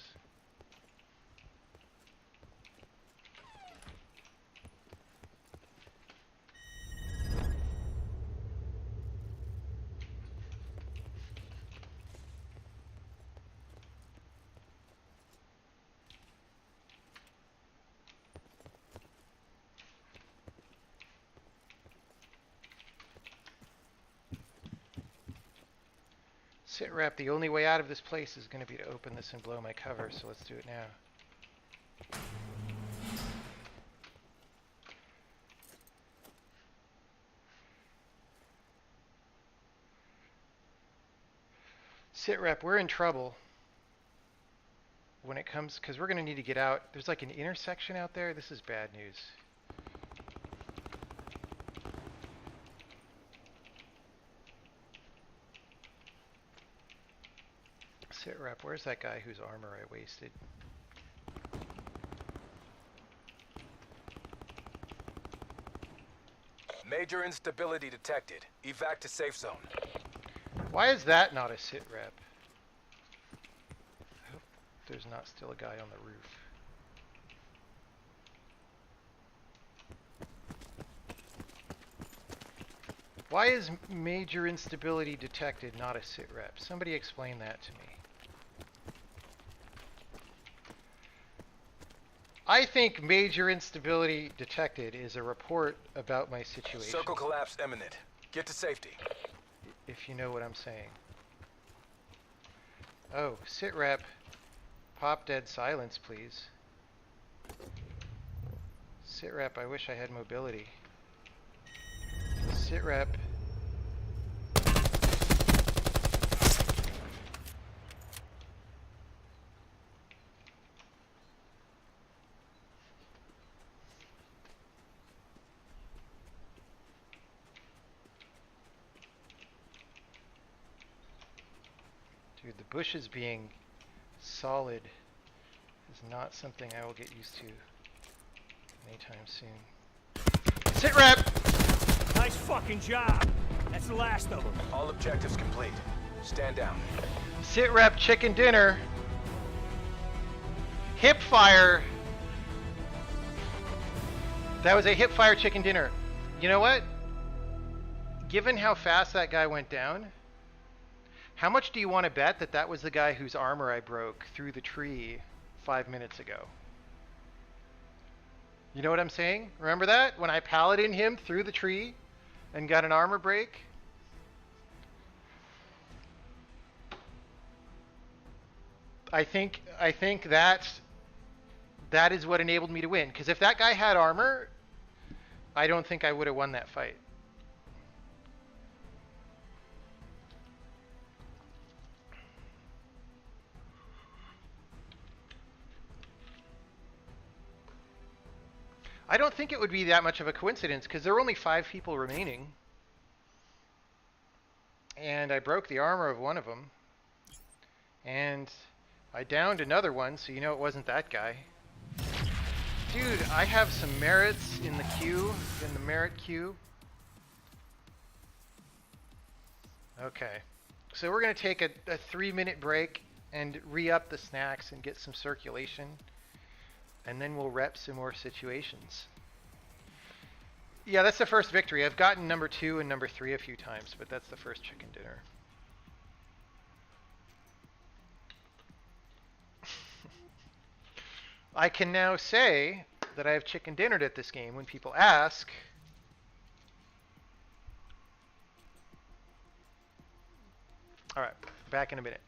SITREP, the only way out of this place is going to be to open this and blow my cover, so let's do it now. SITREP, we're in trouble when it comes, because we're going to need to get out. There's like an intersection out there. This is bad news. SITREP, where's that guy whose armor I wasted? Major instability detected. Evac to safe zone. Why is that not a SITREP? I hope there's not still a guy on the roof. Why is major instability detected not a SITREP? Somebody explain that to me. I think major instability detected is a report about my situation. Circle collapse imminent. Get to safety. If you know what I'm saying. Oh, SITREP, pop dead silence, please. SITREP, I wish I had mobility. SITREP. Dude, the bushes being solid is not something I will get used to anytime soon. SITREP! Nice fucking job. That's the last of them. All objectives complete. Stand down. SITREP chicken dinner. Hip fire. That was a hip fire chicken dinner. You know what? Given how fast that guy went down, how much do you want to bet that that was the guy whose armor I broke through the tree 5 minutes ago? You know what I'm saying? Remember that? When I paladined him through the tree and got an armor break? I think that is what enabled me to win. Because if that guy had armor, I don't think I would have won that fight. I don't think it would be that much of a coincidence because there are only 5 people remaining. And I broke the armor of one of them. And I downed another one, so you know it wasn't that guy. Dude, I have some merits in the queue, in the merit queue. Okay. So we're going to take a 3-minute break and re-up the snacks and get some circulation. And then we'll rep some more situations. Yeah, that's the first victory. I've gotten number 2 and number 3 a few times, but that's the first chicken dinner. I can now say that I have chicken dinnered at this game when people ask. All right, back in a minute.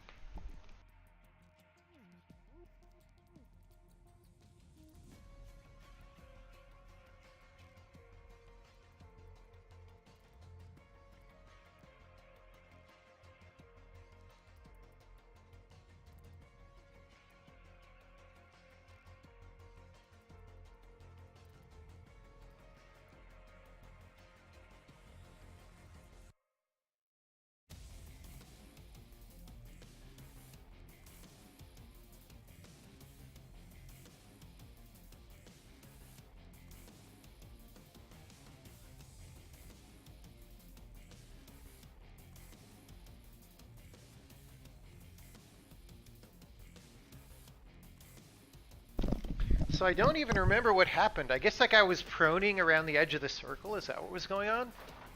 So I don't even remember what happened. I guess like I was proning around the edge of the circle. Is that what was going on?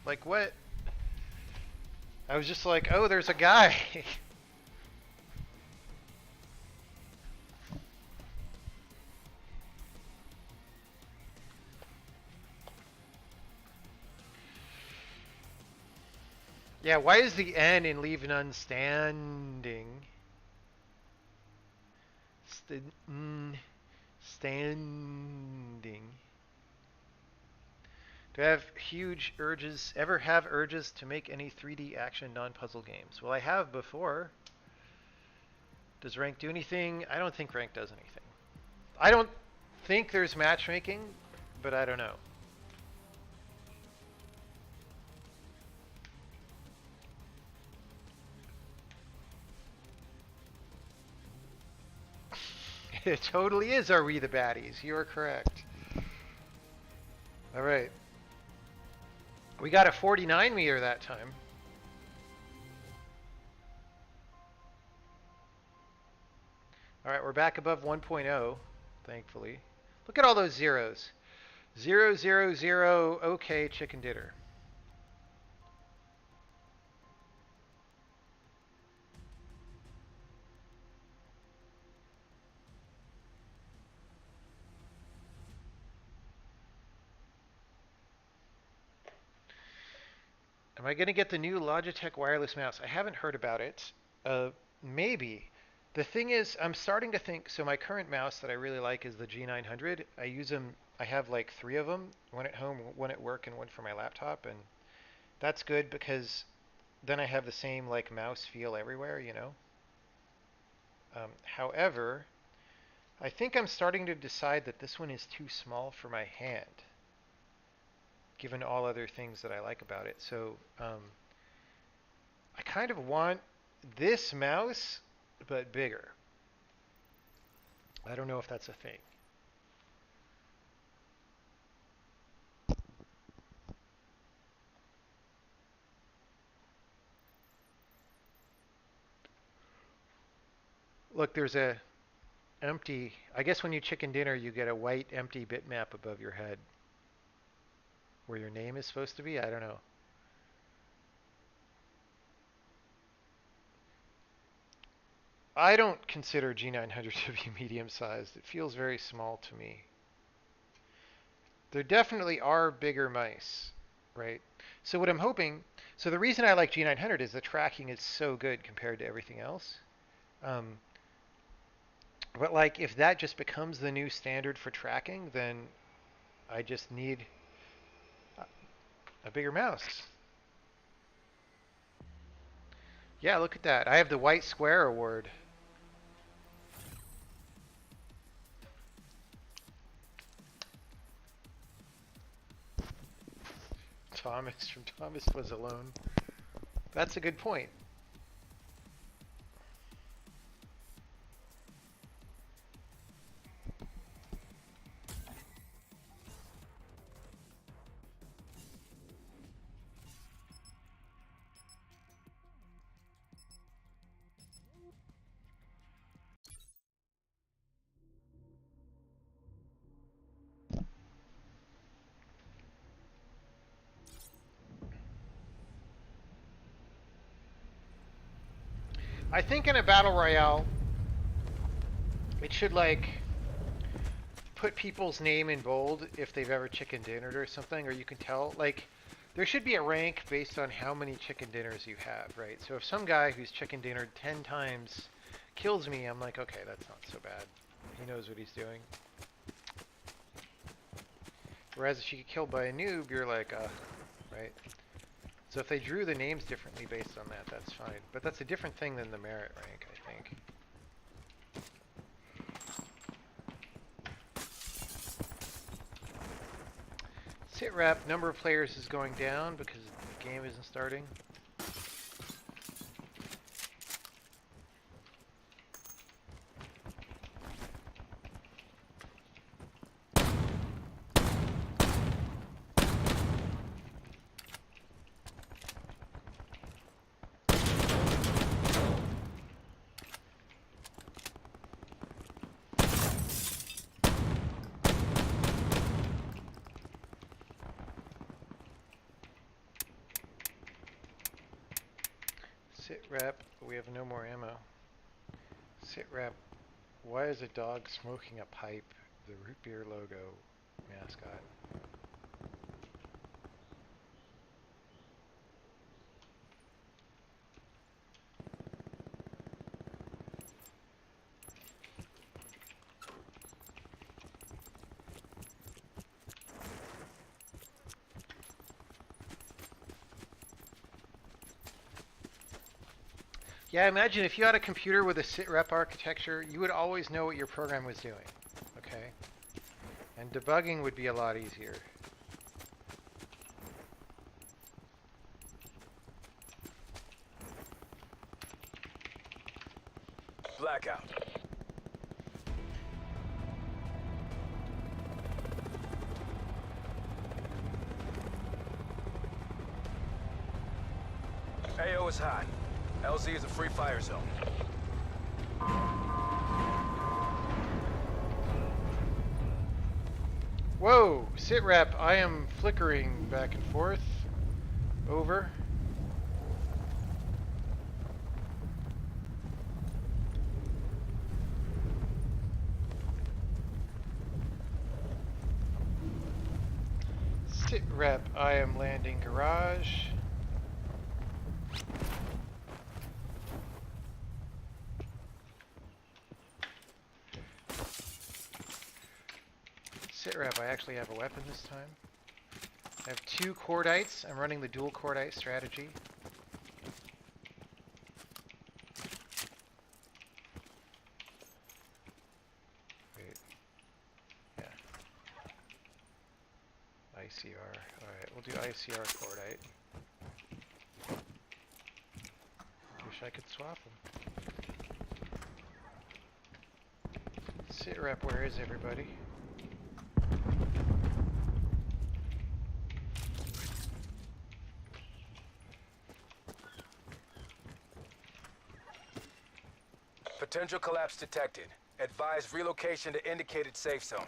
Like what? I was just like, oh, there's a guy. Yeah, why is the N in leave none standing? Standing. Do I have ever have urges to make any 3D action non-puzzle games? Well, I have before. Does rank do anything? I don't think rank does anything. I don't think there's matchmaking, but I don't know. It totally is Are We the Baddies. You are correct. All right. We got a 49 meter that time. All right, we're back above 1.0, thankfully. Look at all those zeros. 0, 0, 0, okay, chicken dinner. Am I going to get the new Logitech wireless mouse? I haven't heard about it. Maybe. The thing is, I'm starting to think, so my current mouse that I really like is the G900. I use them, I have like 3 of them, one at home, one at work, and one for my laptop, and that's good because then I have the same like mouse feel everywhere, you know? However, I think I'm starting to decide that this one is too small for my hand, given all other things that I like about it. So I kind of want this mouse, but bigger. I don't know if that's a thing. Look, there's a empty, I guess when you chicken dinner, you get a white empty bitmap above your head where your name is supposed to be. I don't know. I don't consider G900 to be medium-sized. It feels very small to me. There definitely are bigger mice, right? So what I'm hoping, so the reason I like G900 is the tracking is so good compared to everything else. But like if that just becomes the new standard for tracking, then I just need a bigger mouse. Yeah, look at that. I have the White Square Award. Thomas from Thomas Was Alone. That's a good point. I think in a battle royale, it should like put people's name in bold if they've ever chicken dinnered or something, or you can tell. Like, there should be a rank based on how many chicken dinners you have, right? So if some guy who's chicken dinnered 10 times kills me, I'm like, okay, that's not so bad. He knows what he's doing. Whereas if you get killed by a noob, you're like, right? So if they drew the names differently based on that, that's fine. But that's a different thing than the merit rank, I think. SITREP, number of players is going down because the game isn't starting. SITREP, we have no more ammo. SITREP, why is a dog smoking a pipe? The root beer logo mascot. Yeah, imagine if you had a computer with a SITREP architecture, you would always know what your program was doing, okay? And debugging would be a lot easier. Blackout. AO is hot. LZ is a free fire zone. Whoa, SITREP, I am flickering back and forth. Over. SITREP, I am landing garage. SITREP, I actually have a weapon this time. I have 2 cordites. I'm running the dual cordite strategy. Wait. Yeah. ICR. Alright, we'll do ICR cordite. Wish I could swap them. SITREP, where is everybody? Potential collapse detected. Advise relocation to indicated safe zone.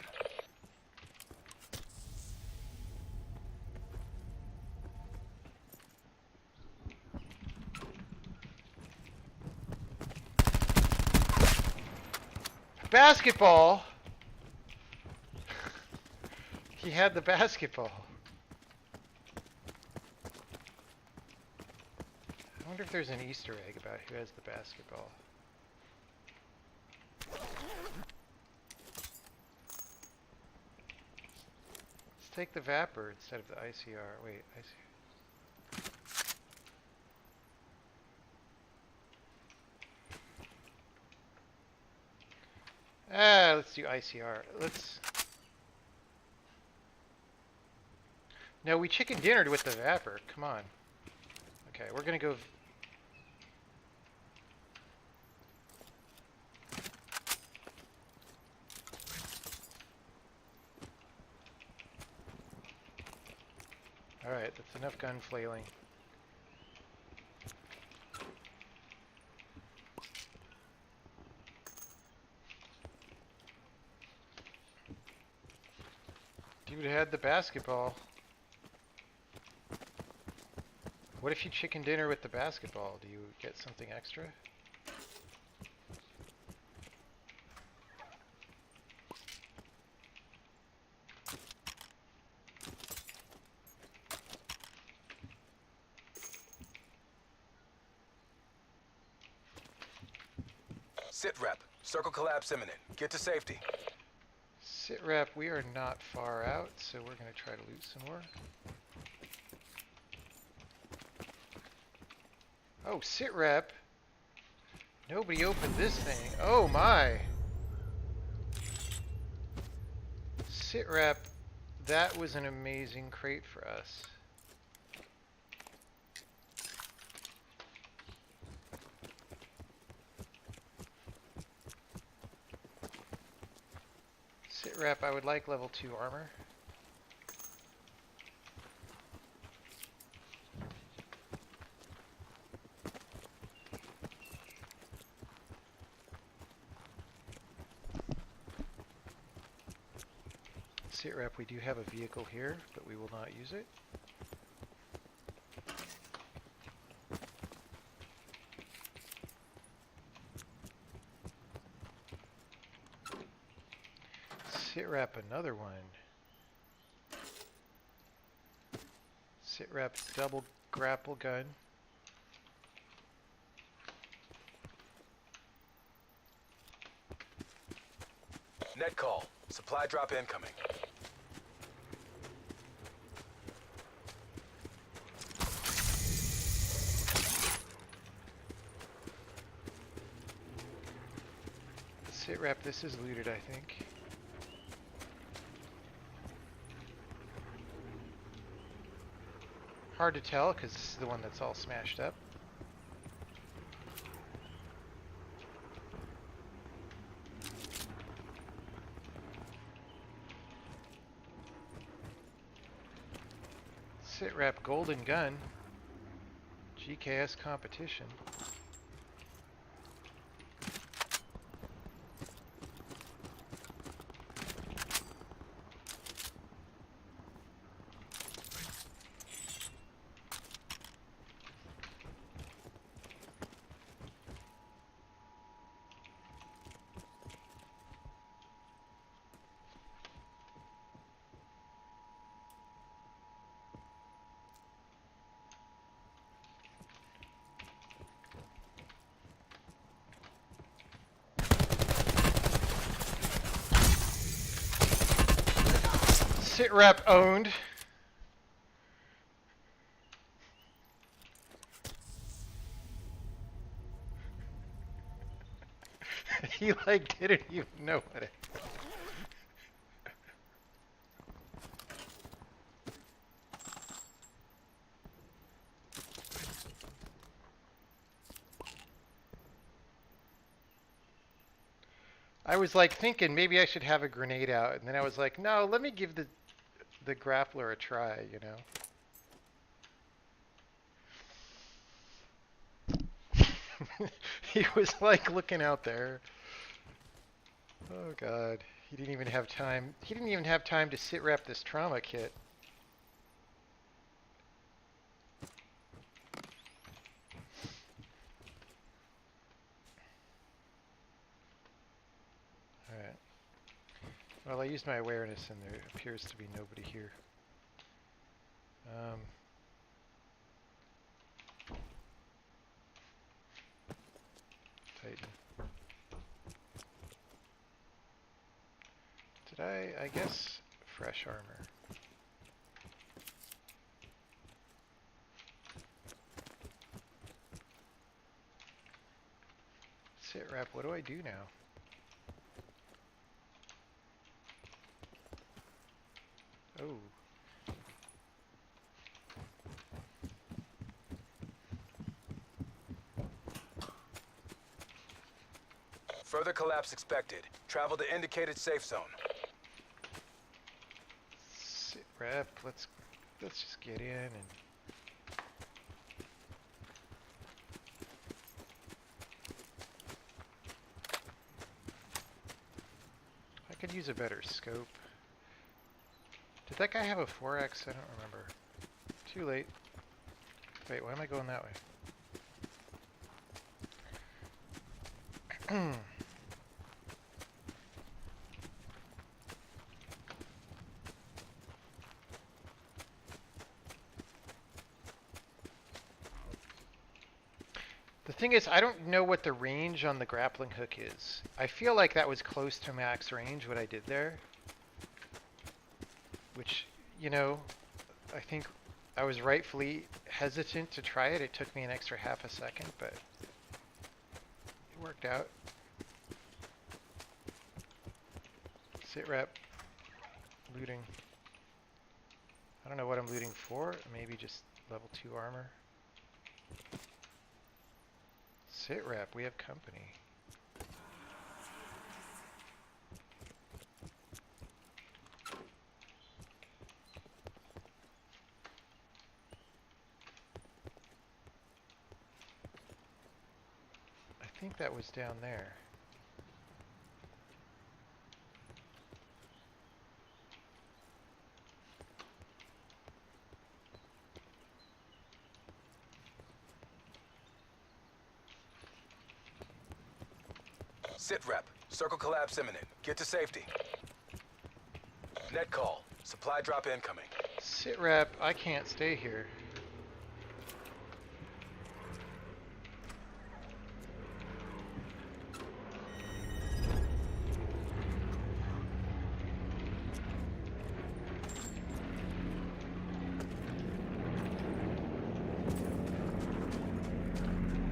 Basketball! He had the basketball. I wonder if there's an Easter egg about who has the basketball. Let's take the Vapor instead of the ICR. Wait, ICR. Let's do ICR. No, we chicken dinnered with the Vapor. Come on. Okay, we're gonna go. Alright, that's enough gun flailing. Dude had the basketball. What if you chicken dinner with the basketball? Do you get something extra? SITREP. Circle collapse imminent. Get to safety. SITREP, we are not far out, so we're going to try to loot some more. Oh, SITREP. Nobody opened this thing. Oh my. SITREP, that was an amazing crate for us. SITREP, I would like level 2 armor. SITREP, we do have a vehicle here, but we will not use it. SITREP, another one. SITREP, double grapple gun. Net call. Supply drop incoming. SITREP, this is looted, I think. Hard to tell, because this is the one that's all smashed up. SITREP, golden gun. GKS competition. SITREP owned. He like didn't even know what it. I was like thinking maybe I should have a grenade out, and then I was like, no, let me give the grappler a try, you know. He was like looking out there. Oh god, he didn't even have time. He didn't even have time to SITREP this trauma kit. Alright. Well, I used my awareness and there appears to be nobody here. Titan. Did I guess fresh armor. SITREP, what do I do now? Oh. Further collapse expected. Travel to indicated safe zone. SITREP, let's just get in and... I could use a better scope. Did that guy have a 4X? I don't remember. Too late. Wait, why am I going that way? The thing is, I don't know what the range on the grappling hook is. I feel like that was close to max range, what I did there. Which, you know, I think I was rightfully hesitant to try it. It took me an extra half a second, but it worked out. SITREP. Looting. I don't know what I'm looting for. Maybe just level 2 armor. SITREP, we have company. I think that was down there. SITREP. Circle collapse imminent. Get to safety. Net call. Supply drop incoming. SITREP, I can't stay here.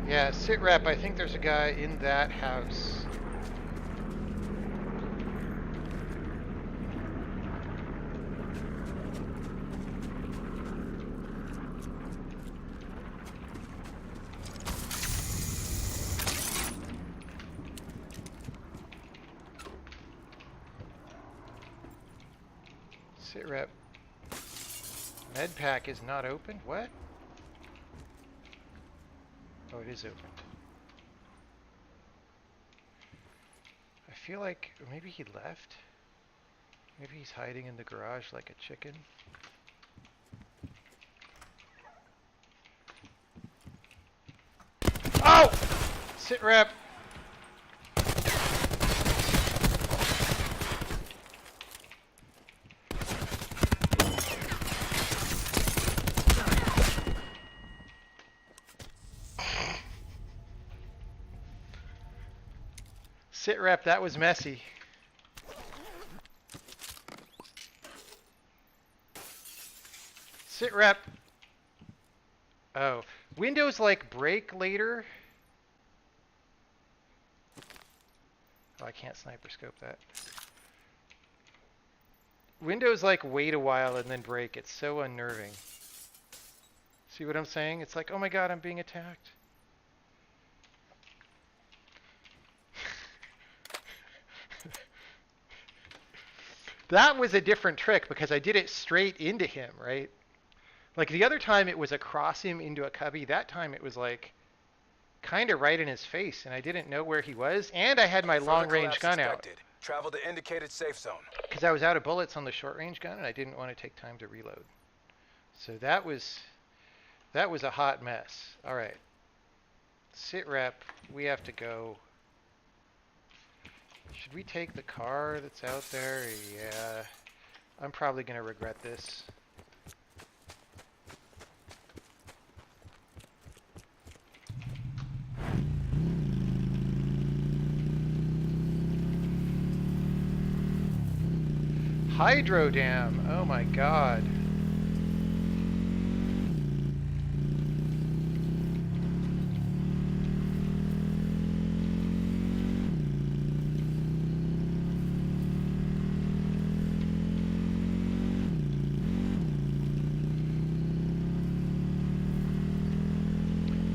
Yeah, SITREP, I think there's a guy in that house. SITREP. Medpack is not open? What? Oh, it is opened. I feel like maybe he left. Maybe he's hiding in the garage like a chicken. Oh! SITREP! SITREP, that was messy. SITREP. Oh, Windows like break later. Oh, I can't sniper scope that. Windows like wait a while and then break. It's so unnerving. See what I'm saying? It's like, oh my god, I'm being attacked. That was a different trick because I did it straight into him, right? Like the other time it was across him into a cubby. That time it was like kind of right in his face and I didn't know where he was. And I had my long range gun out. Travel to indicated safe zone. Because I was out of bullets on the short range gun and I didn't want to take time to reload. So that was a hot mess. All right. SITREP, we have to go. Should we take the car that's out there? Yeah. I'm probably going to regret this. Hydro dam. Oh my god.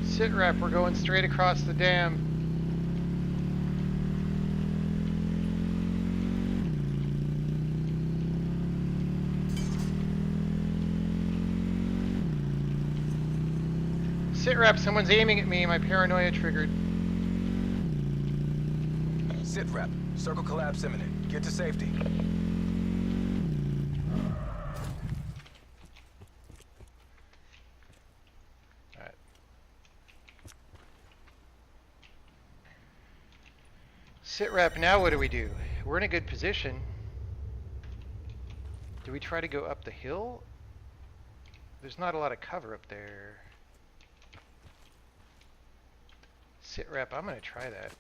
SITREP, we're going straight across the dam. Sit rep, someone's aiming at me. My paranoia triggered. SITREP. Circle collapse imminent. Get to safety. Alright. Sit rep, now what do we do? We're in a good position. Do we try to go up the hill? There's not a lot of cover up there. Sit rep, I'm gonna try that.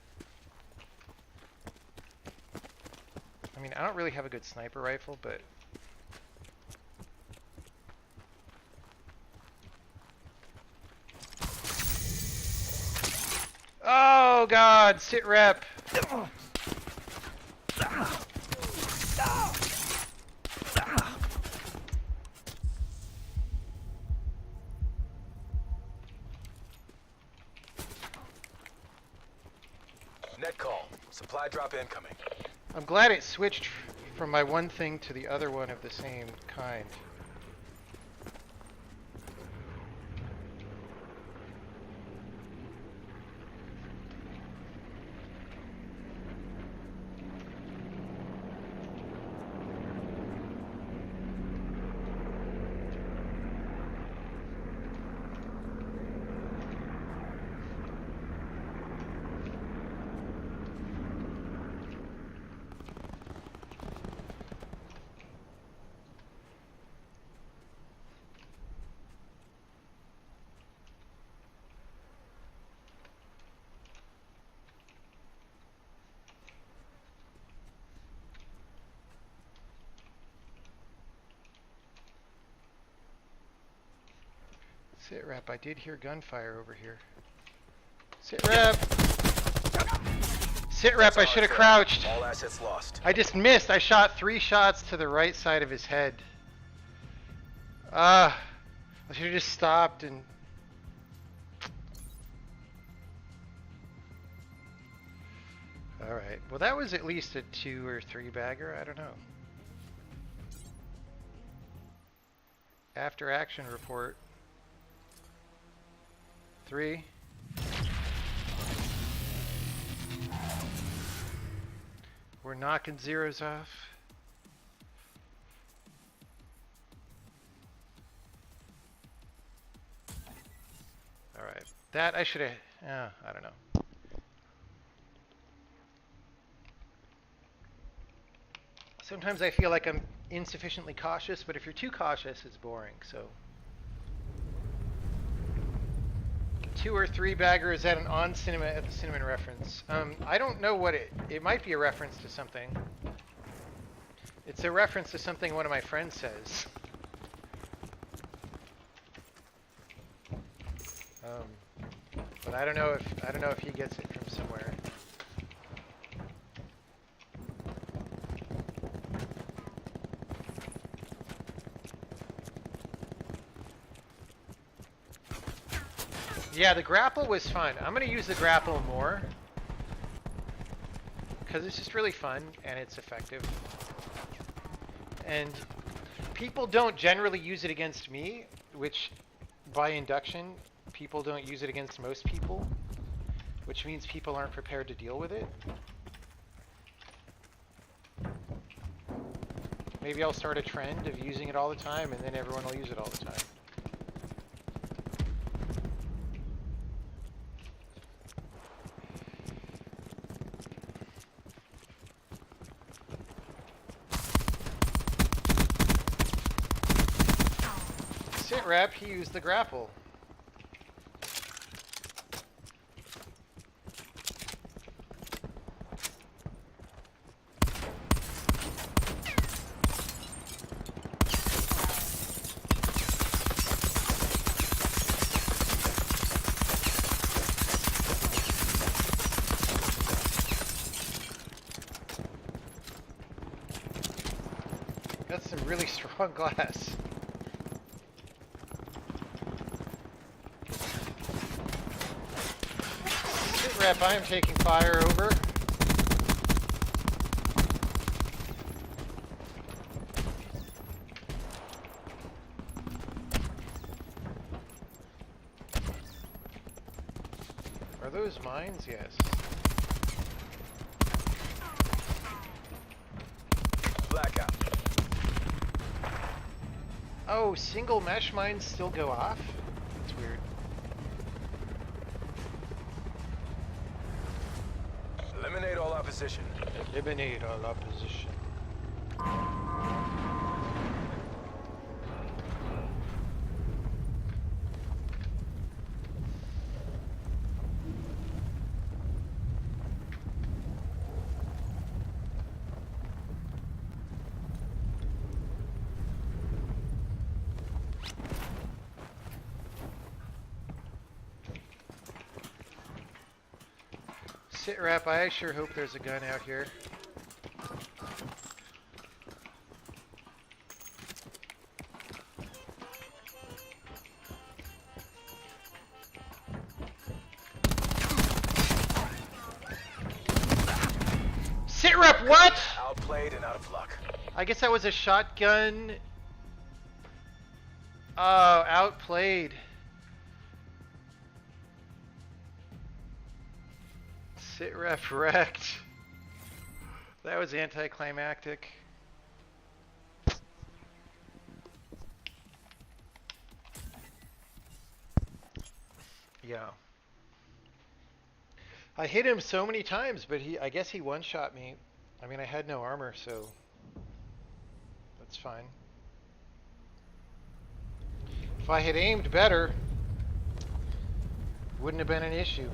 I mean, I don't really have a good sniper rifle, but... Oh god, sit rep! Net call. Supply drop incoming. I'm glad it switched from my one thing to the other one of the same kind. Sit rep, I did hear gunfire over here. Sit rep! Sit rep, I should have crouched. All assets lost. I just missed. I shot 3 shots to the right side of his head. I should have just stopped and... Alright, well that was at least a 2 or 3 bagger, I don't know. After action report. 3. We're knocking zeros off. Alright, that I should have, I don't know. Sometimes I feel like I'm insufficiently cautious, but if you're too cautious, it's boring, so. 2 or 3 bagger, is that an on cinema at the cinnamon reference? I don't know what it might be a reference to something. It's a reference to something one of my friends says. But I don't know if he gets it from somewhere. Yeah, the grapple was fun. I'm going to use the grapple more. Because it's just really fun and it's effective. And people don't generally use it against me, which by induction, people don't use it against most people, which means people aren't prepared to deal with it. Maybe I'll start a trend of using it all the time and then everyone will use it all the time. Rep, he used the grapple. That's some really strong glass. Rep, I am taking fire over. Are those mines? Yes. Blackout. Oh, single mesh mines still go off? That's weird. Eliminate all opposition. Eliminate all opposition. SITREP, I sure hope there's a gun out here. SITREP, what? Outplayed and out of luck. I guess that was a shotgun. Oh, outplayed. SITREP wrecked. That was anticlimactic. Yeah. I hit him so many times, but I guess he one-shot me. I mean, I had no armor, so that's fine. If I had aimed better, wouldn't have been an issue.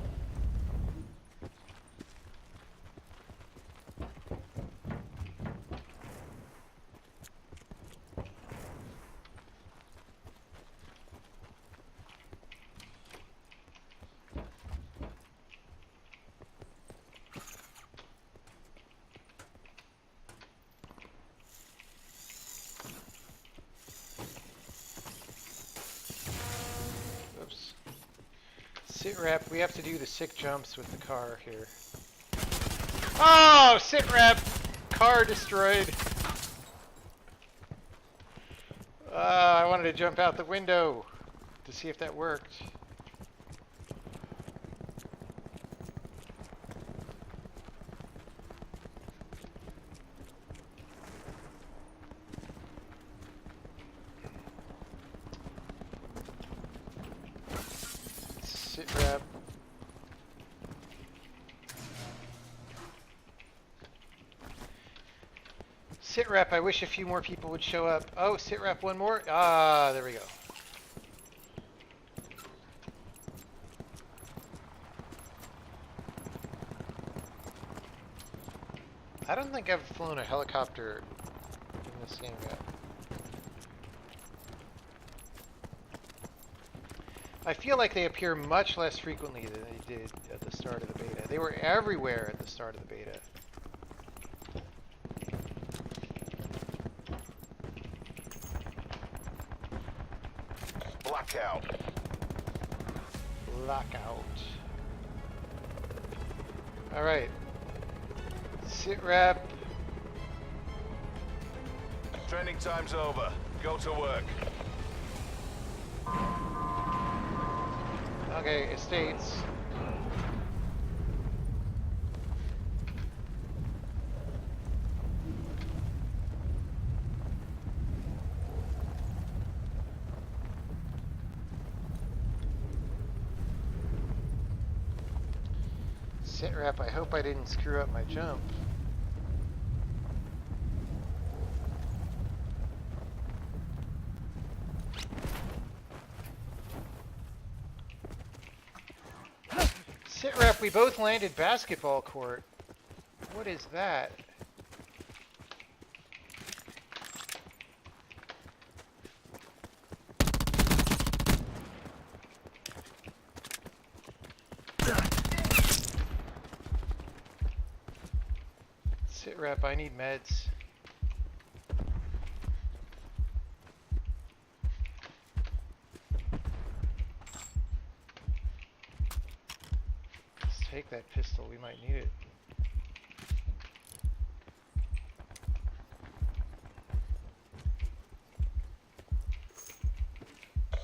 SITREP, we have to do the sick jumps with the car here. Oh, SITREP! Car destroyed. I wanted to jump out the window to see if that worked. SITREP. SITREP, I wish a few more people would show up. Oh, SITREP, one more? Ah, there we go. I don't think I've flown a helicopter in this game yet. I feel like they appear much less frequently than they did at the start of the beta. They were everywhere at the start of the beta. Blackout. Blackout. Alright. SITREP. Training time's over. Go to work. Okay, estates. SITREP, I hope I didn't screw up my jump. SITREP, we both landed basketball court. What is that? SITREP, I need meds. Let's take that pistol, we might need it.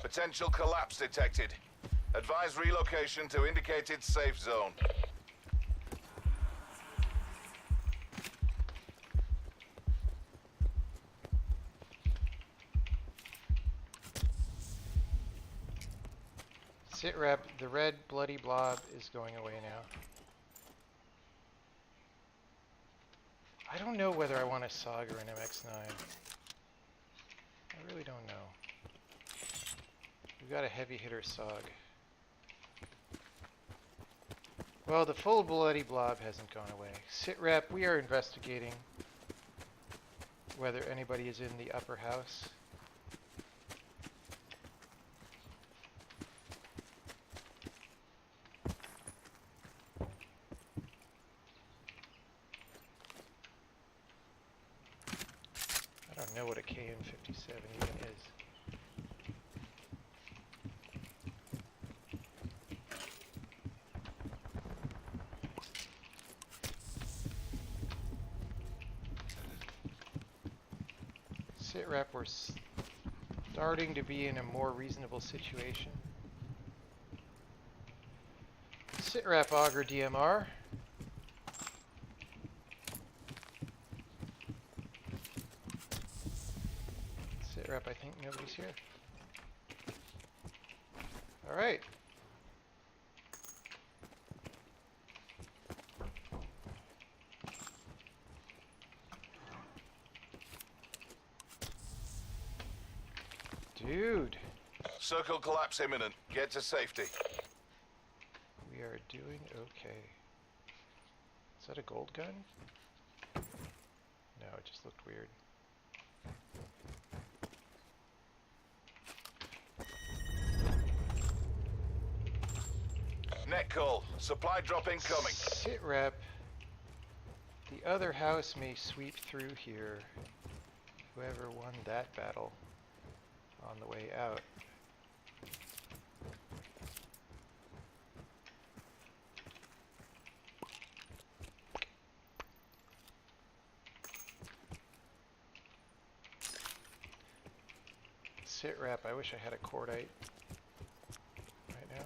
Potential collapse detected. Advise relocation to indicated safe zone. SITREP, the red bloody blob is going away now. I don't know whether I want a SOG or an MX-9. I really don't know. We've got a heavy hitter SOG. Well, the full bloody blob hasn't gone away. SITREP, we are investigating whether anybody is in the upper house. I don't know what a KN-57 even is. SITREP, we're starting to be in a more reasonable situation. SITREP, Auger DMR. SITREP, I think nobody's here. All right. Dude, Circle collapse imminent. Get to safety. we are doing okay. Is that a gold gun? No, it just looked weird. Net call. Supply drop incoming. SITREP, the other house may sweep through here. Whoever won that battle on the way out. SITREP, I wish I had a cordite right now.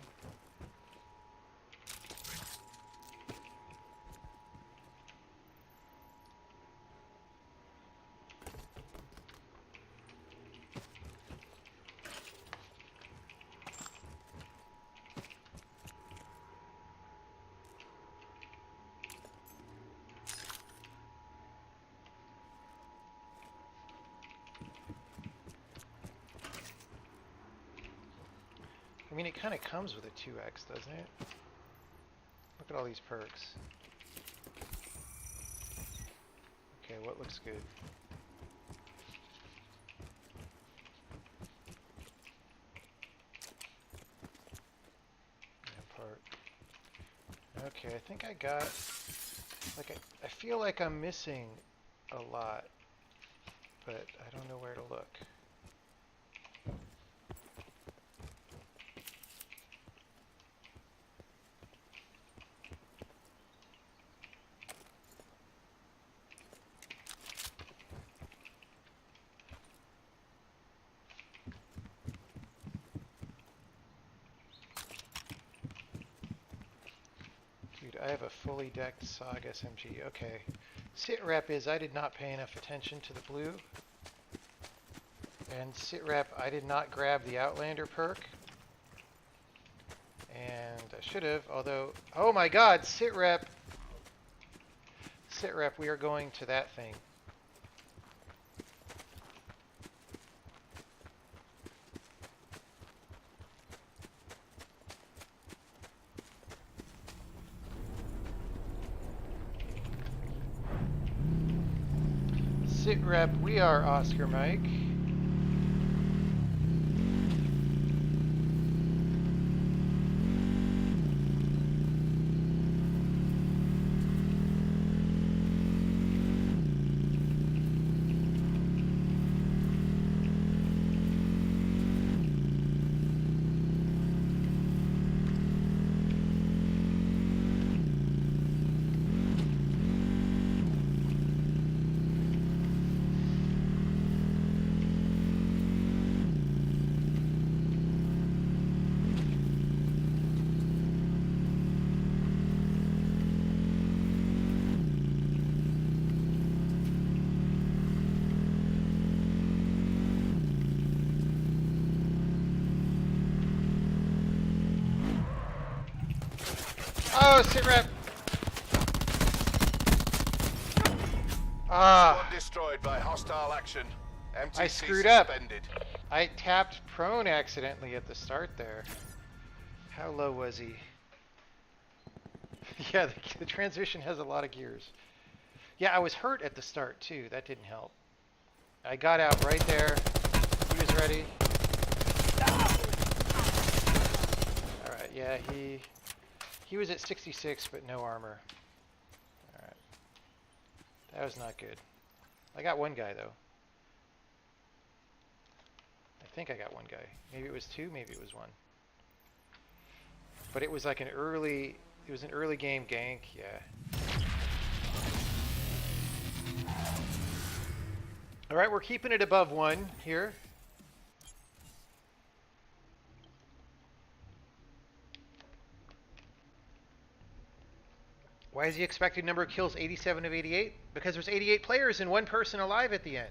I mean, it kind of comes with a 2X, doesn't it? Look at all these perks. Okay, what looks good? Part. Okay, I think I got... Like, I feel like I'm missing a lot, but I don't know where to look. I have a fully decked SOG SMG. Okay. SITREP is I did not pay enough attention to the blue. And SITREP, I did not grab the Outlander perk. And I should have, although... Oh my god, SITREP! SITREP, we are going to that thing. SITREP, we are Oscar Mike. Oh, sit rep. Ah, Squad destroyed by hostile action. MTC I screwed up. suspended. I tapped prone accidentally at the start there. How low was he? Yeah, the transition has a lot of gears. Yeah, I was hurt at the start too. That didn't help. I got out right there. He was ready. All right, yeah, he was at 66, but no armor. All right, that was not good. I got one guy though. I think I got one guy. Maybe it was two, maybe it was one. But it was like an early game gank, yeah. All right, we're keeping it above 1 here. Why is the expected number of kills 87 of 88? Because there's 88 players and 1 person alive at the end.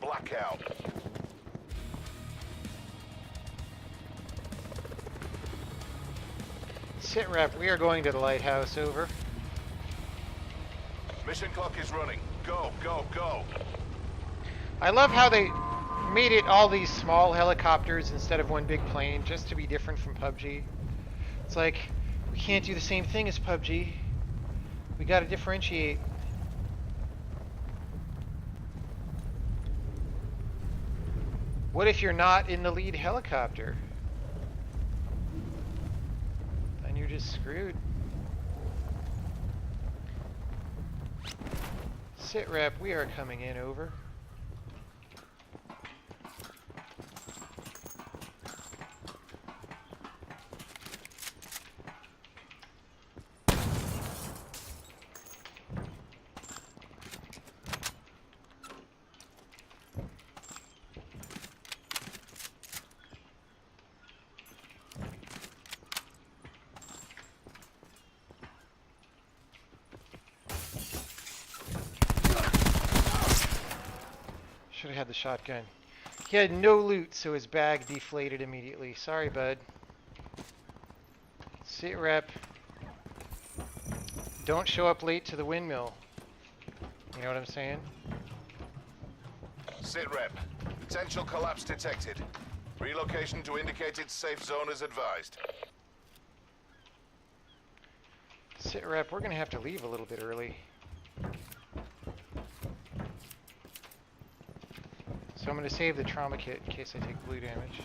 Blackout. Sit rep, we are going to the lighthouse, over. Mission clock is running. Go, go, go. I love how they made it all these small helicopters instead of one big plane, just to be different from PUBG. It's like, we can't do the same thing as PUBG. We gotta differentiate. What if you're not in the lead helicopter? Then you're just screwed. Sit rep, we are coming in, over. Should have had the shotgun. He had no loot, so his bag deflated immediately. Sorry, bud. Sit rep. Don't show up late to the windmill. You know what I'm saying? SITREP. Potential collapse detected. Relocation to indicated safe zone is advised. Sit rep, we're gonna have to leave a little bit early. So I'm gonna save the trauma kit in case I take blue damage.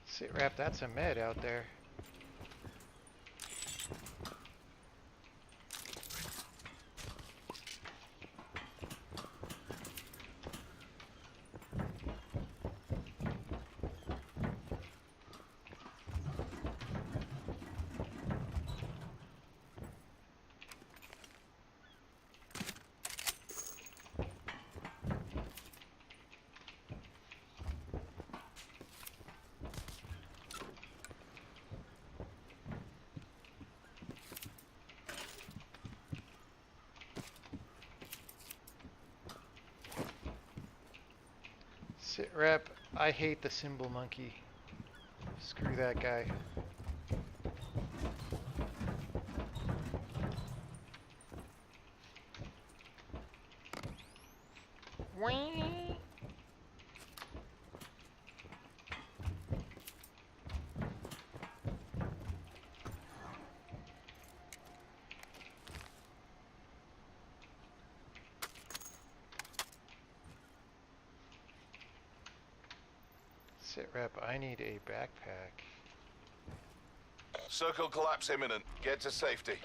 Sit rep, that's a med out there. Sit rep, I hate the symbol monkey. Screw that guy. Whee! SITREP, I need a backpack. Circle collapse imminent. Get to safety.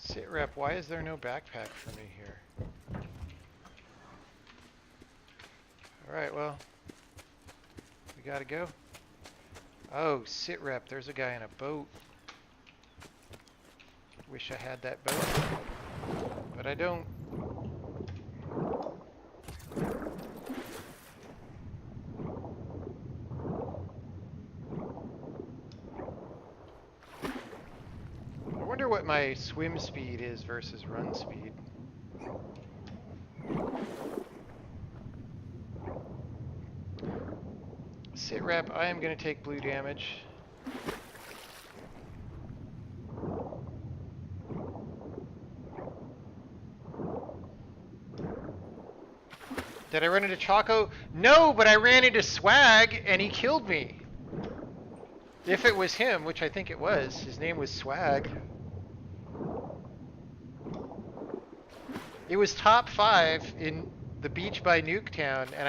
SITREP, why is there no backpack for me here? Alright, well, we gotta go. Oh, SITREP, there's a guy in a boat. Wish I had that boat, but I don't. I wonder what my swim speed is versus run speed. SITREP, I am going to take blue damage. Did I run into Choco? No, but I ran into Swag and he killed me. If it was him, which I think it was, his name was Swag. It was top 5 in the beach by Nuketown, and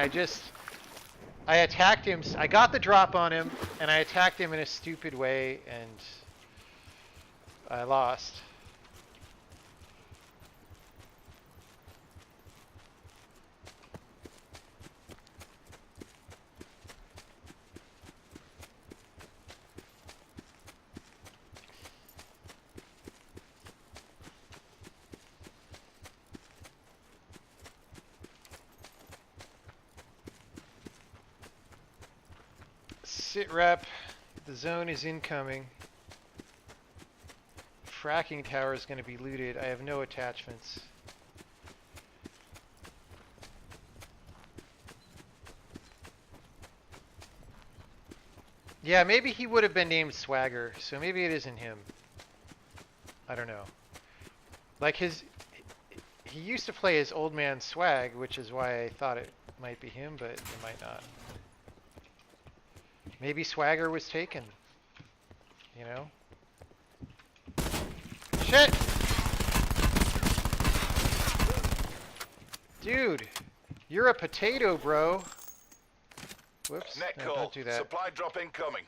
I attacked him. I got the drop on him, and I attacked him in a stupid way, and I lost. SITREP, the zone is incoming. Fracking tower is going to be looted. I have no attachments. Yeah, maybe he would have been named Swagger, so maybe it isn't him. I don't know. Like he used to play as Old Man Swag, which is why I thought it might be him, but it might not. Maybe Swagger was taken, you know? Shit! Dude, you're a potato, bro. Whoops, Net no, call. don't do that. Supply drop incoming.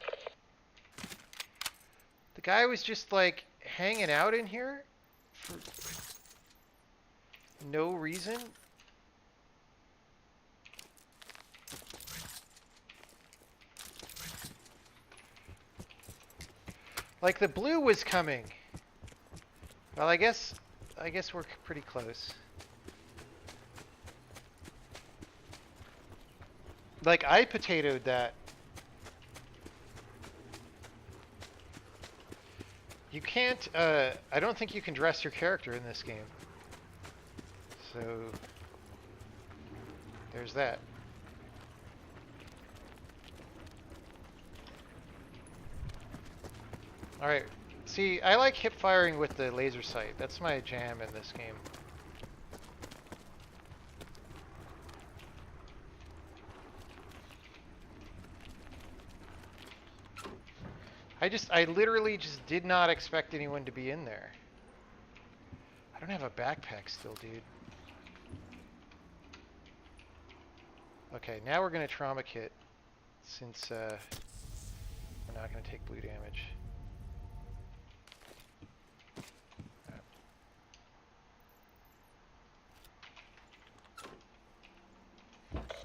The guy was just like hanging out in here for no reason. Like the blue was coming. Well, I guess we're pretty close. Like I potatoed that. You can't, I don't think you can dress your character in this game. So, there's that. Alright, see, I like hip firing with the laser sight. That's my jam in this game. I literally just did not expect anyone to be in there. I don't have a backpack still, dude. Okay, now we're gonna trauma kit, since we're not gonna take blue damage.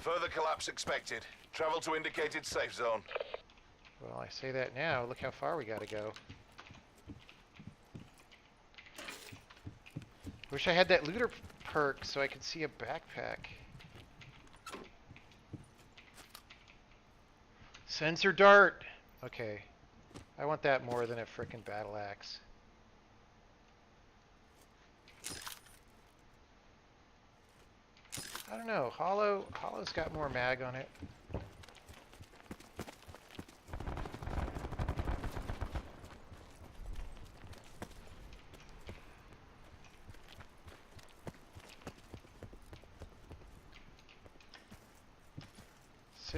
Further collapse expected. Travel to indicated safe zone. Well, I say that now. Look how far we gotta go. Wish I had that looter perk so I could see a backpack. Sensor dart! Okay. I want that more than a frickin' battle axe. I don't know. Hollow's got more mag on it.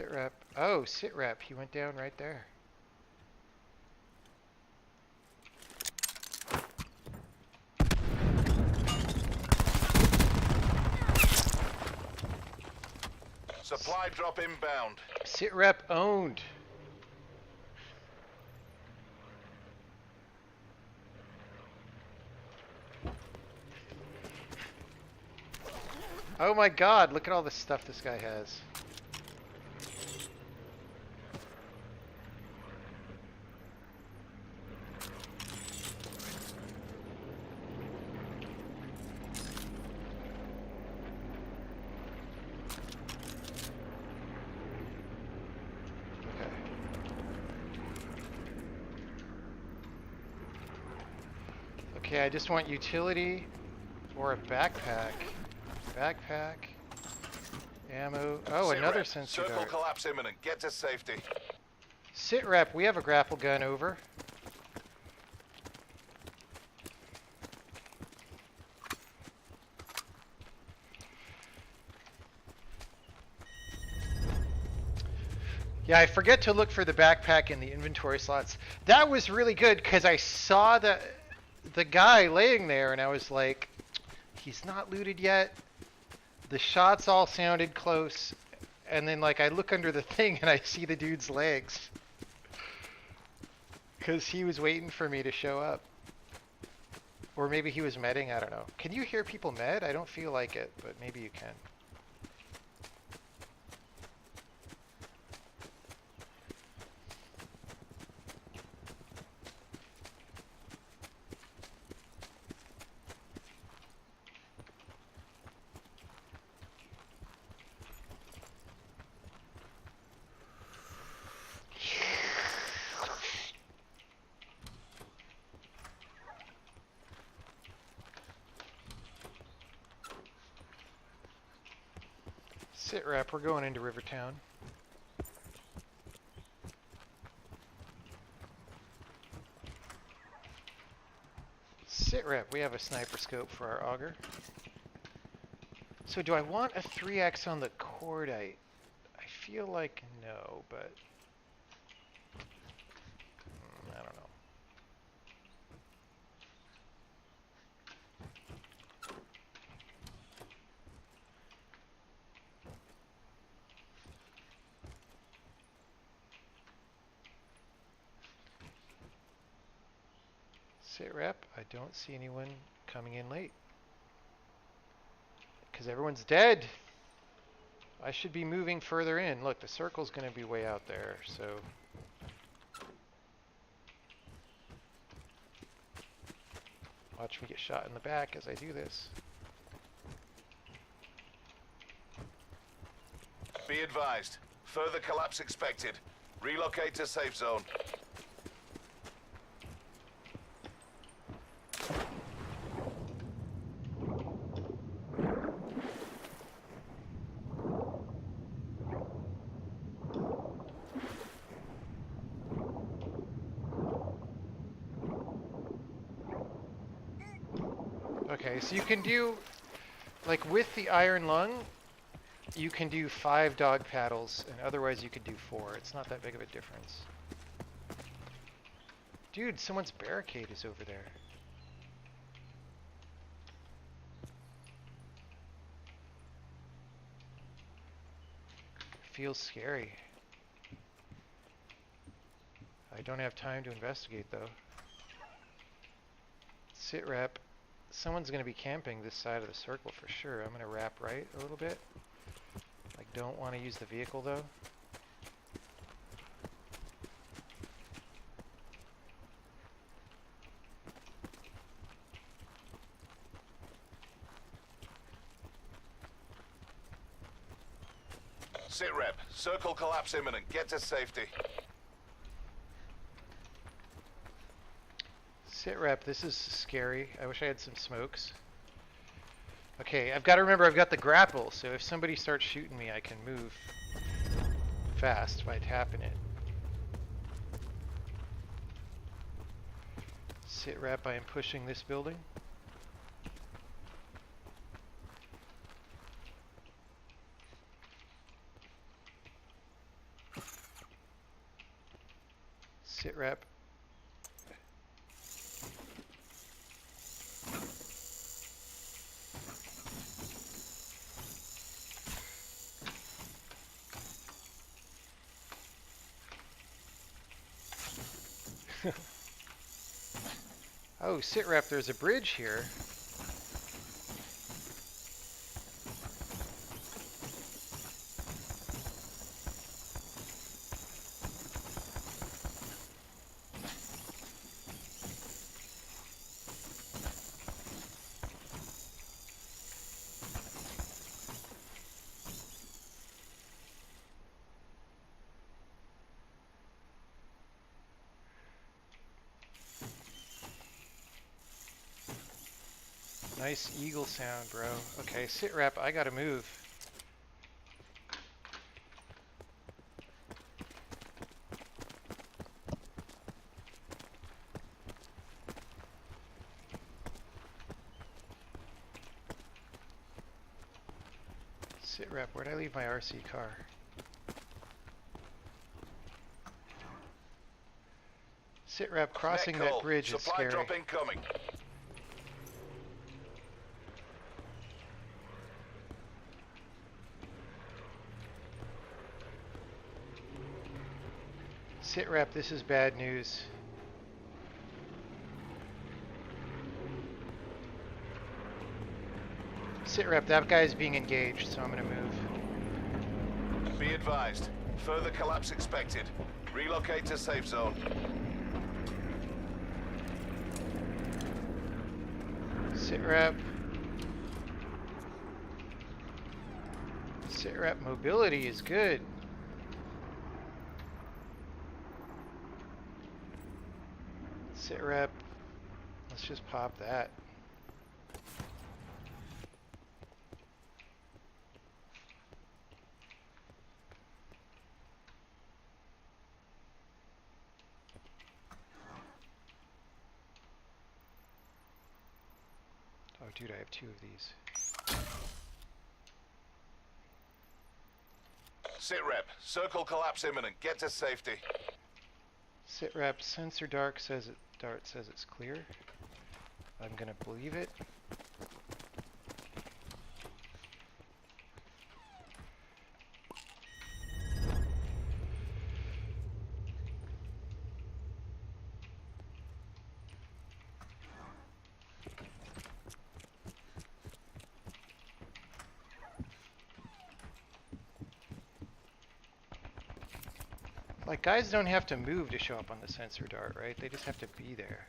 SITREP. Oh, SITREP. He went down right there. Supply drop inbound. SITREP owned. Oh my god, look at all the stuff this guy has. Okay, I just want utility or a backpack. Backpack. Ammo. Oh, another SITREP, sensor circle dart. collapse imminent. Get to safety. SITREP, we have a grapple gun over. Yeah, I forget to look for the backpack in the inventory slots. That was really good because I saw the guy laying there and I was like, he's not looted yet. The shots all sounded close. And then like I look under the thing and I see the dude's legs. Because he was waiting for me to show up. Or maybe he was medding, I don't know. Can you hear people med? I don't feel like it, but maybe you can. SITREP, we're going into Rivertown. SITREP, we have a sniper scope for our auger. So do I want a 3x on the cordite? I feel like no, but I don't know. SITREP, I don't see anyone coming in late. Because everyone's dead. I should be moving further in. Look, the circle's going to be way out there, so... Watch me get shot in the back as I do this. Be advised. Further collapse expected. Relocate to safe zone. Okay, so you can do, like with the iron lung, you can do 5 dog paddles, and otherwise you could do 4. It's not that big of a difference. Dude, someone's barricade is over there. Feels scary. I don't have time to investigate though. SITREP. Someone's going to be camping this side of the circle for sure. I'm going to wrap right a little bit. I don't want to use the vehicle though. SITREP, circle collapse imminent. Get to safety. SITREP, this is scary. I wish I had some smokes. Okay, I've got to remember I've got the grapple, so if somebody starts shooting me, I can move fast by tapping it. SITREP, I am pushing this building. Oh, SITREP, there's a bridge here. Nice eagle sound, bro. Okay, SITREP, I gotta move. SITREP, where'd I leave my RC car? SITREP, crossing Net that call. bridge is Supply scary. drop incoming. SITREP, this is bad news. SITREP, that guy's being engaged, so I'm gonna move. Be advised. Further collapse expected. Relocate to safe zone. SITREP. SITREP mobility is good. SITREP. Let's just pop that. Oh, dude, I have 2 of these. SITREP. Circle collapse imminent. Get to safety. SITREP, sensor dart says it's clear. I'm gonna believe it. Like, guys don't have to move to show up on the sensor dart, right? They just have to be there.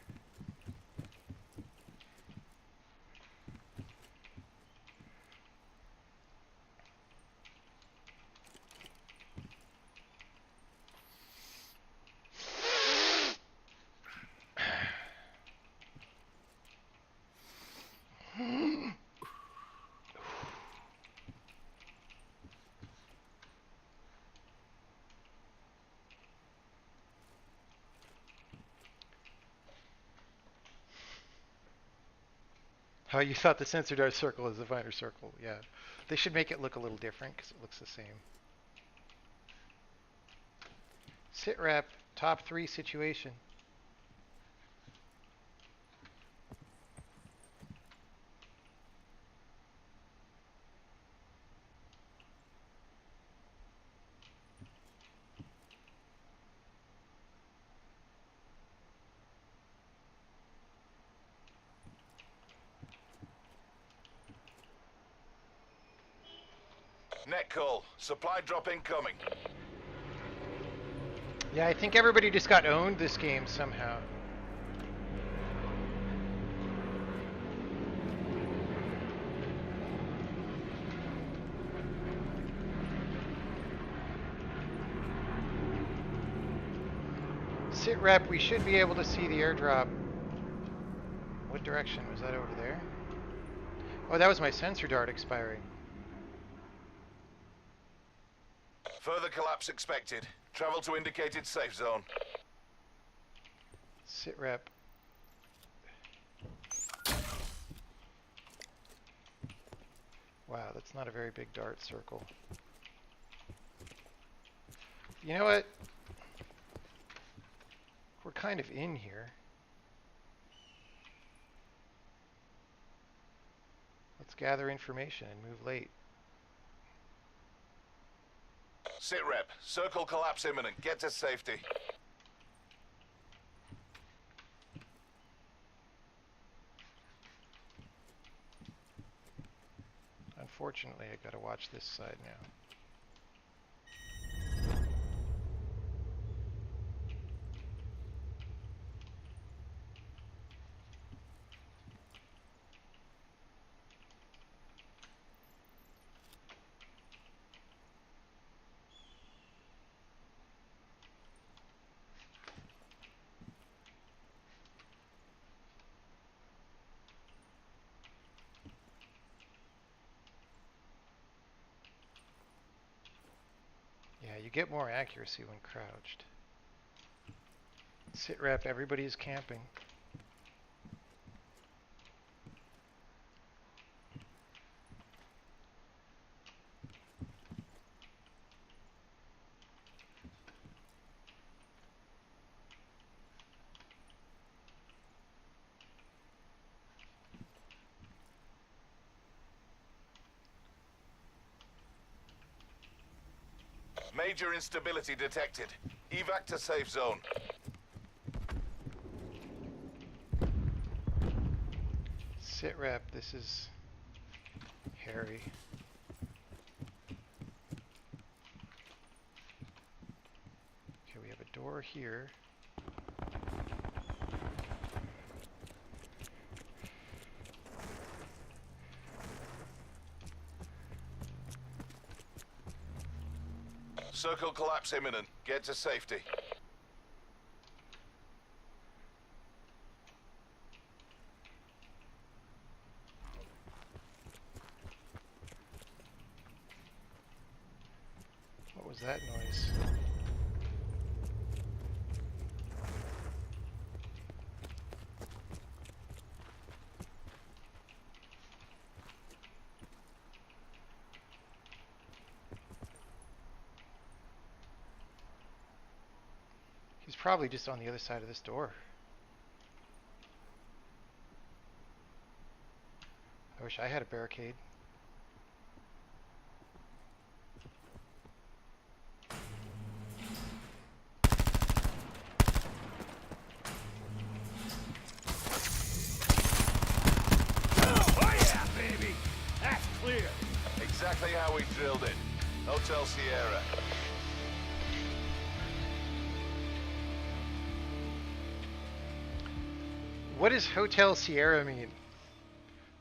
How you thought the sensor dart circle is the finder circle, yeah. They should make it look a little different because it looks the same. SITREP, top 3 situation. Net call. Supply drop incoming. Yeah, I think everybody just got owned this game somehow. SITREP, we should be able to see the airdrop. What direction? Was that over there? Oh, that was my sensor dart expiring. Further collapse expected. Travel to indicated safe zone. SITREP. Wow, that's not a very big dart circle. You know what? We're kind of in here. Let's gather information and move late. SITREP. Circle collapse imminent. Get to safety. unfortunately, I gotta watch this side now. Yeah, you get more accuracy when crouched. Sit rep, everybody's camping. Major instability detected. Evac to safe zone. Sit rep, this is hairy. Okay, we have a door here. Circle collapse imminent. Get to safety. What was that noise? He's probably just on the other side of this door. I wish I had a barricade. Oh yeah, baby! That's clear. Exactly how we drilled it. Hotel Sierra. What does Hotel Sierra mean?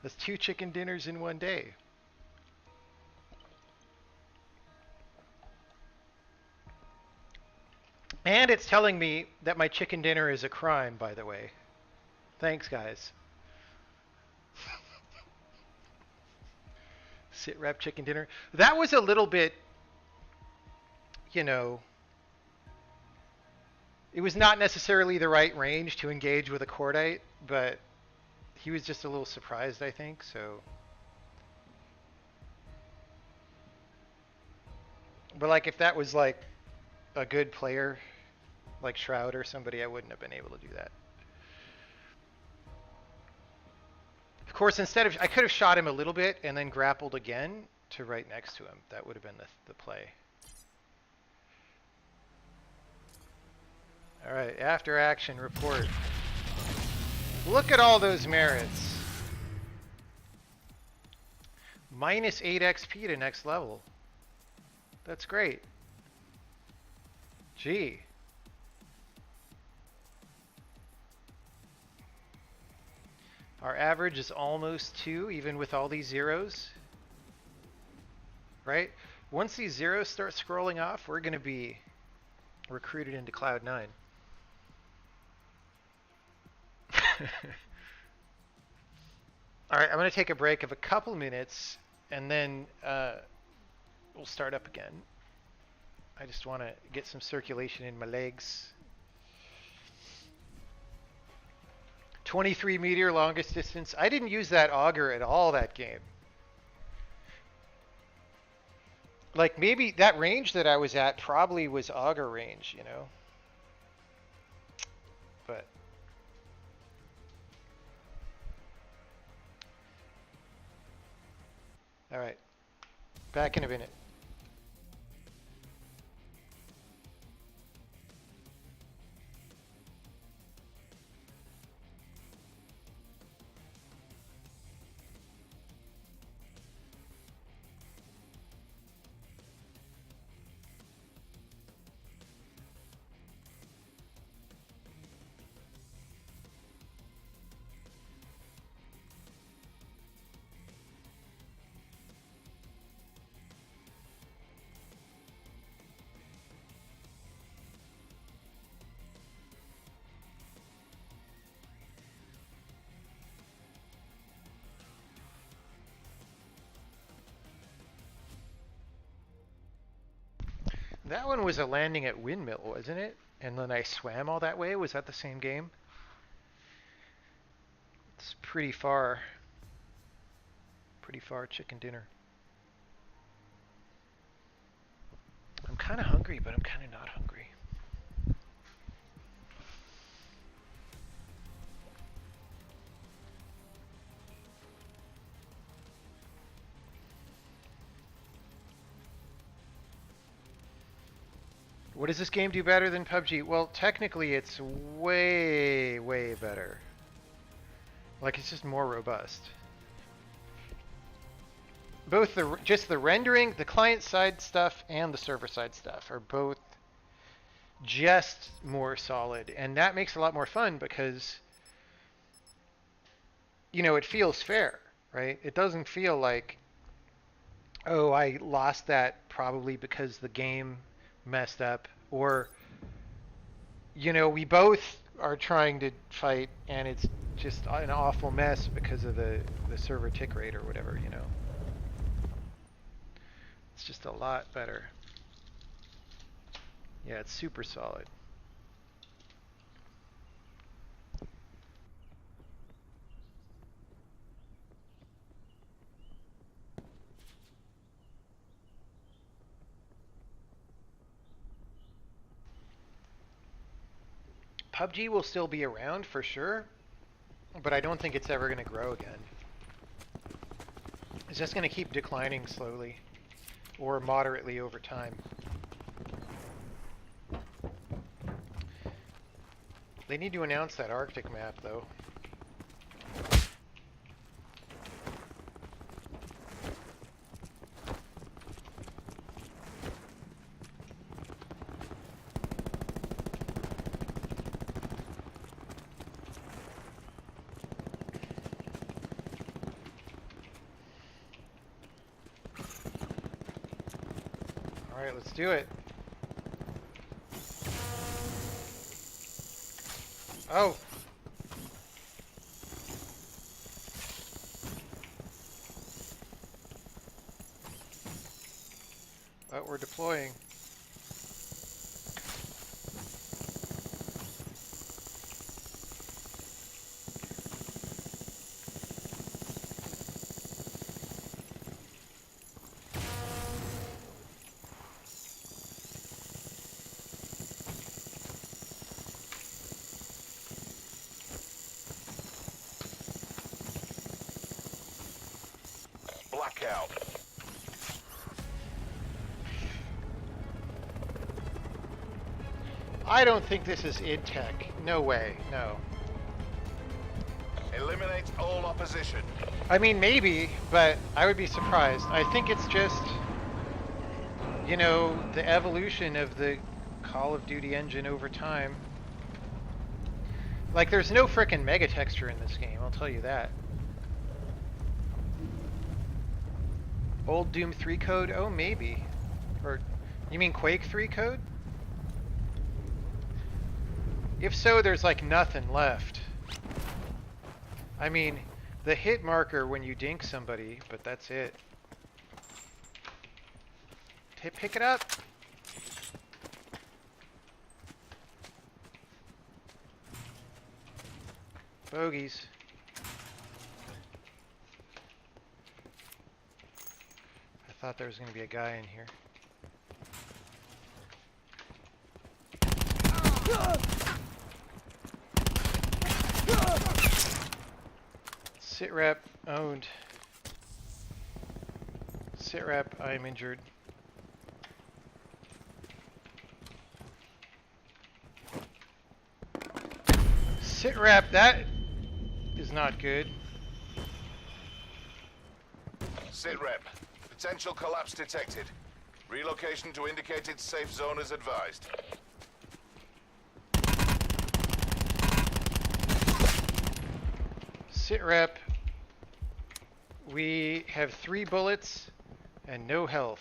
That's 2 chicken dinners in one day. And it's telling me that my chicken dinner is a crime, by the way. Thanks, guys. Sit rep chicken dinner. That was a little bit, you know, it was not necessarily the right range to engage with a cordite, but he was just a little surprised, I think, so. But like if that was like a good player, like Shroud or somebody, I wouldn't have been able to do that. Of course, instead of, I could have shot him a little bit and then grappled again to right next to him. That would have been the play. All right, after action report. Look at all those merits. Minus 8 XP to next level. That's great. Gee. Our average is almost 2, even with all these zeros. Right? Once these zeros start scrolling off, we're going to be recruited into Cloud 9. All right, I'm going to take a break of a couple minutes, and then we'll start up again. I just want to get some circulation in my legs. 23 meter longest distance. I didn't use that auger at all that game. Like maybe that range that I was at probably was auger range, you know. But all right. Back in a minute. That one was a landing at Windmill, wasn't it? And then I swam all that way. Was that the same game? It's pretty far. Pretty far chicken dinner. I'm kind of hungry, but I'm kind of not hungry. What does this game do better than PUBG? Well, technically it's way, way better. Like, it's just more robust. Both just the rendering, the client side stuff, and the server side stuff are both just more solid. And that makes it a lot more fun because, you know, it feels fair, right? It doesn't feel like, oh, I lost that probably because the game messed up, or, you know, we both are trying to fight and it's just an awful mess because of the server tick rate or whatever, you know. It's just a lot better. Yeah, it's super solid. PUBG will still be around for sure, but I don't think it's ever going to grow again. It's just going to keep declining slowly or moderately over time. They need to announce that Arctic map, though. All right, let's do it. Oh. But we're deploying. Blackout. I don't think this is id Tech. No way. No. Eliminate all opposition. I mean, maybe, but I would be surprised. I think it's just, you know, the evolution of the Call of Duty engine over time. Like, there's no frickin' mega texture in this game, I'll tell you that. Old Doom 3 code? Oh, maybe. Or, you mean Quake 3 code? If so, there's like nothing left. I mean, the hit marker when you dink somebody, but that's it. Pick it up. Bogeys. I thought there was going to be a guy in here. SITREP owned. SITREP, I am injured. SITREP, that is not good. SITREP. Potential collapse detected. Relocation to indicated safe zone is advised. SITREP, we have 3 bullets and no health.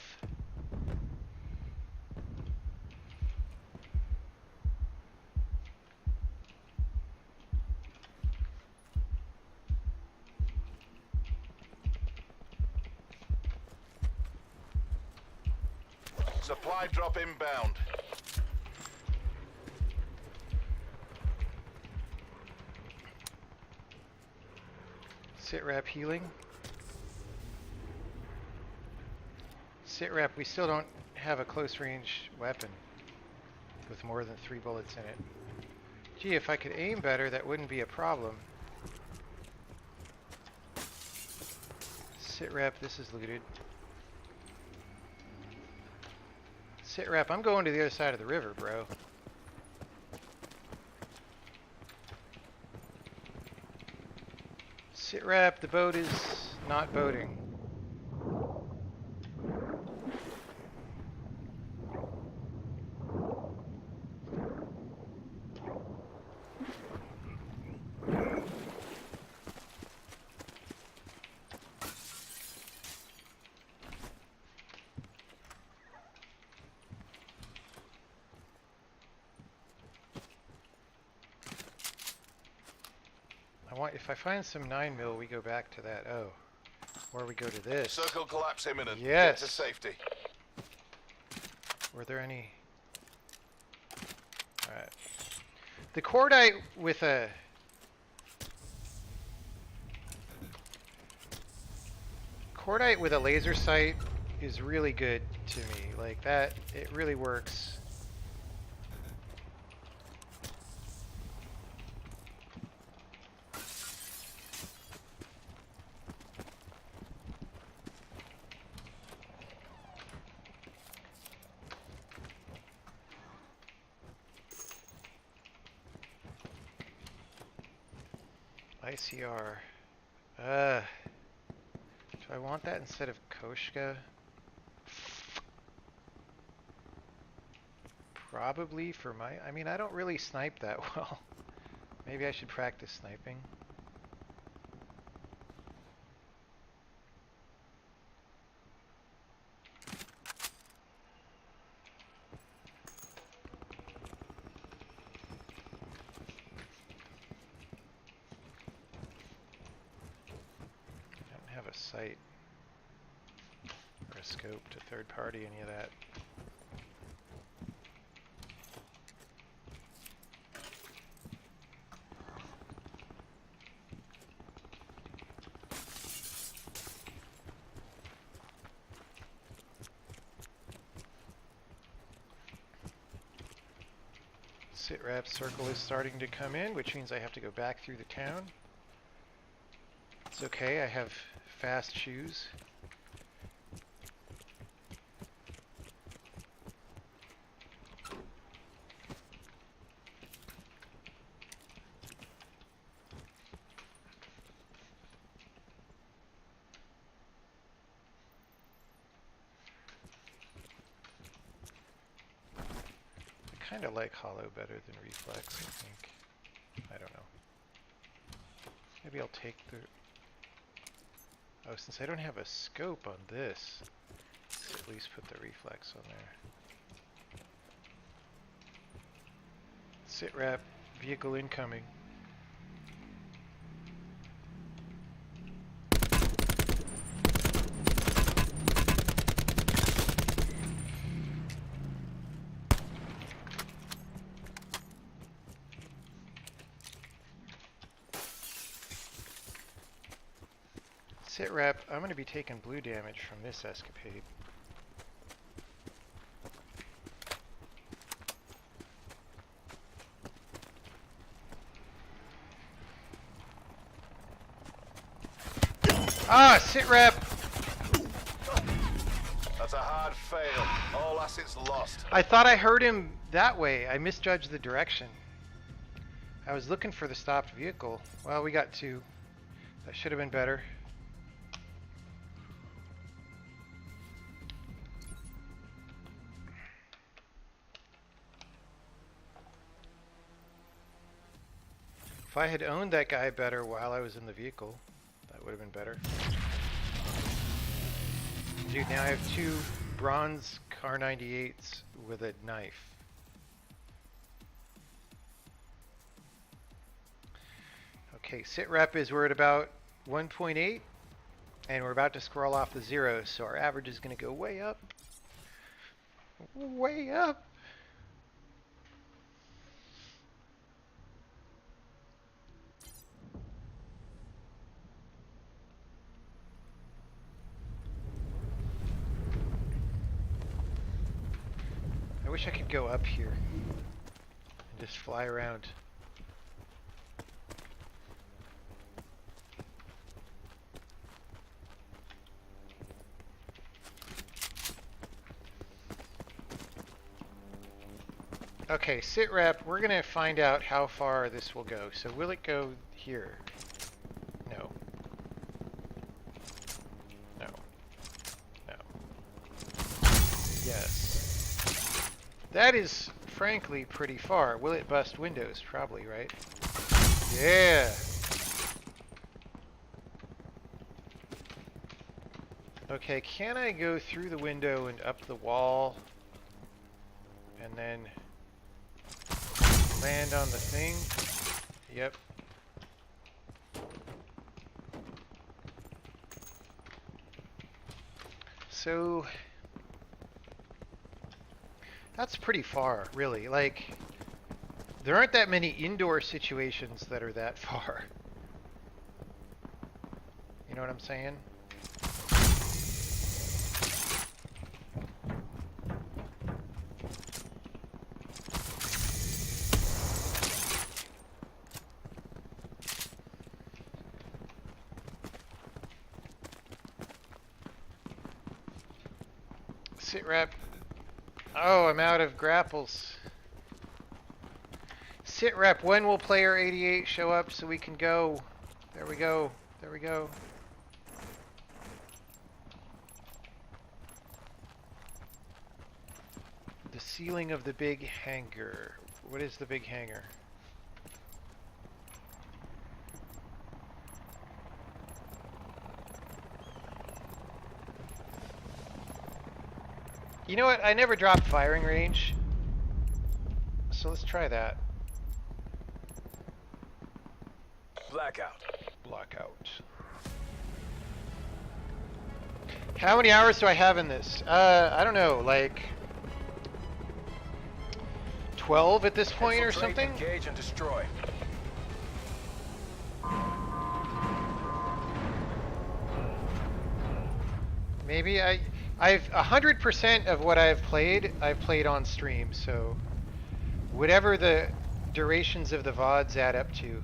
Supply drop inbound. SITREP healing. SITREP, we still don't have a close range weapon with more than 3 bullets in it. Gee, if I could aim better, that wouldn't be a problem. SITREP, this is looted. SITREP, I'm going to the other side of the river, bro. SITREP, the boat is not boating. If I find some 9mm, we go back to that. Oh, or we go to this. Circle collapse imminent. Yes. Get to safety. Were there any? All right. The cordite with a laser sight is really good to me. Like that, it really works. ICR. Do I want that instead of Koshka? Probably for my... I mean, I don't really snipe that well. Maybe I should practice sniping. Sight or a scope to third party any of that. SITREP circle is starting to come in, which means I have to go back through the town. It's okay, I have fast shoes. I kind of like hollow better than reflex, I think. I don't know. Maybe I'll take the... Oh, since I don't have a scope on this, let's at least put the reflex on there. SITREP, vehicle incoming. SITREP, I'm going to be taking blue damage from this escapade. Ah, SITREP! That's a hard fail. All assets lost. I thought I heard him that way. I misjudged the direction. I was looking for the stopped vehicle. Well, we got 2. That should have been better. If I had owned that guy better while I was in the vehicle, that would have been better. Dude, now I have 2 bronze Kar98s with a knife. Okay, SITREP is we're at about 1.8, and we're about to scroll off the 0, so our average is going to go way up. Way up. I wish I could go up here and just fly around. Okay, SITREP, we're going to find out how far this will go. So will it go here? No. No. No. Yes. That is, frankly, pretty far. Will it bust windows? Probably, right? Yeah! Okay, can I go through the window and up the wall? And then land on the thing? Yep. So that's pretty far, really. Like, there aren't that many indoor situations that are that far. You know what I'm saying? SITREP. Oh, I'm out of grapples. SITREP, when will player 88 show up so we can go? There we go. There we go. The ceiling of the big hangar. What is the big hangar? You know what? I never dropped firing range. So let's try that. Blackout. Blackout. How many hours do I have in this? I don't know, like 12 at this point or Infiltrate, something? Engage and destroy. Maybe I've 100% of what I've played on stream, so whatever the durations of the VODs add up to.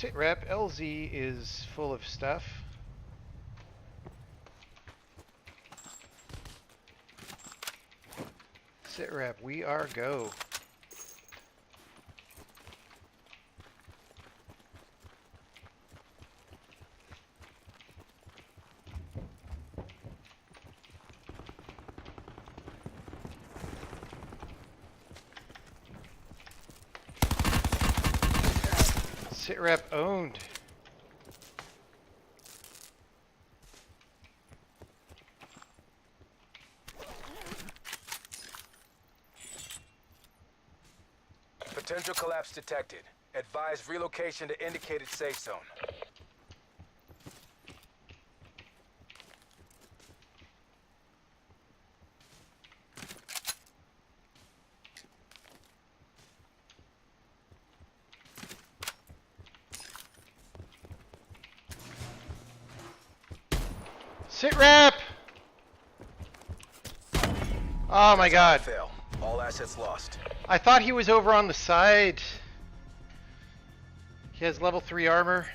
SITREP, LZ is full of stuff. SITREP, we are go. SITREP owned. Potential collapse detected. Advise relocation to indicated safe zone. SITREP! Oh my god. Fail. All assets lost. I thought he was over on the side. He has level 3 armor.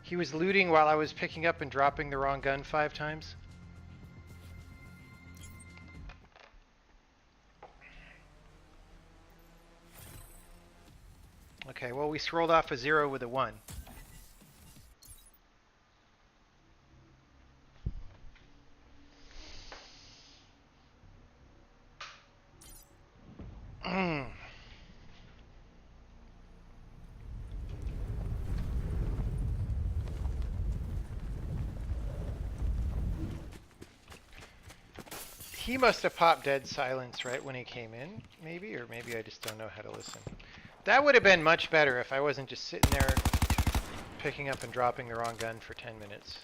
He was looting while I was picking up and dropping the wrong gun 5 times. Okay, well we scrolled off a 0 with a 1. He must have popped dead silence right when he came in, maybe, or maybe I just don't know how to listen. That would have been much better if I wasn't just sitting there picking up and dropping the wrong gun for 10 minutes.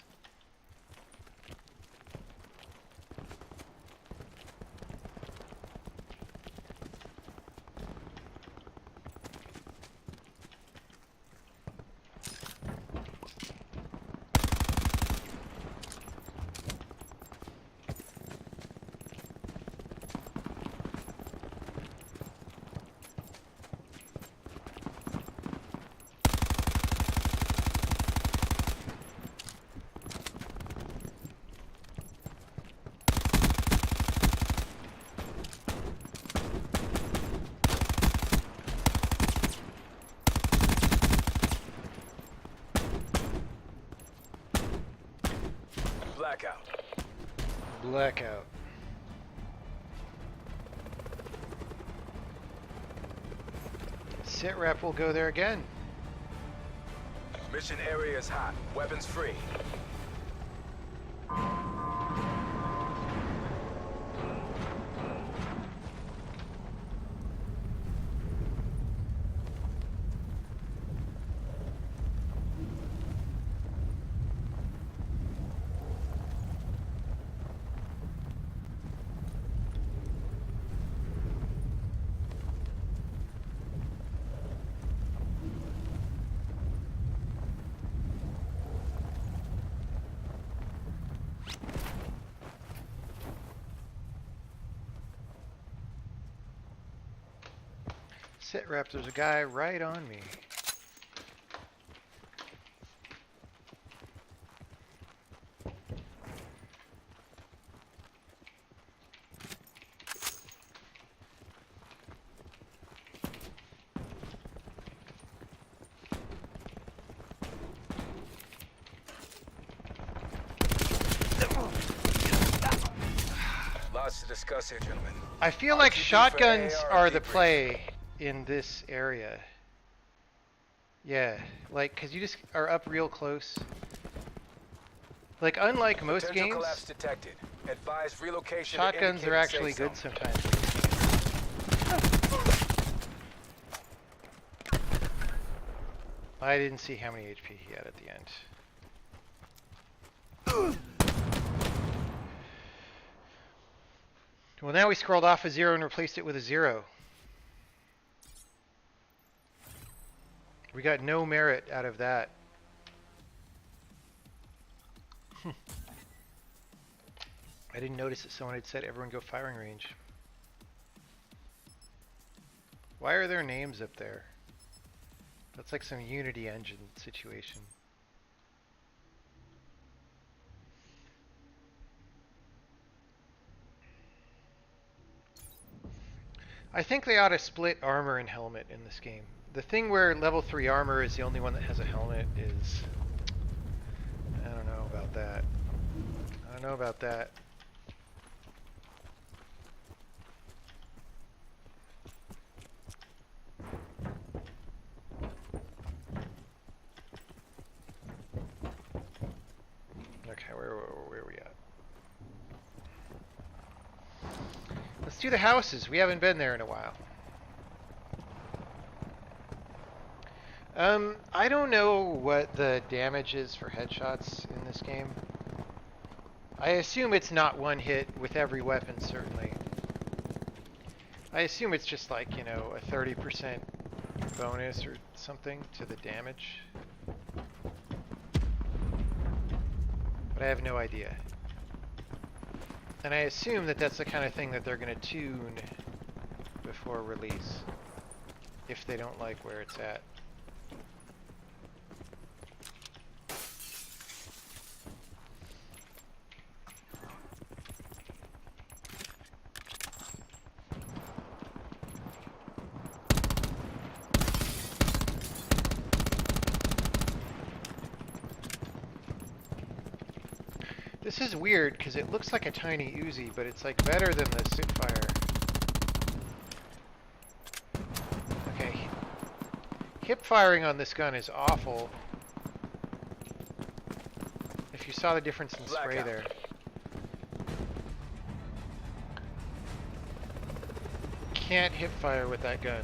Blackout. Blackout. SITREP will go there again. Mission area is hot. Weapons free. SITREP, there's a guy right on me. Lots to discuss here, gentlemen. I feel like RTB for shotguns AR are the debrief. play in this area. Yeah, like, cause you just are up real close. Like, unlike most Potential games, collapse detected. Advise relocation to shotguns are indicated actually safe good zone. sometimes. I didn't see how many HP he had at the end. Well, now we scrolled off a 0 and replaced it with a 0. We got no merit out of that. I didn't notice that someone had said everyone go firing range. Why are there names up there? That's like some Unity engine situation. I think they ought to split armor and helmet in this game. The thing where level 3 armor is the only one that has a helmet is... I don't know about that. I don't know about that. Okay, where are we at? Let's do the houses. We haven't been there in a while. I don't know what the damage is for headshots in this game. I assume it's not one hit with every weapon, certainly. I assume it's just like, you know, a 30% bonus or something to the damage. But I have no idea. And I assume that that's the kind of thing that they're going to tune before release, if they don't like where it's at. This is weird because it looks like a tiny Uzi, but it's like better than the Sitfire. Okay. Hip firing on this gun is awful. If you saw the difference in spray Blackout. there. can't hip fire with that gun.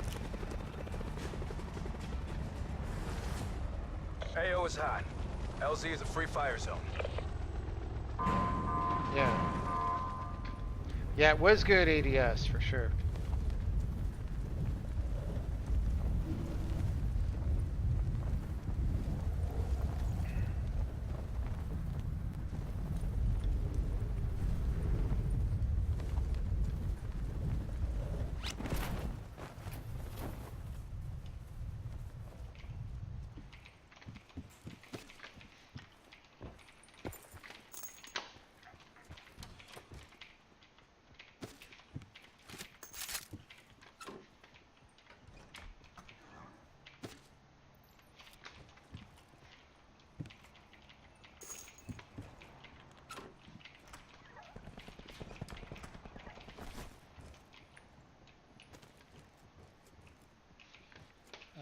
AO is hot. LZ is a free fire zone. Yeah. Yeah, it was good ADS for sure.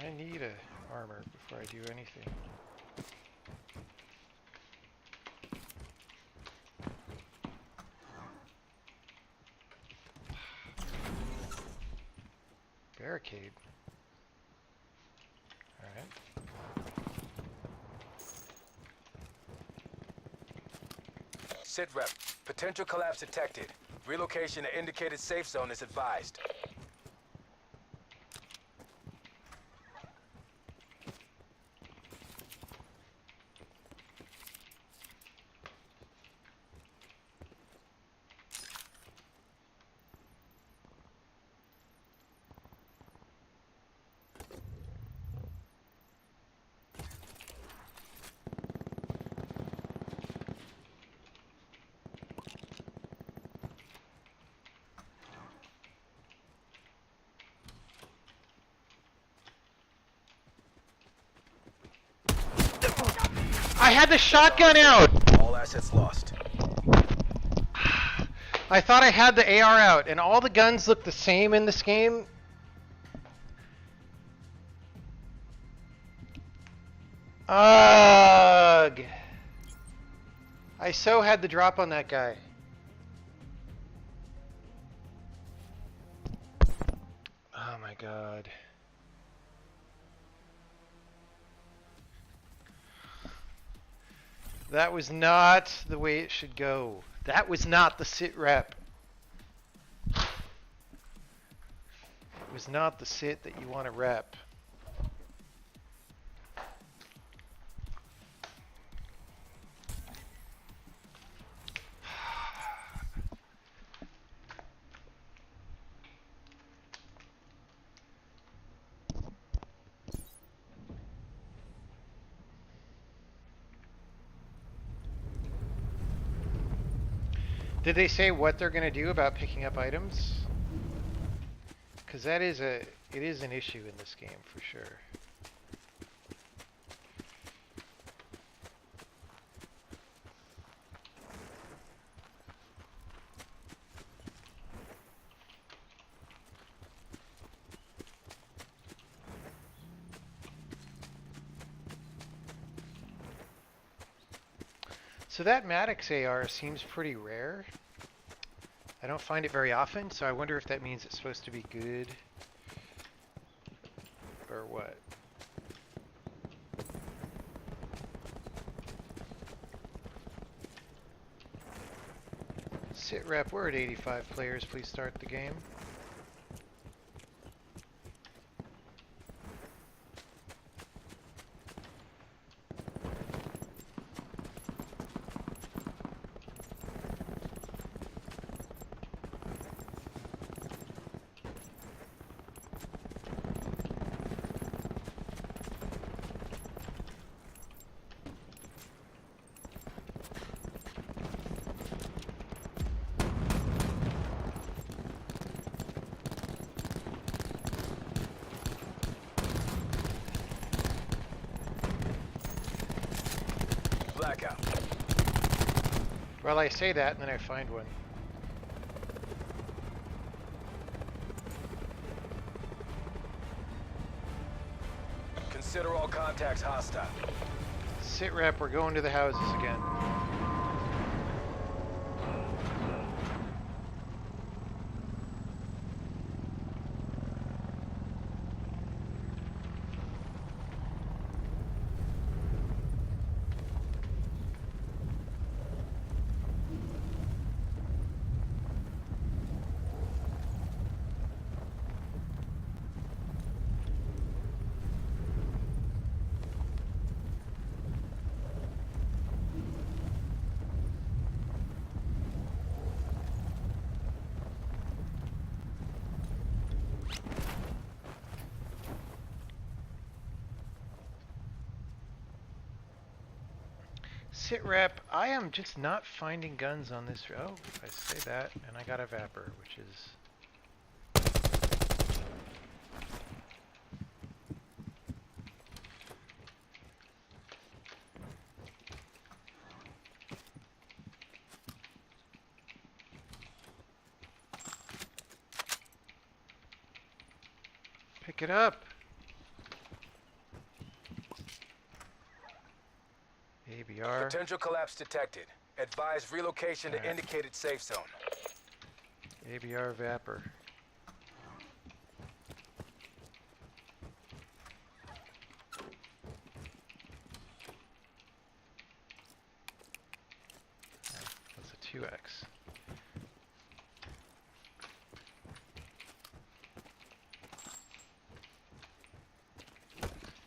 I need a armor before I do anything. Barricade. Alright. SITREP. Potential collapse detected. Relocation to indicated safe zone is advised. I had the shotgun out! All assets lost. I thought I had the AR out, and all the guns look the same in this game. Ugh! I so had the drop on that guy. Oh my god. That was not the way it should go. That was not the sit rep. It was not the sit that you want to rep. Did they say what they're going to do about picking up items? Because it is an issue in this game for sure. So that Maddox AR seems pretty rare. I don't find it very often, so I wonder if that means it's supposed to be good or what. Sit rep, we're at 85 players, please start the game. Blackout. Well, I say that and then I find one. Consider all contacts hostile. Sit rep, we're going to the houses again. SITREP, I am just not finding guns on this. Oh, I say that, and I got a Vapor, which is... Pick it up. ABR. Potential collapse detected. Advise relocation to indicated safe zone. ABR Vapor. That's a 2x.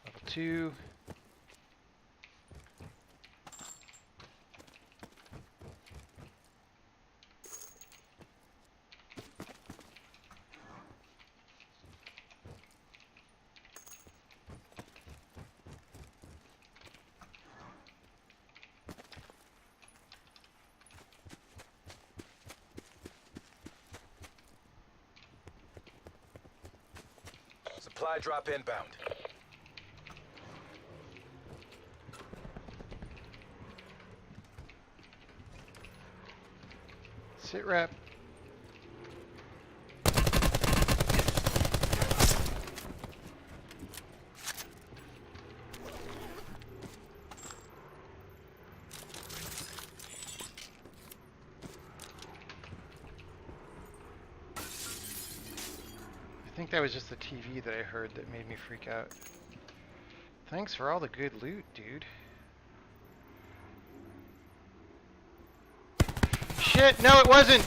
Level 2. Supply drop inbound. SITREP. I think that was just the TV that I heard that made me freak out. Thanks for all the good loot, dude. Shit, no it wasn't!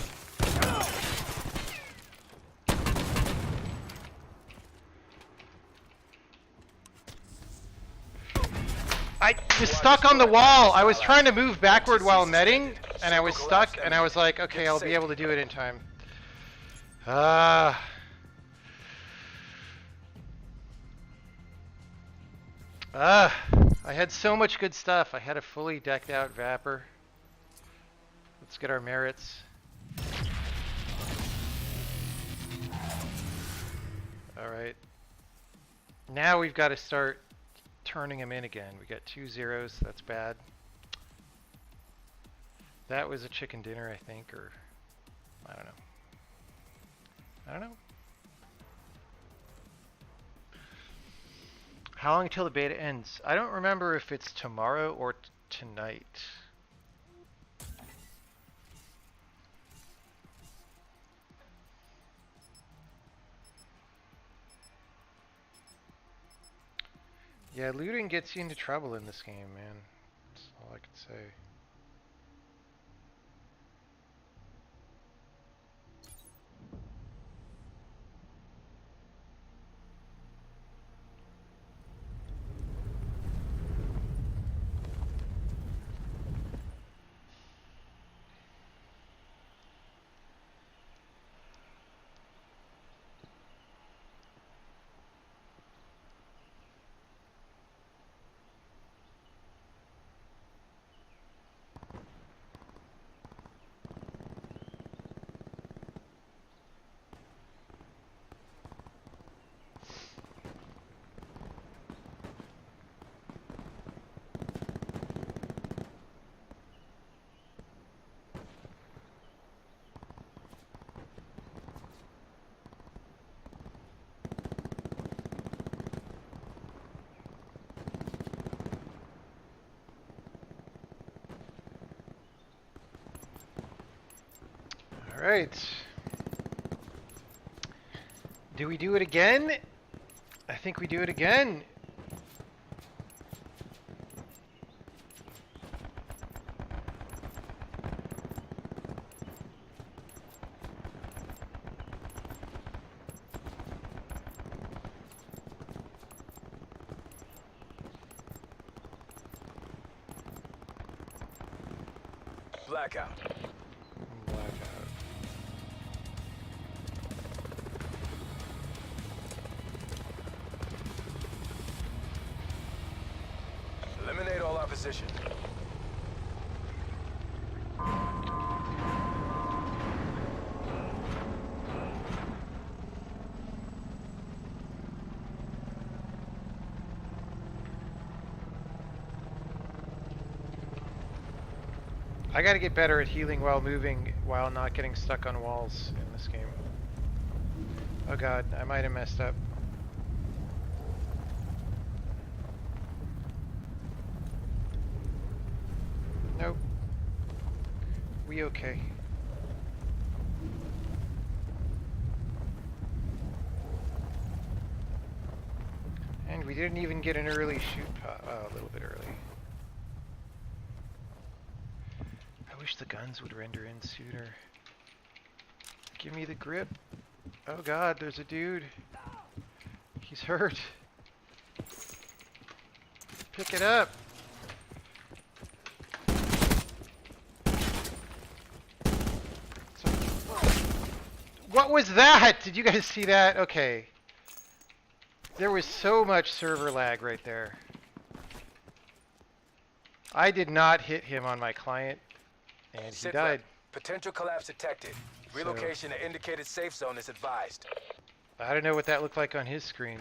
I was stuck on the wall! I was trying to move backward while medding, and I was stuck, and I was like, okay, I'll be able to do it in time. I had so much good stuff. I had a fully decked out Vapor. Let's get our merits. Alright. Now we've got to start turning them in again. We got 2 zeros. That's bad. That was a chicken dinner, I think, or... I don't know. I don't know. How long until the beta ends? I don't remember if it's tomorrow or tonight. Yeah, looting gets you into trouble in this game, man. That's all I can say. Alright. Do we do it again? I think we do it again. Blackout. Eliminate all opposition. I gotta get better at healing while moving, while not getting stuck on walls in this game. Oh god, I might have messed up. Nope. We okay. And we didn't even get an early shoot pop. Oh, a little bit early. I wish the guns would render in sooner. Give me the grip. Oh god, there's a dude. He's hurt. Pick it up. What was that? Did you guys see that? Okay. There was so much server lag right there. I did not hit him on my client, and he SITREP. died. Potential collapse detected. Relocation to indicated safe zone is advised. I don't know what that looked like on his screen.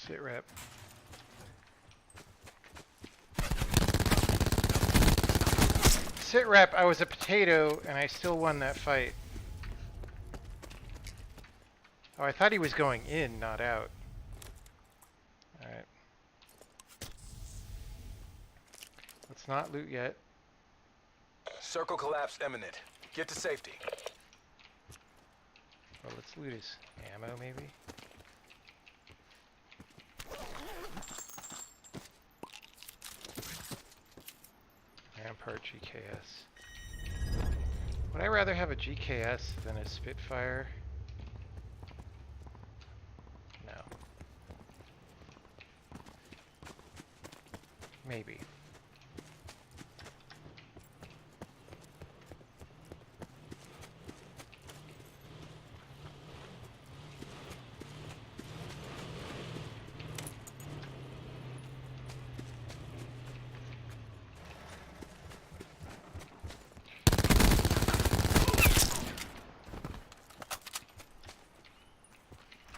SITREP. SITREP, I was a potato and I still won that fight. Oh, I thought he was going in, not out. Alright. Let's not loot yet. Circle collapse imminent. Get to safety. Well, let's loot his ammo, maybe? Rampart GKS. Would I rather have a GKS than a Spitfire? No. Maybe.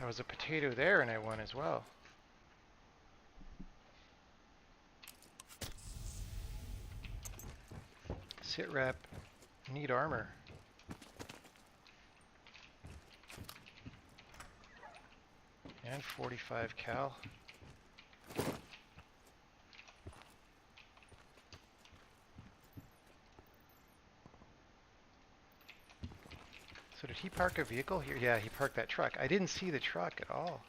I was a potato there and I won as well. SITREP. Need armor. And 45 cal. So did he park a vehicle here? Yeah, he parked that truck. I didn't see the truck at all.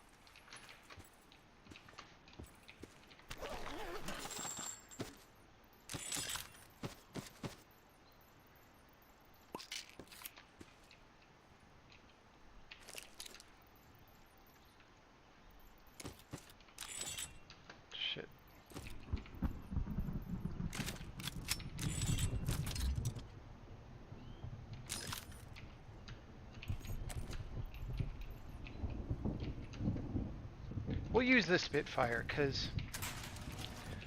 Shit. We'll use the Spitfire, because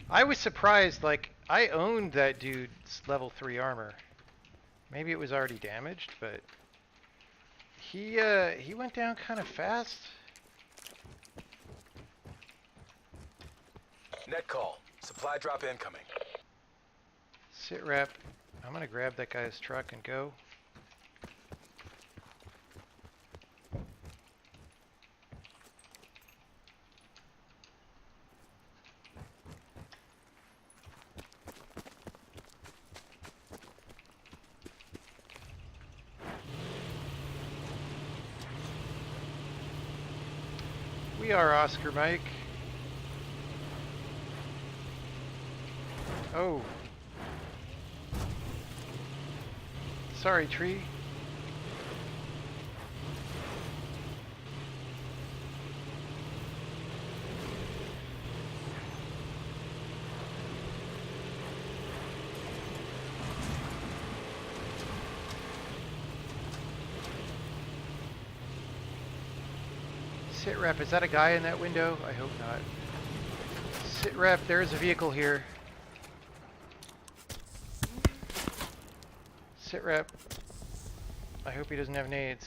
I was surprised, like, I owned that dude's level 3 armor. Maybe it was already damaged, but he went down kind of fast. Net call. Supply drop incoming. SITREP. I'm gonna grab that guy's truck and go. We are Oscar Mike. Oh. Sorry, tree. SITREP, is that a guy in that window? I hope not. SITREP, there's a vehicle here. SITREP, I hope he doesn't have nades.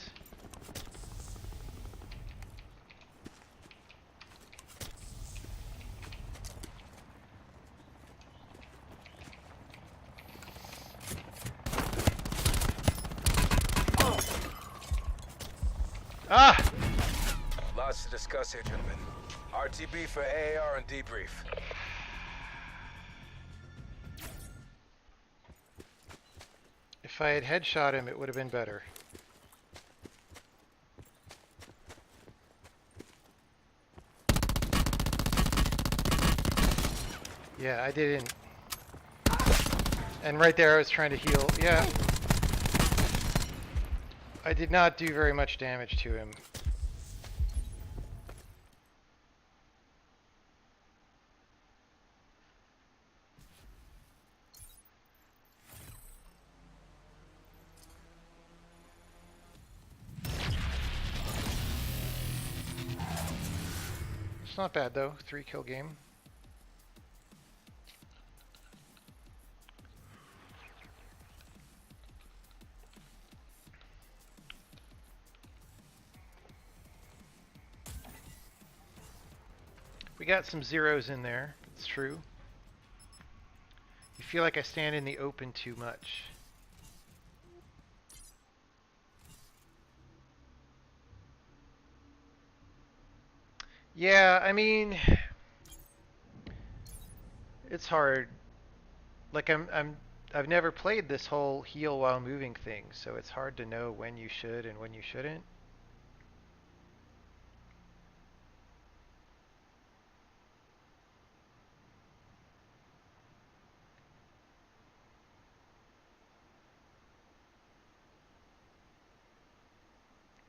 Ah! Lots to discuss here, gentlemen. RTB for AAR and debrief. If I had headshot him, it would have been better. Yeah, I didn't. And right there I was trying to heal. Yeah. I did not do very much damage to him. It's not bad though, 3-kill game. We got some zeros in there, it's true. You feel like I stand in the open too much. Yeah, I mean, it's hard. Like I've never played this whole heal while moving thing, so it's hard to know when you should and when you shouldn't.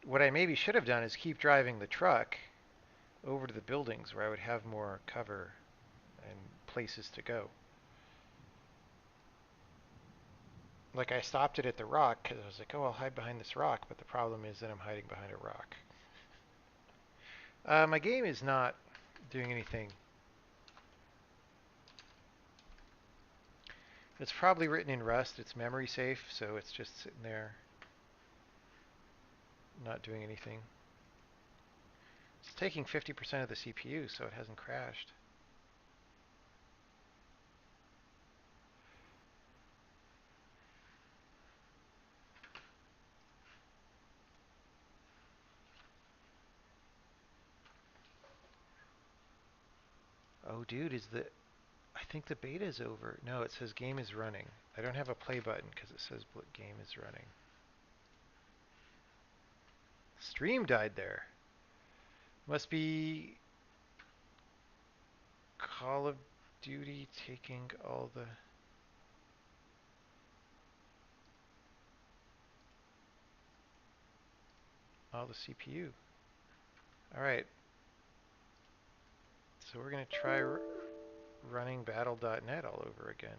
What I maybe should have done is keep driving the truck over to the buildings where I would have more cover and places to go. Like I stopped it at the rock because I was like, oh, I'll hide behind this rock, but the problem is that I'm hiding behind a rock. My game is not doing anything. It's probably written in Rust. It's memory safe, so it's just sitting there, not doing anything. It's taking 50% of the CPU, so it hasn't crashed. Oh, dude, I think the beta's over. No, it says game is running. I don't have a play button because it says game is running. Stream died there. Must be Call of Duty taking all the CPU. All right. So we're going to try running battle.net all over again.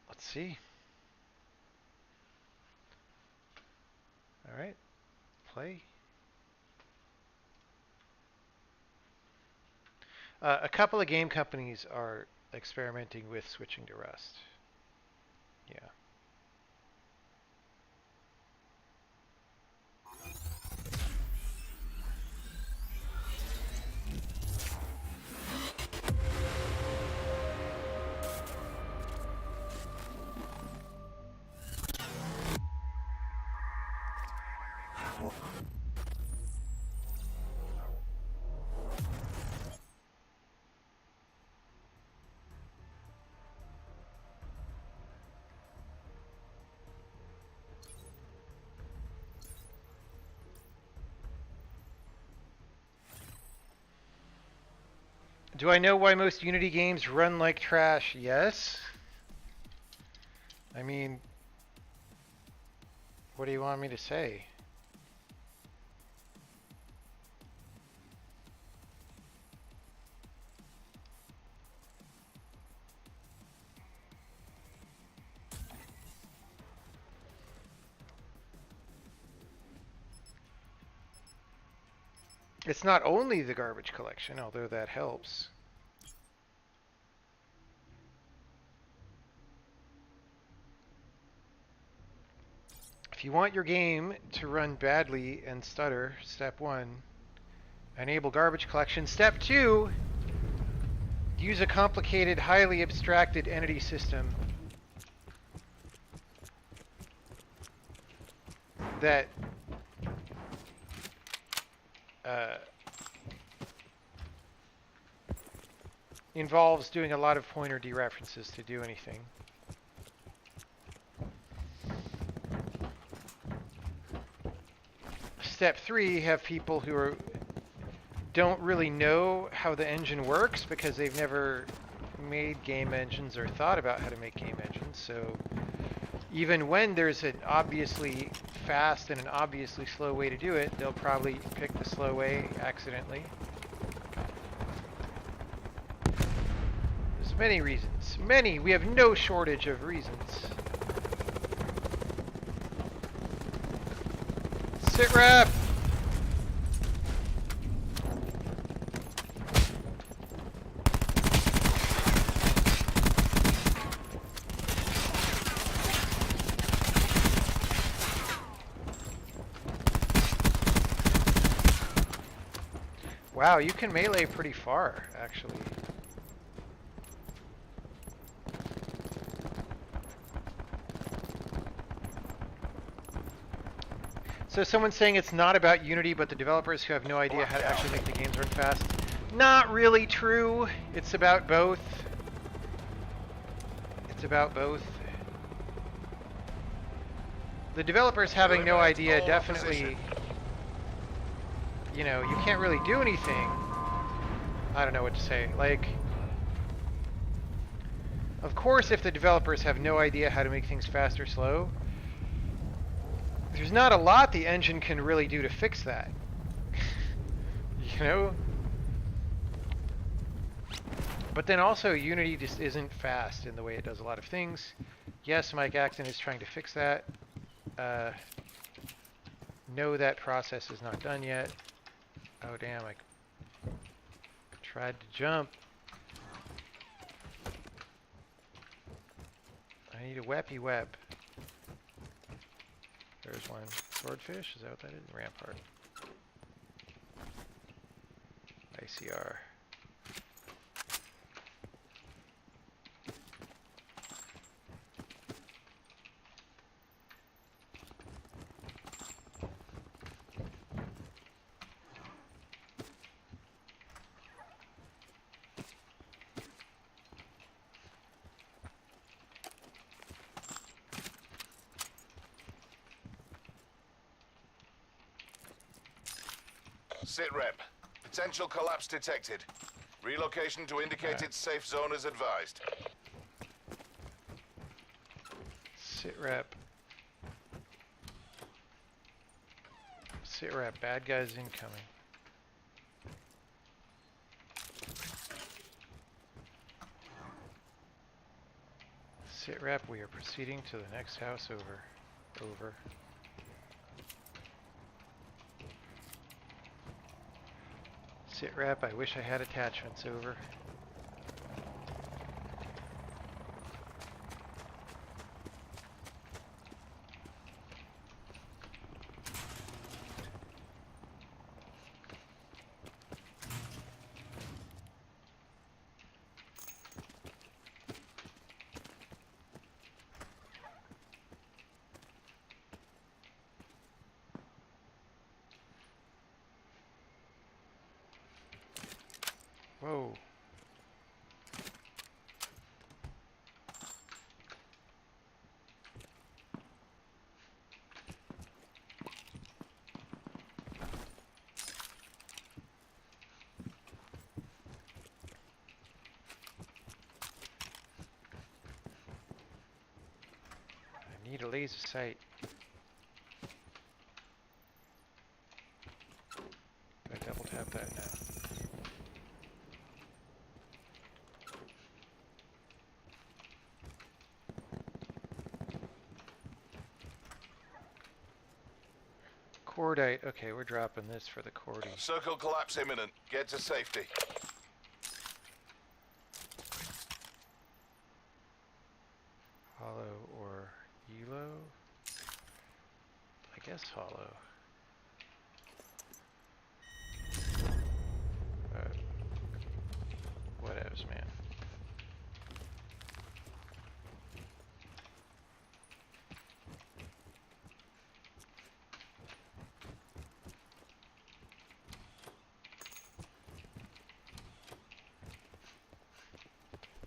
Let's see. All right. Play. A couple of game companies are experimenting with switching to Rust. Yeah. Do I know why most Unity games run like trash? Yes. I mean, what do you want me to say? It's not only the garbage collection, although that helps. If you want your game to run badly and stutter, step 1, enable garbage collection. Step 2, use a complicated, highly abstracted entity system that involves doing a lot of pointer dereferences to do anything. Step 3, have people who don't really know how the engine works because they've never made game engines or thought about how to make game engines. So even when there's an obviously fast and an obviously slow way to do it, they'll probably pick the slow way accidentally. There's many reasons. Many. We have no shortage of reasons. SITREP! Wow, you can melee pretty far, actually. So someone's saying it's not about Unity, but the developers who have no idea how to actually make the games run fast. Not really true. It's about both. It's about both. The developers having no idea definitely, you know, you can't really do anything. I don't know what to say. Like, of course, if the developers have no idea how to make things fast or slow, there's not a lot the engine can really do to fix that. You know? But then also, Unity just isn't fast in the way it does a lot of things. Yes, Mike Acton is trying to fix that. No, that process is not done yet. Oh, damn, I tried to jump. I need a weppy web. There's one. Swordfish? Is that what that is? Rampart. ICR. SITREP. Potential collapse detected. Relocation to indicated safe zone is advised. SITREP. SITREP. Bad guys incoming. SITREP. We are proceeding to the next house over. Over. SITREP, I wish I had attachments, over. Whoa. I need a laser sight. I double tap that now. Cordite. Okay, we're dropping this for the cordy. Circle collapse imminent. Get to safety. Hollow or Elo? I guess hollow. Whatevs, man.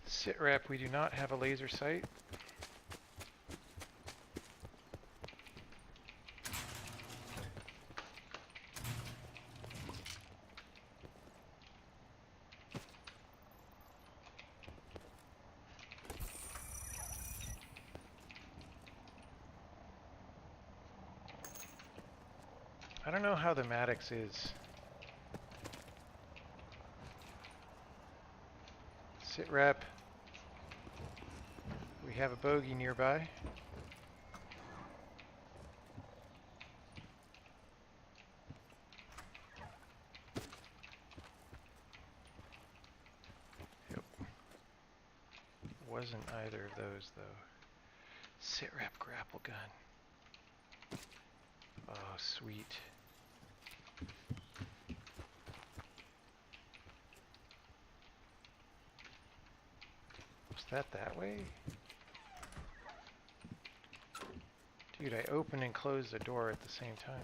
SITREP, we do not have a laser sight. I don't know how the Maddox is. SITREP. We have a bogey nearby. Yep. Wasn't either of those though. SITREP grapple gun. Oh, sweet. Was that way? Dude, I opened and closed the door at the same time.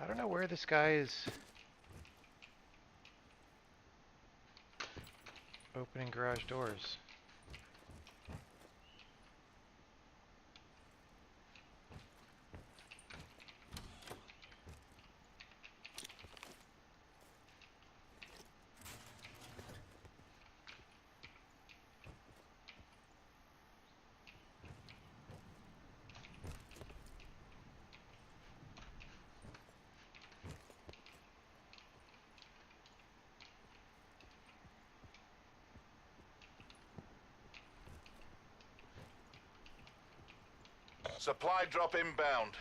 I don't know where this guy is opening garage doors. Supply drop inbound.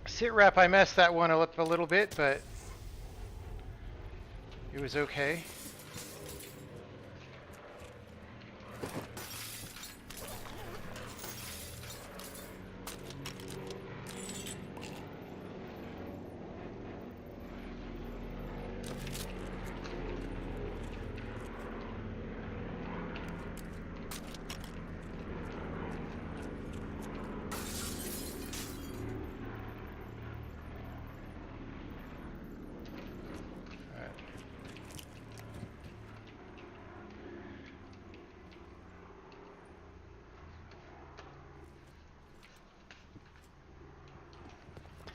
SITREP, I messed that one up a little bit, but it was okay.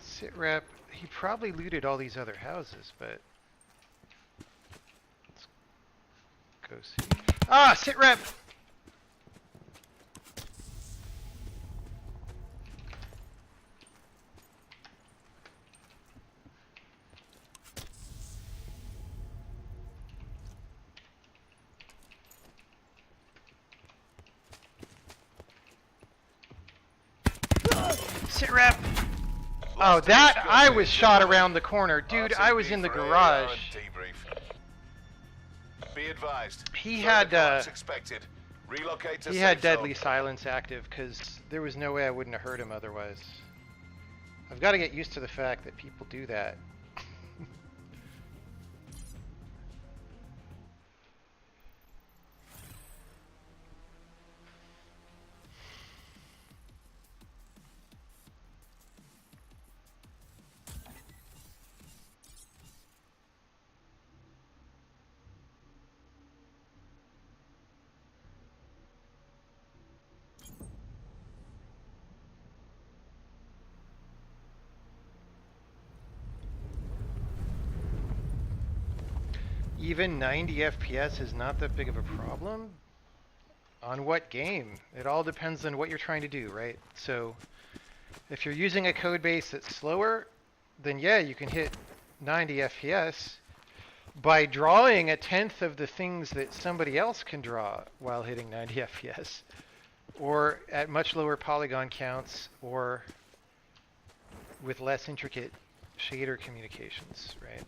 SITREP, he probably looted all these other houses, but let's go see. Ah, SITREP! SITREP! Oh, that, I was shot around the corner. Dude, I was in the garage. Be advised. He Further had, collapse expected. Relocate to He safe had deadly zone. silence active because there was no way I wouldn't have heard him otherwise. I've got to get used to the fact that people do that. Even 90 FPS is not that big of a problem? On what game? It all depends on what you're trying to do, right? So if you're using a code base that's slower, then yeah, you can hit 90 FPS by drawing a tenth of the things that somebody else can draw while hitting 90 FPS, or at much lower polygon counts, or with less intricate shader communications, right?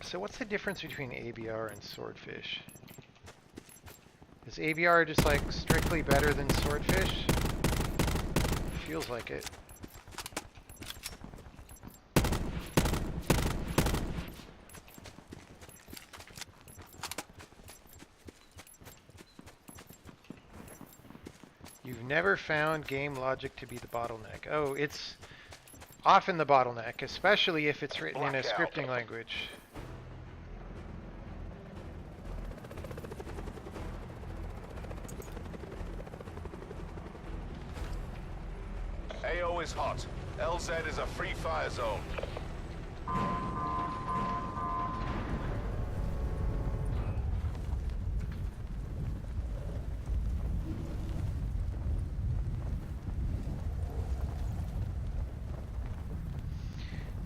So what's the difference between ABR and Swordfish? Is ABR just like strictly better than Swordfish? Feels like it. You've never found game logic to be the bottleneck. Oh, it's often the bottleneck, especially if it's written in a Blackout. scripting language. AO is hot. LZ is a free fire zone.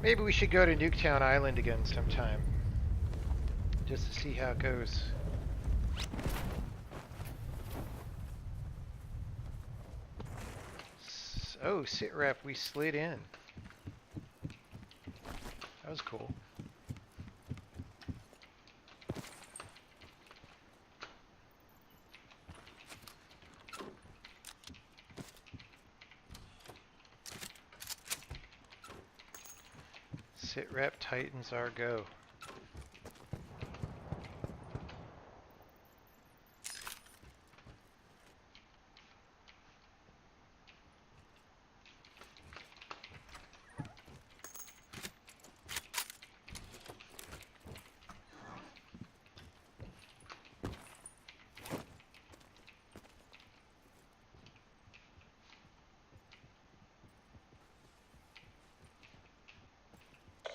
Maybe we should go to Nuketown Island again sometime, just to see how it goes. Oh, SITREP, we slid in. That was cool. SITREP tightens our go.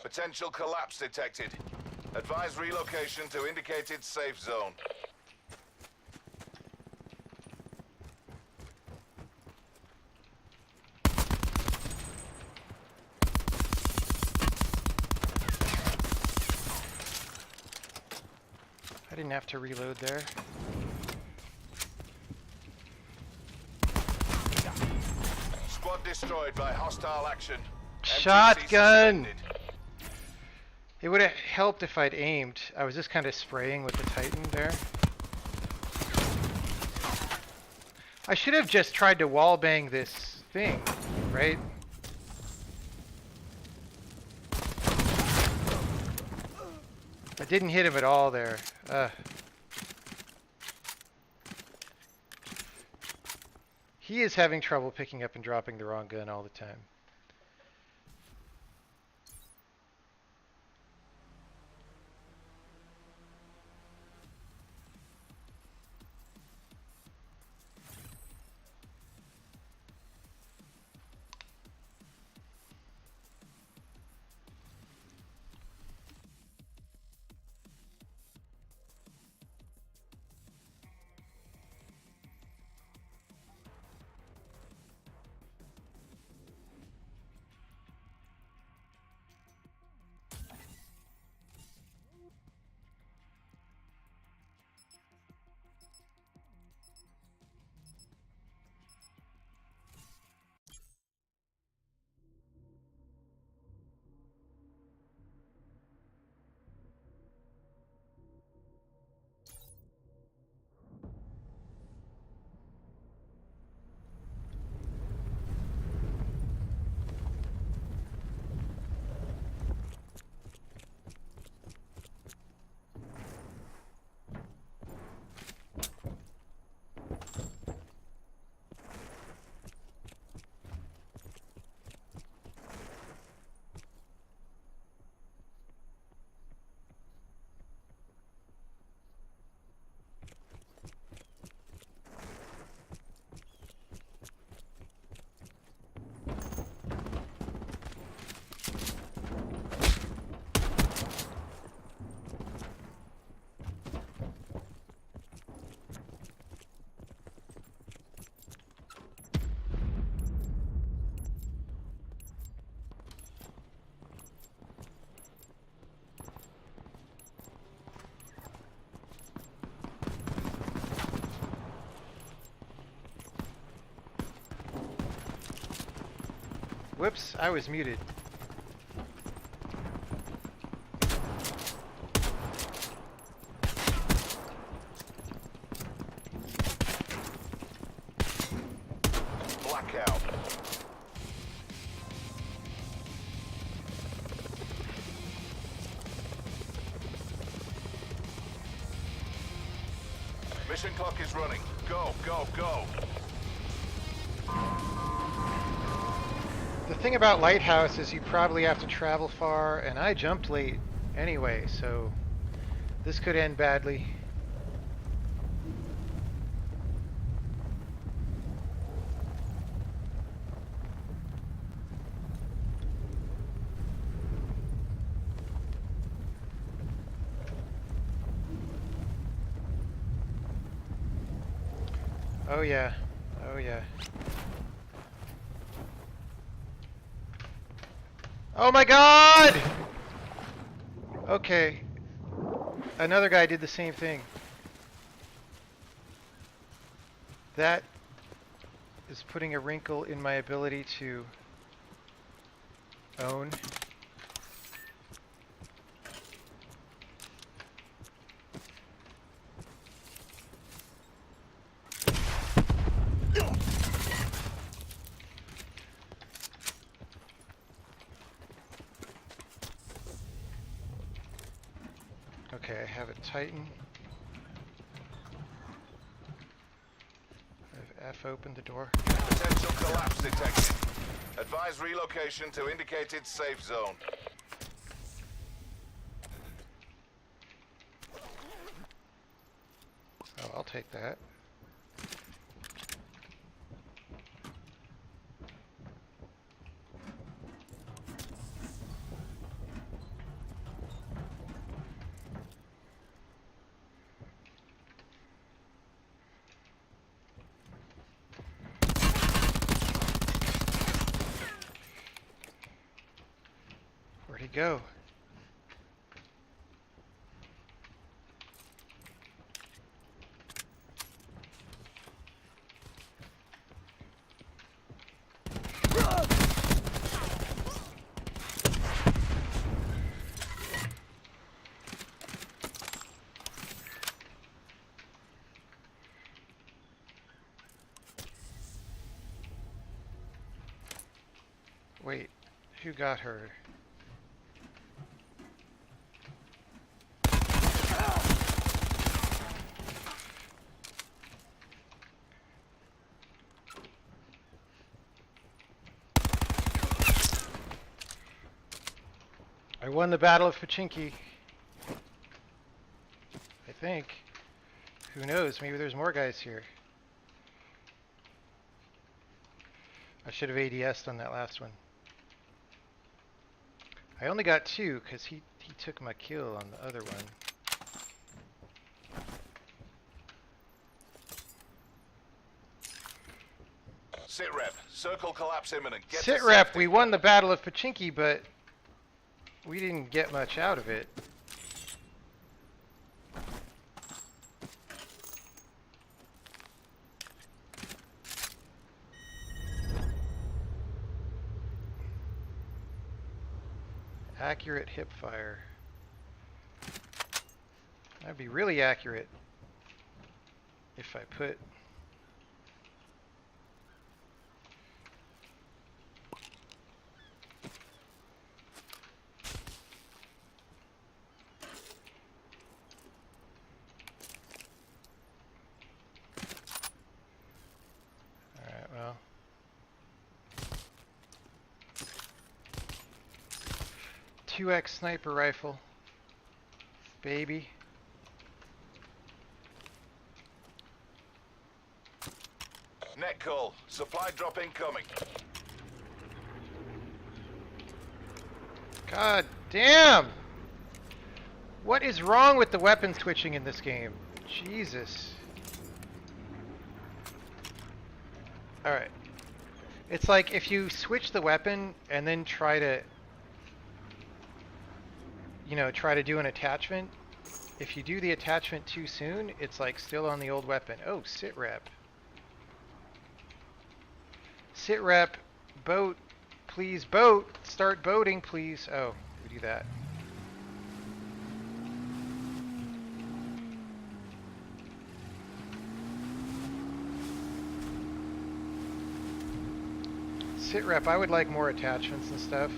Potential collapse detected. Advise relocation to indicated safe zone. I didn't have to reload there. Squad destroyed by hostile action. MTC Shotgun! suspended. It would have helped if I'd aimed. I was just kind of spraying with the Titan there. I should have just tried to wallbang this thing, right? I didn't hit him at all there. He is having trouble picking up and dropping the wrong gun all the time. Whoops, I was muted. Blackout. Mission clock is running. Go, go, go. The thing about Lighthouse is you probably have to travel far, and I jumped late anyway, so this could end badly. Oh yeah, oh yeah. Oh my god! Okay. Another guy did the same thing. That is putting a wrinkle in my ability to own. Okay, I have a Titan. I've F opened the door. Potential collapse detected. Advise relocation to indicated safe zone. Oh, I'll take that. Where'd he go? Wait, who got her? I won the Battle of Pachinki. I think. Who knows? Maybe there's more guys here. I should have ADS'd on that last one. I only got 2 because he took my kill on the other one. SITREP. Circle collapse imminent. Get to SITREP, safety. we won the Battle of Pachinki, but we didn't get much out of it. Accurate hip fire. That'd be really accurate if I put Alright, well. 2x sniper rifle. Baby. Net call. Supply drop incoming. God damn! What is wrong with the weapon switching in this game? Jesus. Alright. It's like if you switch the weapon and then try to, try to do an attachment, if you do the attachment too soon, it's like still on the old weapon. Oh, SITREP. SITREP, boat, please boat. Start boating, please. Oh, we do that. SITREP, I would like more attachments and stuff.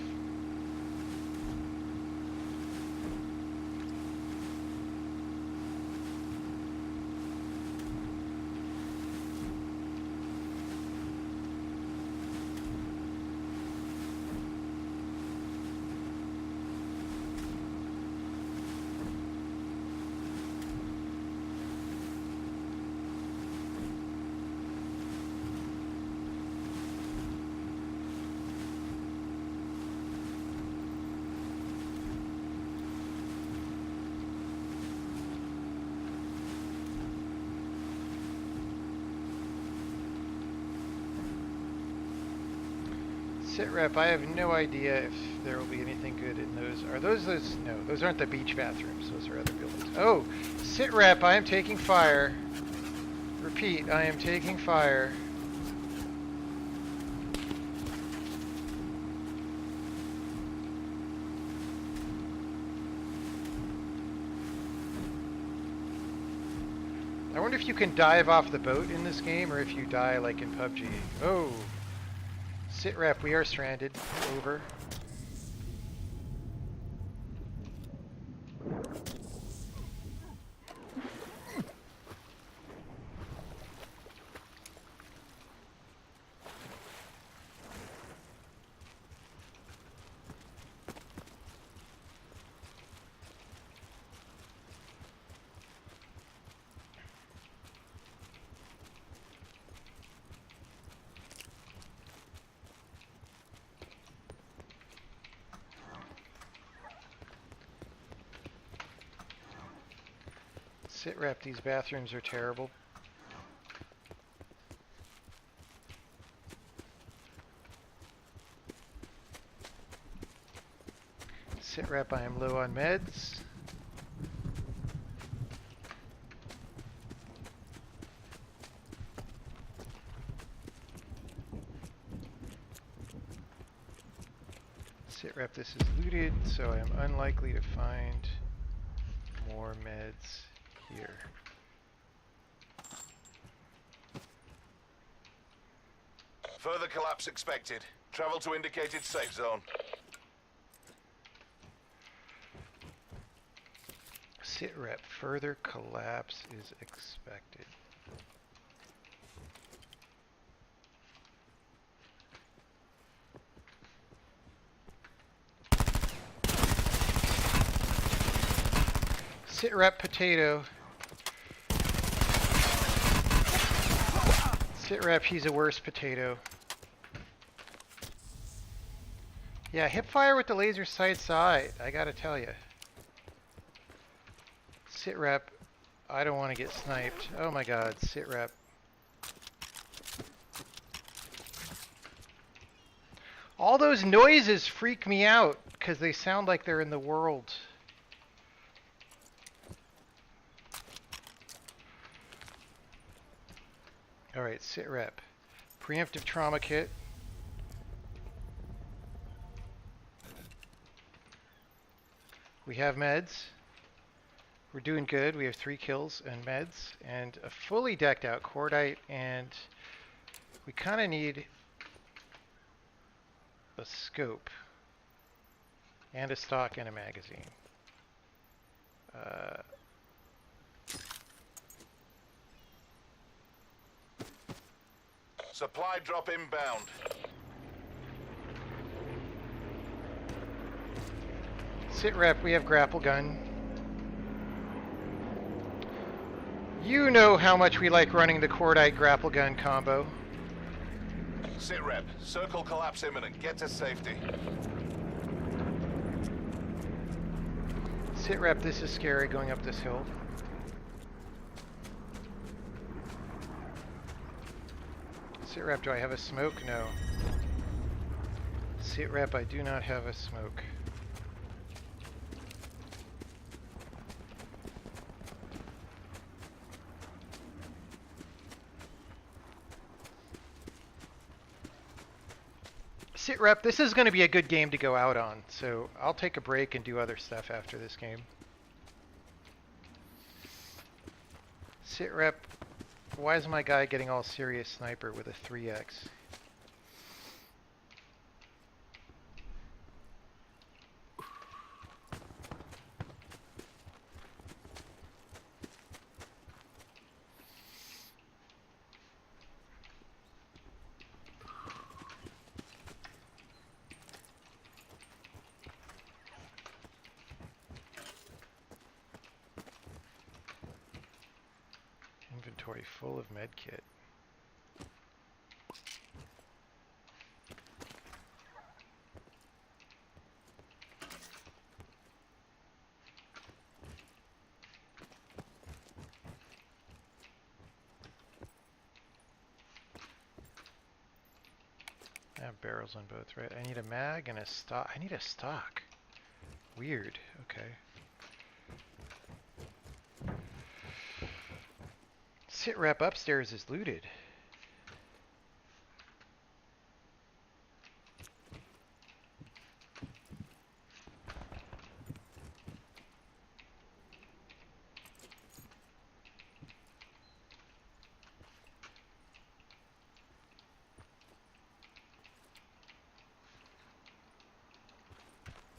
SITREP, I have no idea if there will be anything good in those. Are those? No, those aren't the beach bathrooms. Those are other buildings. Oh, SITREP, I am taking fire. Repeat, I am taking fire. I wonder if you can dive off the boat in this game, or if you die like in PUBG. Oh. SITREP, we are stranded. Over. SITREP, these bathrooms are terrible. SITREP, I am low on meds. SITREP, this is looted, so I am unlikely to find more meds here. Further collapse expected. Travel to indicated safe zone. SITREP, further collapse is expected. SITREP potato. SITREP, he's a worse potato. Yeah, hipfire with the laser sight side, I gotta tell you. SITREP, I don't want to get sniped. Oh my god, SITREP. All those noises freak me out because they sound like they're in the world. Alright, SITREP. Preemptive trauma kit. We have meds. We're doing good. We have 3 kills and meds and a fully decked out cordite, and we kind of need a scope and a stock and a magazine. Supply drop inbound. SITREP, we have grapple gun. You know how much we like running the cordite grapple gun combo. SITREP, circle collapse imminent. Get to safety. SITREP, this is scary going up this hill. SITREP, do I have a smoke? No. SITREP, I do not have a smoke. SITREP, this is going to be a good game to go out on, so I'll take a break and do other stuff after this game. SITREP, why is my guy getting all serious sniper with a 3x? Inventory full of medkit. I have barrels on both, right? I need a mag and a stock. I need a stock. Weird. Okay. SITREP upstairs is looted.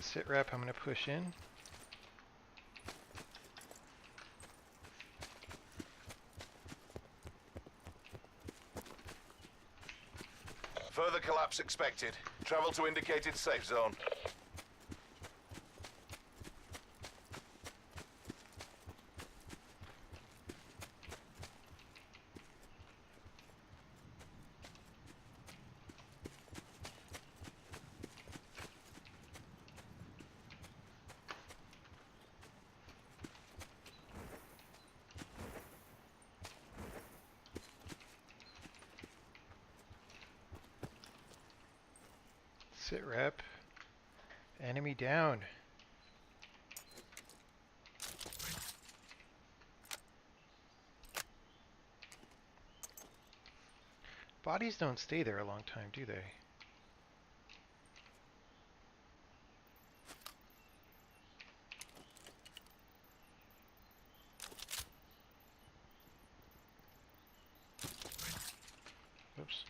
SITREP, I'm going to push in. Further collapse expected. Travel to indicated safe zone. SITREP. Enemy down. Bodies don't stay there a long time, do they? Oops.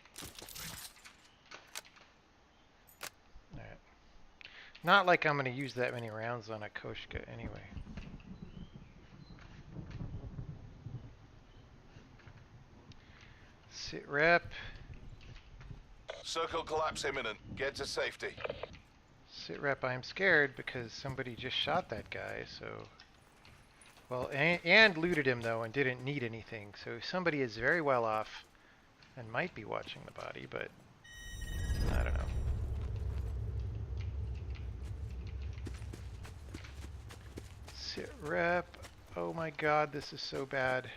Alright. Not like I'm going to use that many rounds on a Koshka anyway. SITREP. Circle collapse imminent. Get to safety. SITREP, I'm scared because somebody just shot that guy, so... Well, and looted him, though, and didn't need anything. So somebody is very well off and might be watching the body, but... I don't know. SITREP. Oh my god, this is so bad.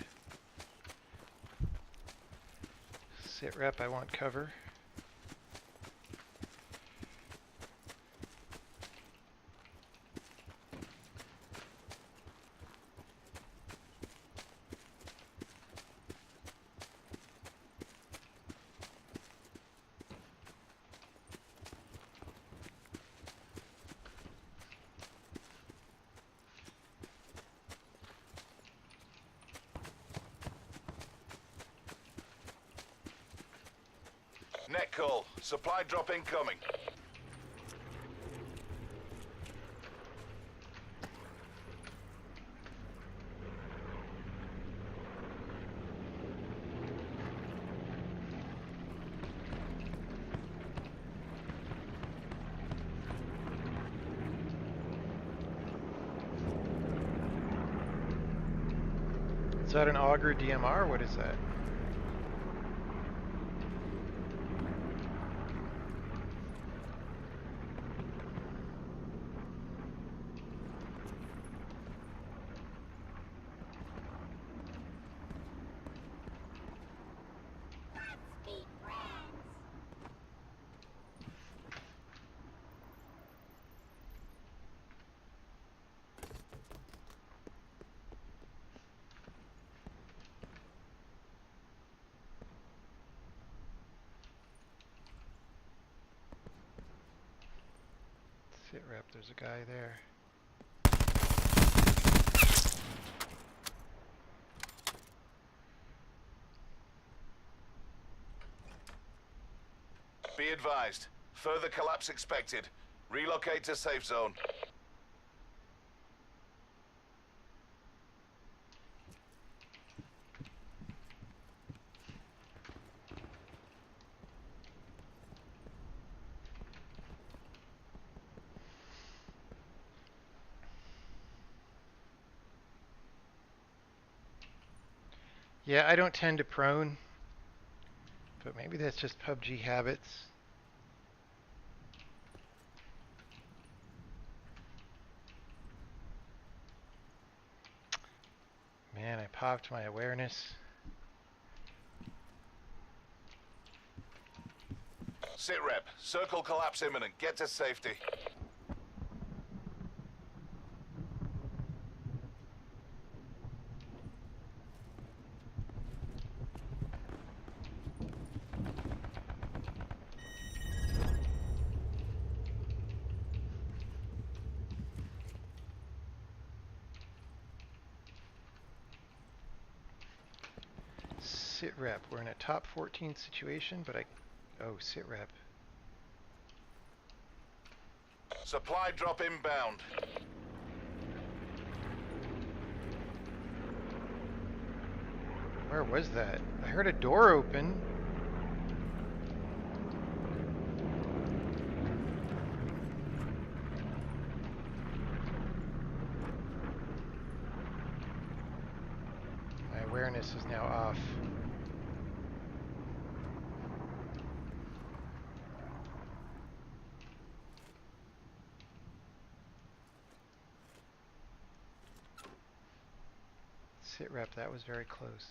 SITREP, I want cover. Net call. Supply drop incoming. Is that an Augur DMR? What is that? SITREP, there's a guy there. Be advised. Further collapse expected. Relocate to safe zone. Yeah, I don't tend to prone, but maybe that's just PUBG habits. Man, I popped my awareness. SITREP. Circle collapse imminent. Get to safety. SITREP, we're in a top 14 situation, but oh, SITREP. Supply drop inbound. Where was that? I heard a door open. My awareness is now off. SITREP, that was very close.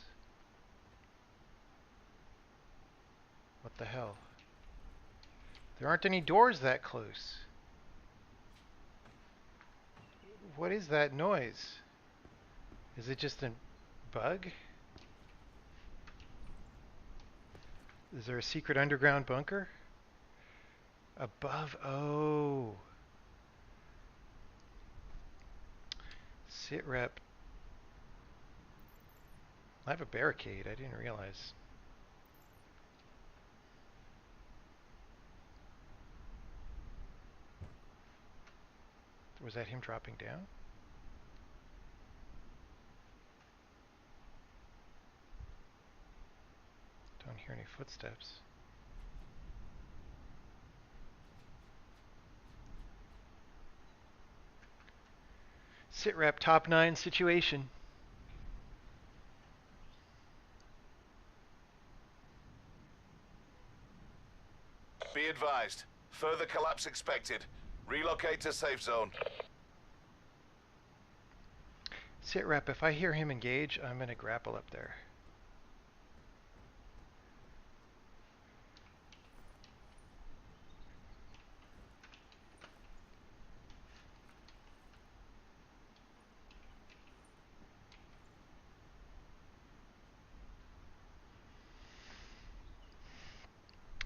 What the hell? There aren't any doors that close. What is that noise? Is it just a bug? Is there a secret underground bunker? Above, oh. SITREP. I have a barricade, I didn't realize. Was that him dropping down? Don't hear any footsteps. SITREP top 9 situation. Be advised. Further collapse expected. Relocate to safe zone. SITREP, if I hear him engage, I'm going to grapple up there.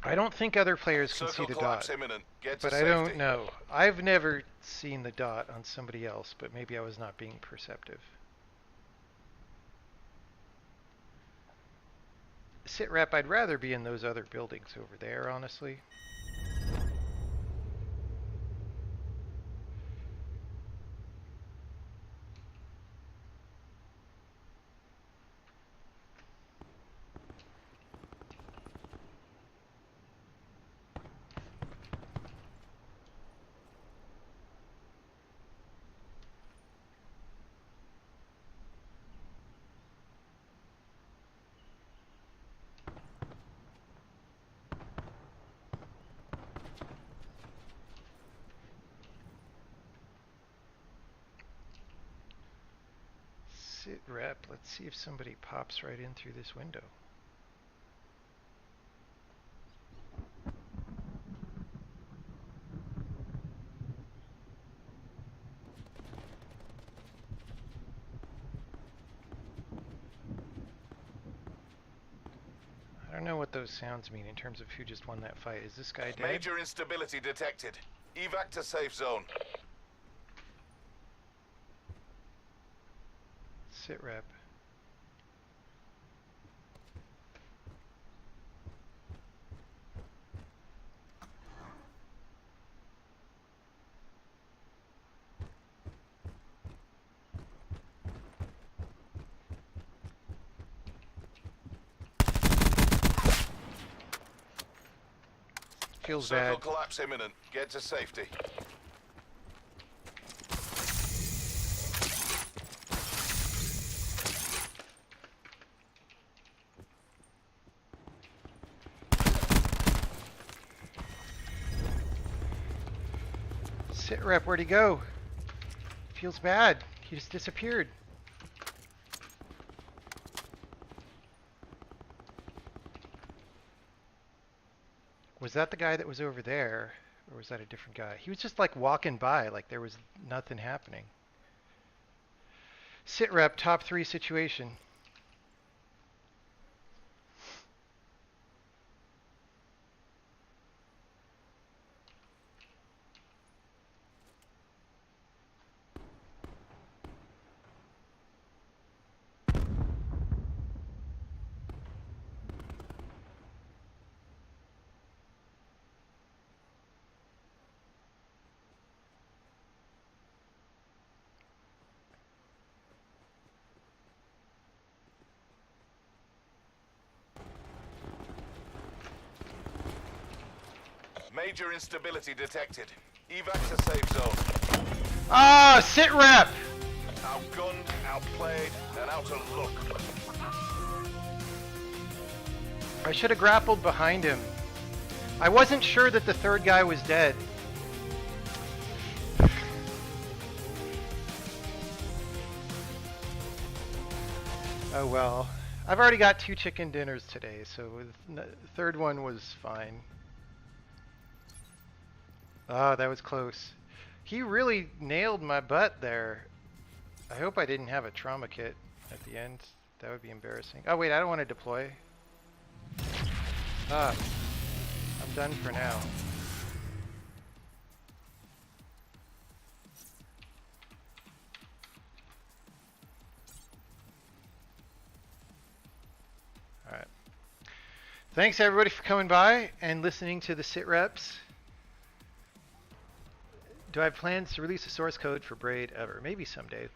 I don't think other players can see the dot, but I don't know. I've never seen the dot on somebody else, but maybe I was not being perceptive. SITREP, I'd rather be in those other buildings over there, honestly. SITREP, let's see if somebody pops right in through this window. I don't know what those sounds mean in terms of who just won that fight. Is this guy dead? Major instability detected. Evac to safe zone. SITREP. Feels Circle bad. collapse imminent. Get to safety. SITREP, where'd he go? Feels bad. He just disappeared. Was that the guy that was over there? Or was that a different guy? He was just like walking by like there was nothing happening. SITREP, top 3 situation. Major instability detected. Evac to safe zone. Ah, SITREP! Outgunned, outplayed, and out of luck. I should have grappled behind him. I wasn't sure that the third guy was dead. Oh well. I've already got 2 chicken dinners today, so the third one was fine. Oh, that was close. He really nailed my butt there. I hope I didn't have a trauma kit at the end. That would be embarrassing. Oh wait, I don't want to deploy. Ah, I'm done for now. Alright. Thanks everybody for coming by and listening to the SITREPs. Do I have plans to release a source code for Braid ever? Maybe someday.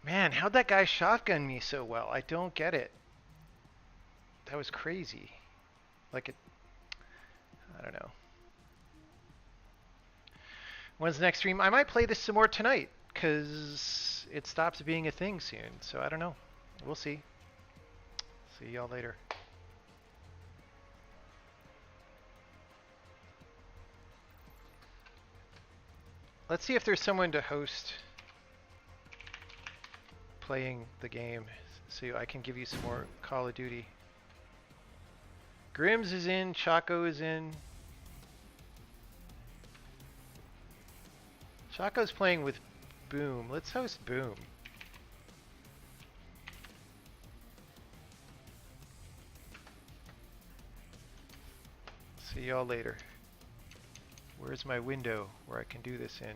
Man, how'd that guy shotgun me so well? I don't get it. That was crazy. Like it, I don't know. When's the next stream? I might play this some more tonight, because it stops being a thing soon. So I don't know. We'll see. See y'all later. Let's see if there's someone to host playing the game so I can give you some more Call of Duty. Grims is in, Chaco is in. Chaco's playing with Boom. Let's host Boom. See y'all later. Where's my window where I can do this in?